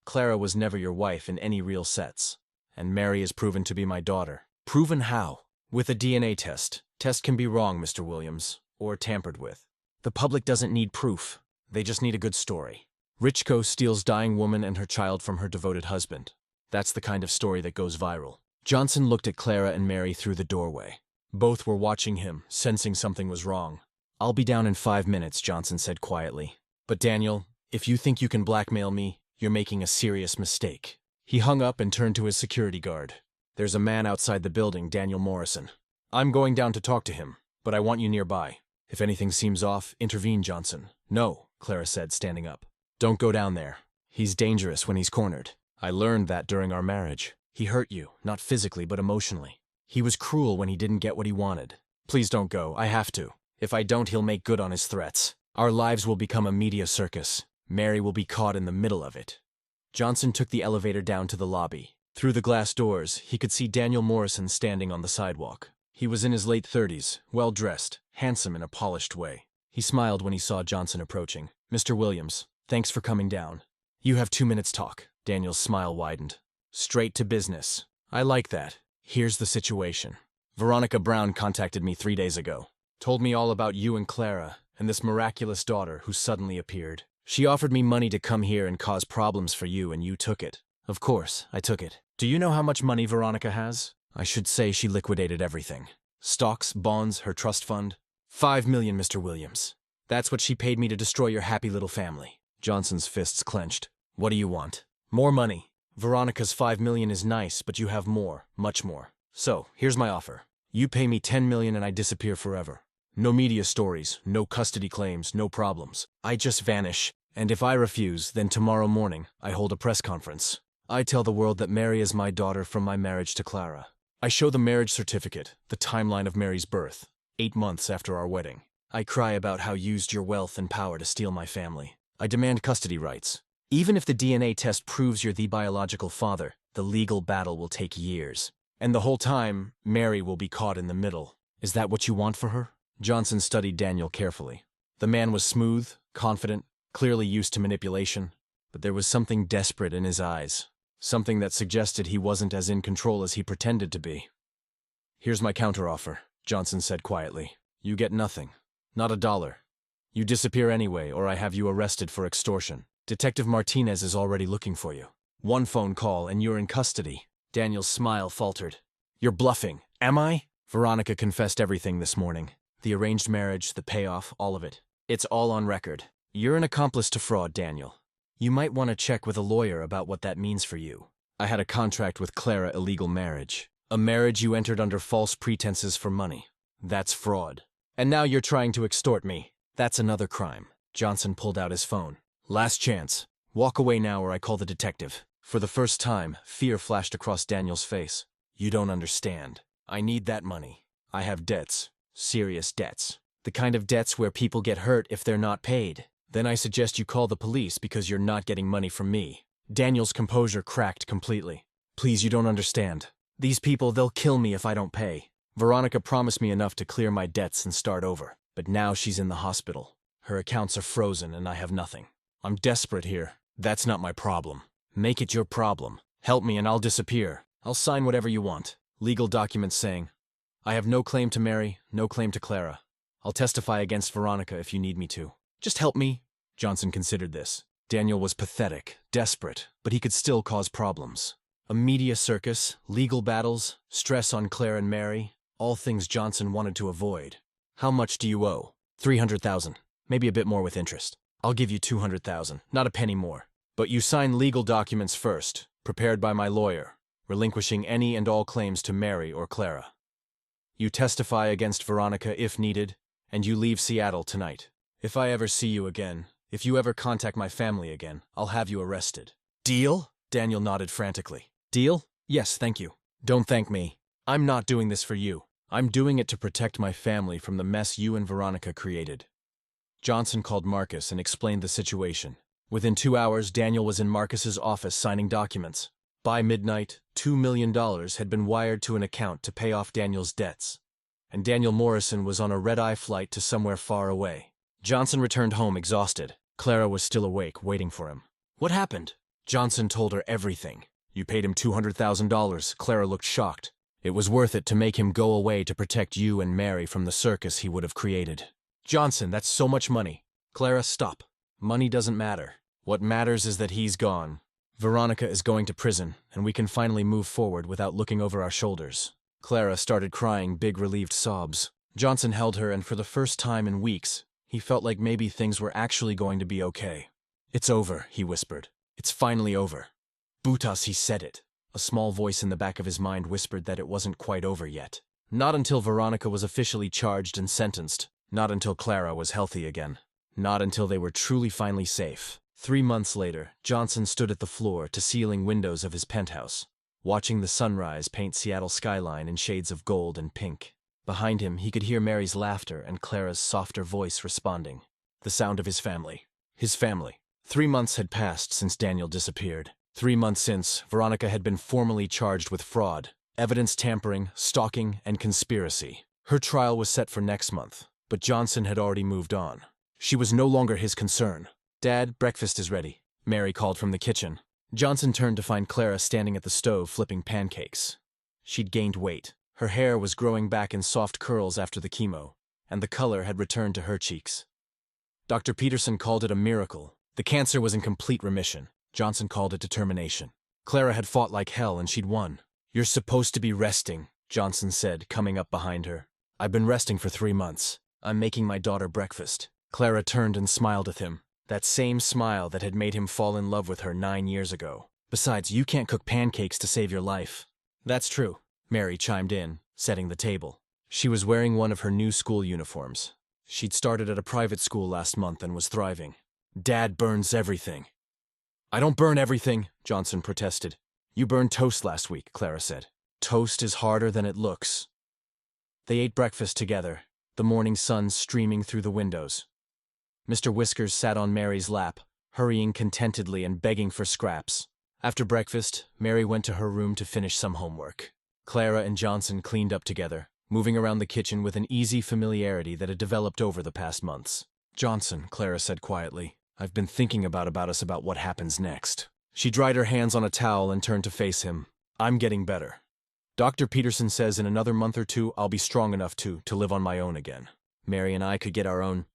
Clara was never your wife in any real sense. And Mary is proven to be my daughter. Proven how? With a DNA test. Test can be wrong, Mr. Williams, or tampered with. The public doesn't need proof. They just need a good story. Richko steals dying woman and her child from her devoted husband. That's the kind of story that goes viral. Johnson looked at Clara and Mary through the doorway. Both were watching him, sensing something was wrong. I'll be down in 5 minutes, Johnson said quietly. But Daniel, if you think you can blackmail me, you're making a serious mistake. He hung up and turned to his security guard. There's a man outside the building, Daniel Morrison. I'm going down to talk to him, but I want you nearby. If anything seems off, intervene, Johnson. No, Clara said, standing up. Don't go down there. He's dangerous when he's cornered. I learned that during our marriage. He hurt you, not physically, but emotionally. He was cruel when he didn't get what he wanted. Please don't go, I have to. If I don't, he'll make good on his threats. Our lives will become a media circus. Mary will be caught in the middle of it. Johnson took the elevator down to the lobby. Through the glass doors, he could see Daniel Morrison standing on the sidewalk. He was in his late 30s, well-dressed, handsome in a polished way. He smiled when he saw Johnson approaching. Mr. Williams, thanks for coming down. You have 2 minutes talk. Daniel's smile widened. Straight to business. I like that. Here's the situation. Veronica Brown contacted me 3 days ago. Told me all about you and Clara, and this miraculous daughter who suddenly appeared. She offered me money to come here and cause problems for you, and you took it. Of course, I took it. Do you know how much money Veronica has? I should say she liquidated everything. Stocks, bonds, her trust fund. 5 million, Mr. Williams. That's what she paid me to destroy your happy little family. Johnson's fists clenched. What do you want? More money. Veronica's 5 million is nice, but you have more, much more. So, here's my offer. You pay me 10 million and I disappear forever. No media stories, no custody claims, no problems. I just vanish. And if I refuse, then tomorrow morning, I hold a press conference. I tell the world that Mary is my daughter from my marriage to Clara. I show the marriage certificate, the timeline of Mary's birth, 8 months after our wedding. I cry about how you used your wealth and power to steal my family. I demand custody rights. Even if the DNA test proves you're the biological father, the legal battle will take years. And the whole time, Mary will be caught in the middle. Is that what you want for her? Johnson studied Daniel carefully. The man was smooth, confident, clearly used to manipulation, but there was something desperate in his eyes, something that suggested he wasn't as in control as he pretended to be. Here's my counteroffer, Johnson said quietly. You get nothing. Not $1. You disappear anyway, or I have you arrested for extortion. Detective Martinez is already looking for you. One phone call and you're in custody. Daniel's smile faltered. You're bluffing. Am I? Veronica confessed everything this morning. The arranged marriage, the payoff, all of it. It's all on record. You're an accomplice to fraud, Daniel. You might want to check with a lawyer about what that means for you. I had a contract with Clara, illegal marriage. A marriage you entered under false pretenses for money. That's fraud. And now you're trying to extort me. That's another crime. Johnson pulled out his phone. Last chance. Walk away now or I call the detective. For the first time, fear flashed across Daniel's face. You don't understand. I need that money. I have debts. Serious debts. The kind of debts where people get hurt if they're not paid. Then I suggest you call the police because you're not getting money from me. Daniel's composure cracked completely. Please, you don't understand. These people, they'll kill me if I don't pay. Veronica promised me enough to clear my debts and start over. But now she's in the hospital. Her accounts are frozen and I have nothing. I'm desperate here. That's not my problem. Make it your problem. Help me and I'll disappear. I'll sign whatever you want. Legal documents saying, I have no claim to Mary, no claim to Clara. I'll testify against Veronica if you need me to. Just help me. Johnson considered this. Daniel was pathetic, desperate, but he could still cause problems. A media circus, legal battles, stress on Claire and Mary, all things Johnson wanted to avoid. How much do you owe? $300,000. Maybe a bit more with interest. I'll give you $200,000, not a penny more. But you sign legal documents first, prepared by my lawyer, relinquishing any and all claims to Mary or Clara. You testify against Veronica if needed, and you leave Seattle tonight. If I ever see you again, if you ever contact my family again, I'll have you arrested. Deal? Daniel nodded frantically. Deal? Yes, thank you. Don't thank me. I'm not doing this for you. I'm doing it to protect my family from the mess you and Veronica created. Johnson called Marcus and explained the situation. Within 2 hours, Daniel was in Marcus's office signing documents. By midnight, $2 million had been wired to an account to pay off Daniel's debts. And Daniel Morrison was on a red-eye flight to somewhere far away. Johnson returned home exhausted. Clara was still awake, waiting for him. What happened? Johnson told her everything. You paid him $200,000. Clara looked shocked. It was worth it to make him go away to protect you and Mary from the circus he would have created. Johnson, that's so much money. Clara, stop. Money doesn't matter. What matters is that he's gone. Veronica is going to prison, and we can finally move forward without looking over our shoulders. Clara started crying big relieved sobs. Johnson held her, and for the first time in weeks, he felt like maybe things were actually going to be okay. It's over, he whispered. It's finally over. Butas, he said it. A small voice in the back of his mind whispered that it wasn't quite over yet. Not until Veronica was officially charged and sentenced. Not until Clara was healthy again. Not until they were truly finally safe. 3 months later, Johnson stood at the floor-to-ceiling windows of his penthouse, watching the sunrise paint Seattle's skyline in shades of gold and pink. Behind him, he could hear Mary's laughter and Clara's softer voice responding. The sound of his family. His family. 3 months had passed since Daniel disappeared. 3 months since, Veronica had been formally charged with fraud, evidence tampering, stalking, and conspiracy. Her trial was set for next month, but Johnson had already moved on. She was no longer his concern. Dad, breakfast is ready, Mary called from the kitchen. Johnson turned to find Clara standing at the stove flipping pancakes. She'd gained weight. Her hair was growing back in soft curls after the chemo, and the color had returned to her cheeks. Dr. Peterson called it a miracle. The cancer was in complete remission. Johnson called it determination. Clara had fought like hell and she'd won. You're supposed to be resting, Johnson said, coming up behind her. I've been resting for 3 months. I'm making my daughter breakfast. Clara turned and smiled at him. That same smile that had made him fall in love with her 9 years ago. Besides, you can't cook pancakes to save your life. That's true, Mary chimed in, setting the table. She was wearing one of her new school uniforms. She'd started at a private school last month and was thriving. Dad burns everything. I don't burn everything, Johnson protested. You burned toast last week, Clara said. Toast is harder than it looks. They ate breakfast together, the morning sun streaming through the windows. Mr. Whiskers sat on Mary's lap, hurrying contentedly and begging for scraps. After breakfast, Mary went to her room to finish some homework. Clara and Johnson cleaned up together, moving around the kitchen with an easy familiarity that had developed over the past months. "Johnson," Clara said quietly, "I've been thinking about us about what happens next." She dried her hands on a towel and turned to face him. "I'm getting better. Dr. Peterson says in another month or two I'll be strong enough to live on my own again. Mary and I could get our own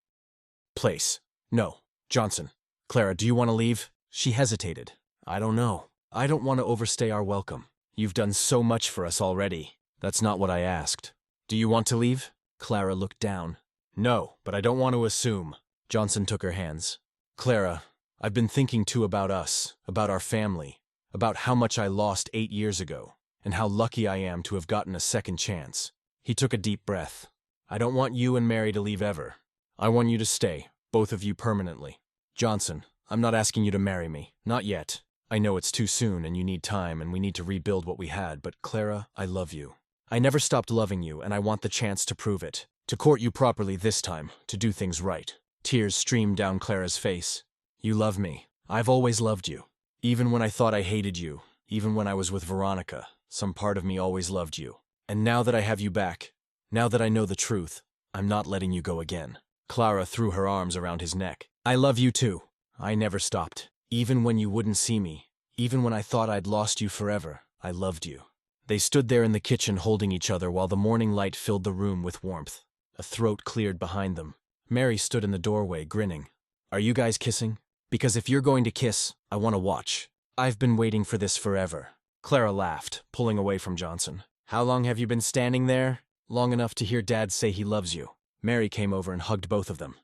place." "No, Johnson." "Clara, do you want to leave?" She hesitated. "I don't know. I don't want to overstay our welcome. You've done so much for us already." "That's not what I asked. Do you want to leave?" Clara looked down. "No, but I don't want to assume." Johnson took her hands. "Clara, I've been thinking too about us, about our family, about how much I lost 8 years ago, and how lucky I am to have gotten a second chance." He took a deep breath. "I don't want you and Mary to leave ever. I want you to stay, both of you permanently. Johnson, I'm not asking you to marry me. Not yet. I know it's too soon and you need time and we need to rebuild what we had, but Clara, I love you. I never stopped loving you and I want the chance to prove it. To court you properly this time, to do things right." Tears streamed down Clara's face. "You love me. I've always loved you. Even when I thought I hated you, even when I was with Veronica, some part of me always loved you. And now that I have you back, now that I know the truth, I'm not letting you go again." Clara threw her arms around his neck. "I love you too. I never stopped. Even when you wouldn't see me, even when I thought I'd lost you forever, I loved you." They stood there in the kitchen holding each other while the morning light filled the room with warmth. A throat cleared behind them. Mary stood in the doorway, grinning. "Are you guys kissing? Because if you're going to kiss, I want to watch. I've been waiting for this forever." Clara laughed, pulling away from Johnson. "How long have you been standing there?" "Long enough to hear Dad say he loves you." Mary came over and hugged both of them.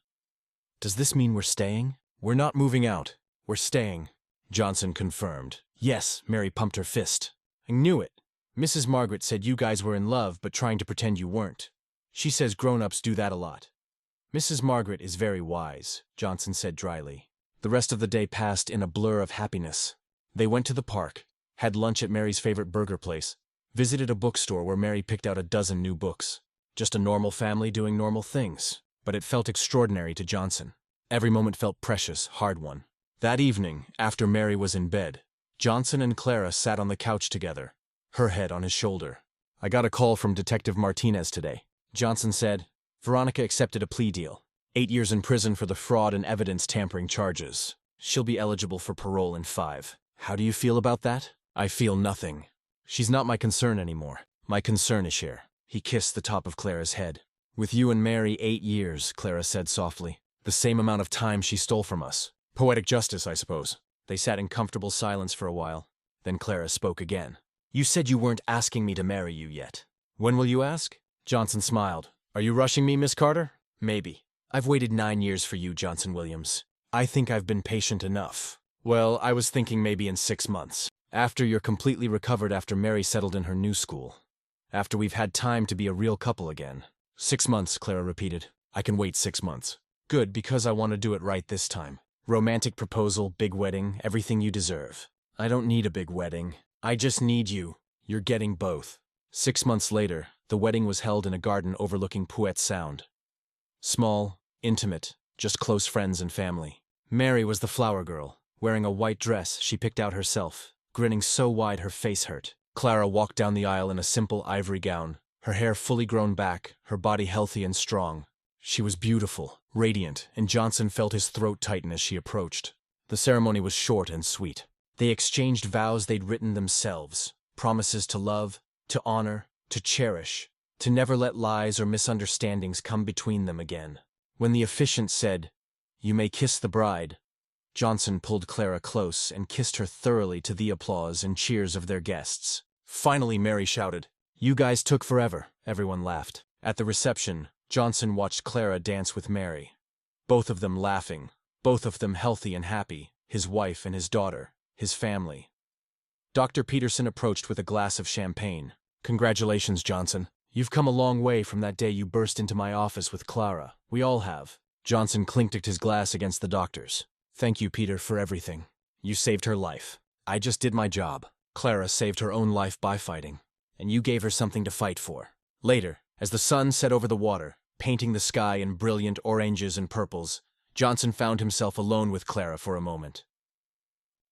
"Does this mean we're staying?" "We're not moving out. We're staying," Johnson confirmed. "Yes," Mary pumped her fist. "I knew it. Mrs. Margaret said you guys were in love but trying to pretend you weren't. She says grown-ups do that a lot." "Mrs. Margaret is very wise," Johnson said dryly. The rest of the day passed in a blur of happiness. They went to the park, had lunch at Mary's favorite burger place, visited a bookstore where Mary picked out a dozen new books. Just a normal family doing normal things, but it felt extraordinary to Johnson. Every moment felt precious, hard-won. That evening, after Mary was in bed, Johnson and Clara sat on the couch together, her head on his shoulder. "I got a call from Detective Martinez today," Johnson said. "Veronica accepted a plea deal. 8 years in prison for the fraud and evidence tampering charges. She'll be eligible for parole in 5. How do you feel about that?" "I feel nothing. She's not my concern anymore. My concern is here." He kissed the top of Clara's head. "With you and Mary 8 years, Clara said softly. "The same amount of time she stole from us. Poetic justice, I suppose." They sat in comfortable silence for a while. Then Clara spoke again. "You said you weren't asking me to marry you yet. When will you ask?" Johnson smiled. "Are you rushing me, Miss Carter?" "Maybe. I've waited 9 years for you, Johnson Williams. I think I've been patient enough." "Well, I was thinking maybe in 6 months. After you're completely recovered, after Mary settled in her new school. After we've had time to be a real couple again." 6 months, Clara repeated. "I can wait 6 months." "Good, because I want to do it right this time. Romantic proposal, big wedding, everything you deserve." "I don't need a big wedding. I just need you. You're getting both." 6 months later, the wedding was held in a garden overlooking Puget Sound. Small, intimate, just close friends and family. Mary was the flower girl. Wearing a white dress she picked out herself, grinning so wide her face hurt. Clara walked down the aisle in a simple ivory gown, her hair fully grown back, her body healthy and strong. She was beautiful, radiant, and Johnson felt his throat tighten as she approached. The ceremony was short and sweet. They exchanged vows they'd written themselves, promises to love, to honor, to cherish, to never let lies or misunderstandings come between them again. When the officiant said, "You may kiss the bride," Johnson pulled Clara close and kissed her thoroughly to the applause and cheers of their guests. Finally, Mary shouted, "You guys took forever." Everyone laughed. At the reception, Johnson watched Clara dance with Mary. Both of them laughing, both of them healthy and happy, his wife and his daughter, his family. Dr. Peterson approached with a glass of champagne. "Congratulations, Johnson. You've come a long way from that day you burst into my office with Clara. We all have." Johnson clinked his glass against the doctor's. "Thank you, Peter, for everything. You saved her life. I just did my job. Clara saved her own life by fighting, and you gave her something to fight for." Later, as the sun set over the water, painting the sky in brilliant oranges and purples, Johnson found himself alone with Clara for a moment.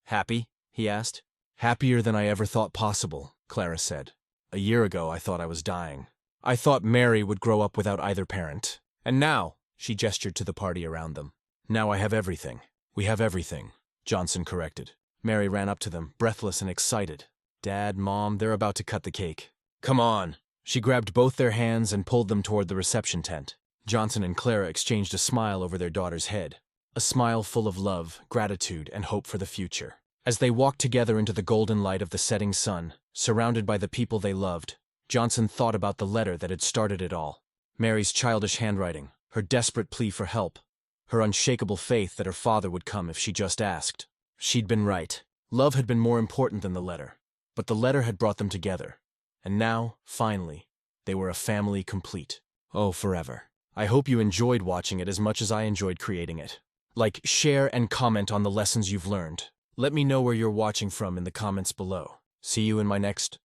"Happy?" he asked. "Happier than I ever thought possible," Clara said. A year ago, I thought I was dying. I thought Mary would grow up without either parent. And now, she gestured to the party around them. Now I have everything. We have everything, Johnson corrected. Mary ran up to them, breathless and excited. Dad, Mom, they're about to cut the cake. Come on. She grabbed both their hands and pulled them toward the reception tent. Johnson and Clara exchanged a smile over their daughter's head. A smile full of love, gratitude, and hope for the future. As they walked together into the golden light of the setting sun, surrounded by the people they loved, Johnson thought about the letter that had started it all. Mary's childish handwriting, her desperate plea for help, her unshakable faith that her father would come if she just asked. She'd been right. Love had been more important than the letter. But the letter had brought them together. And now, finally, they were a family complete. Oh, forever. I hope you enjoyed watching it as much as I enjoyed creating it. Like, share, and comment on the lessons you've learned. Let me know where you're watching from in the comments below. See you in my next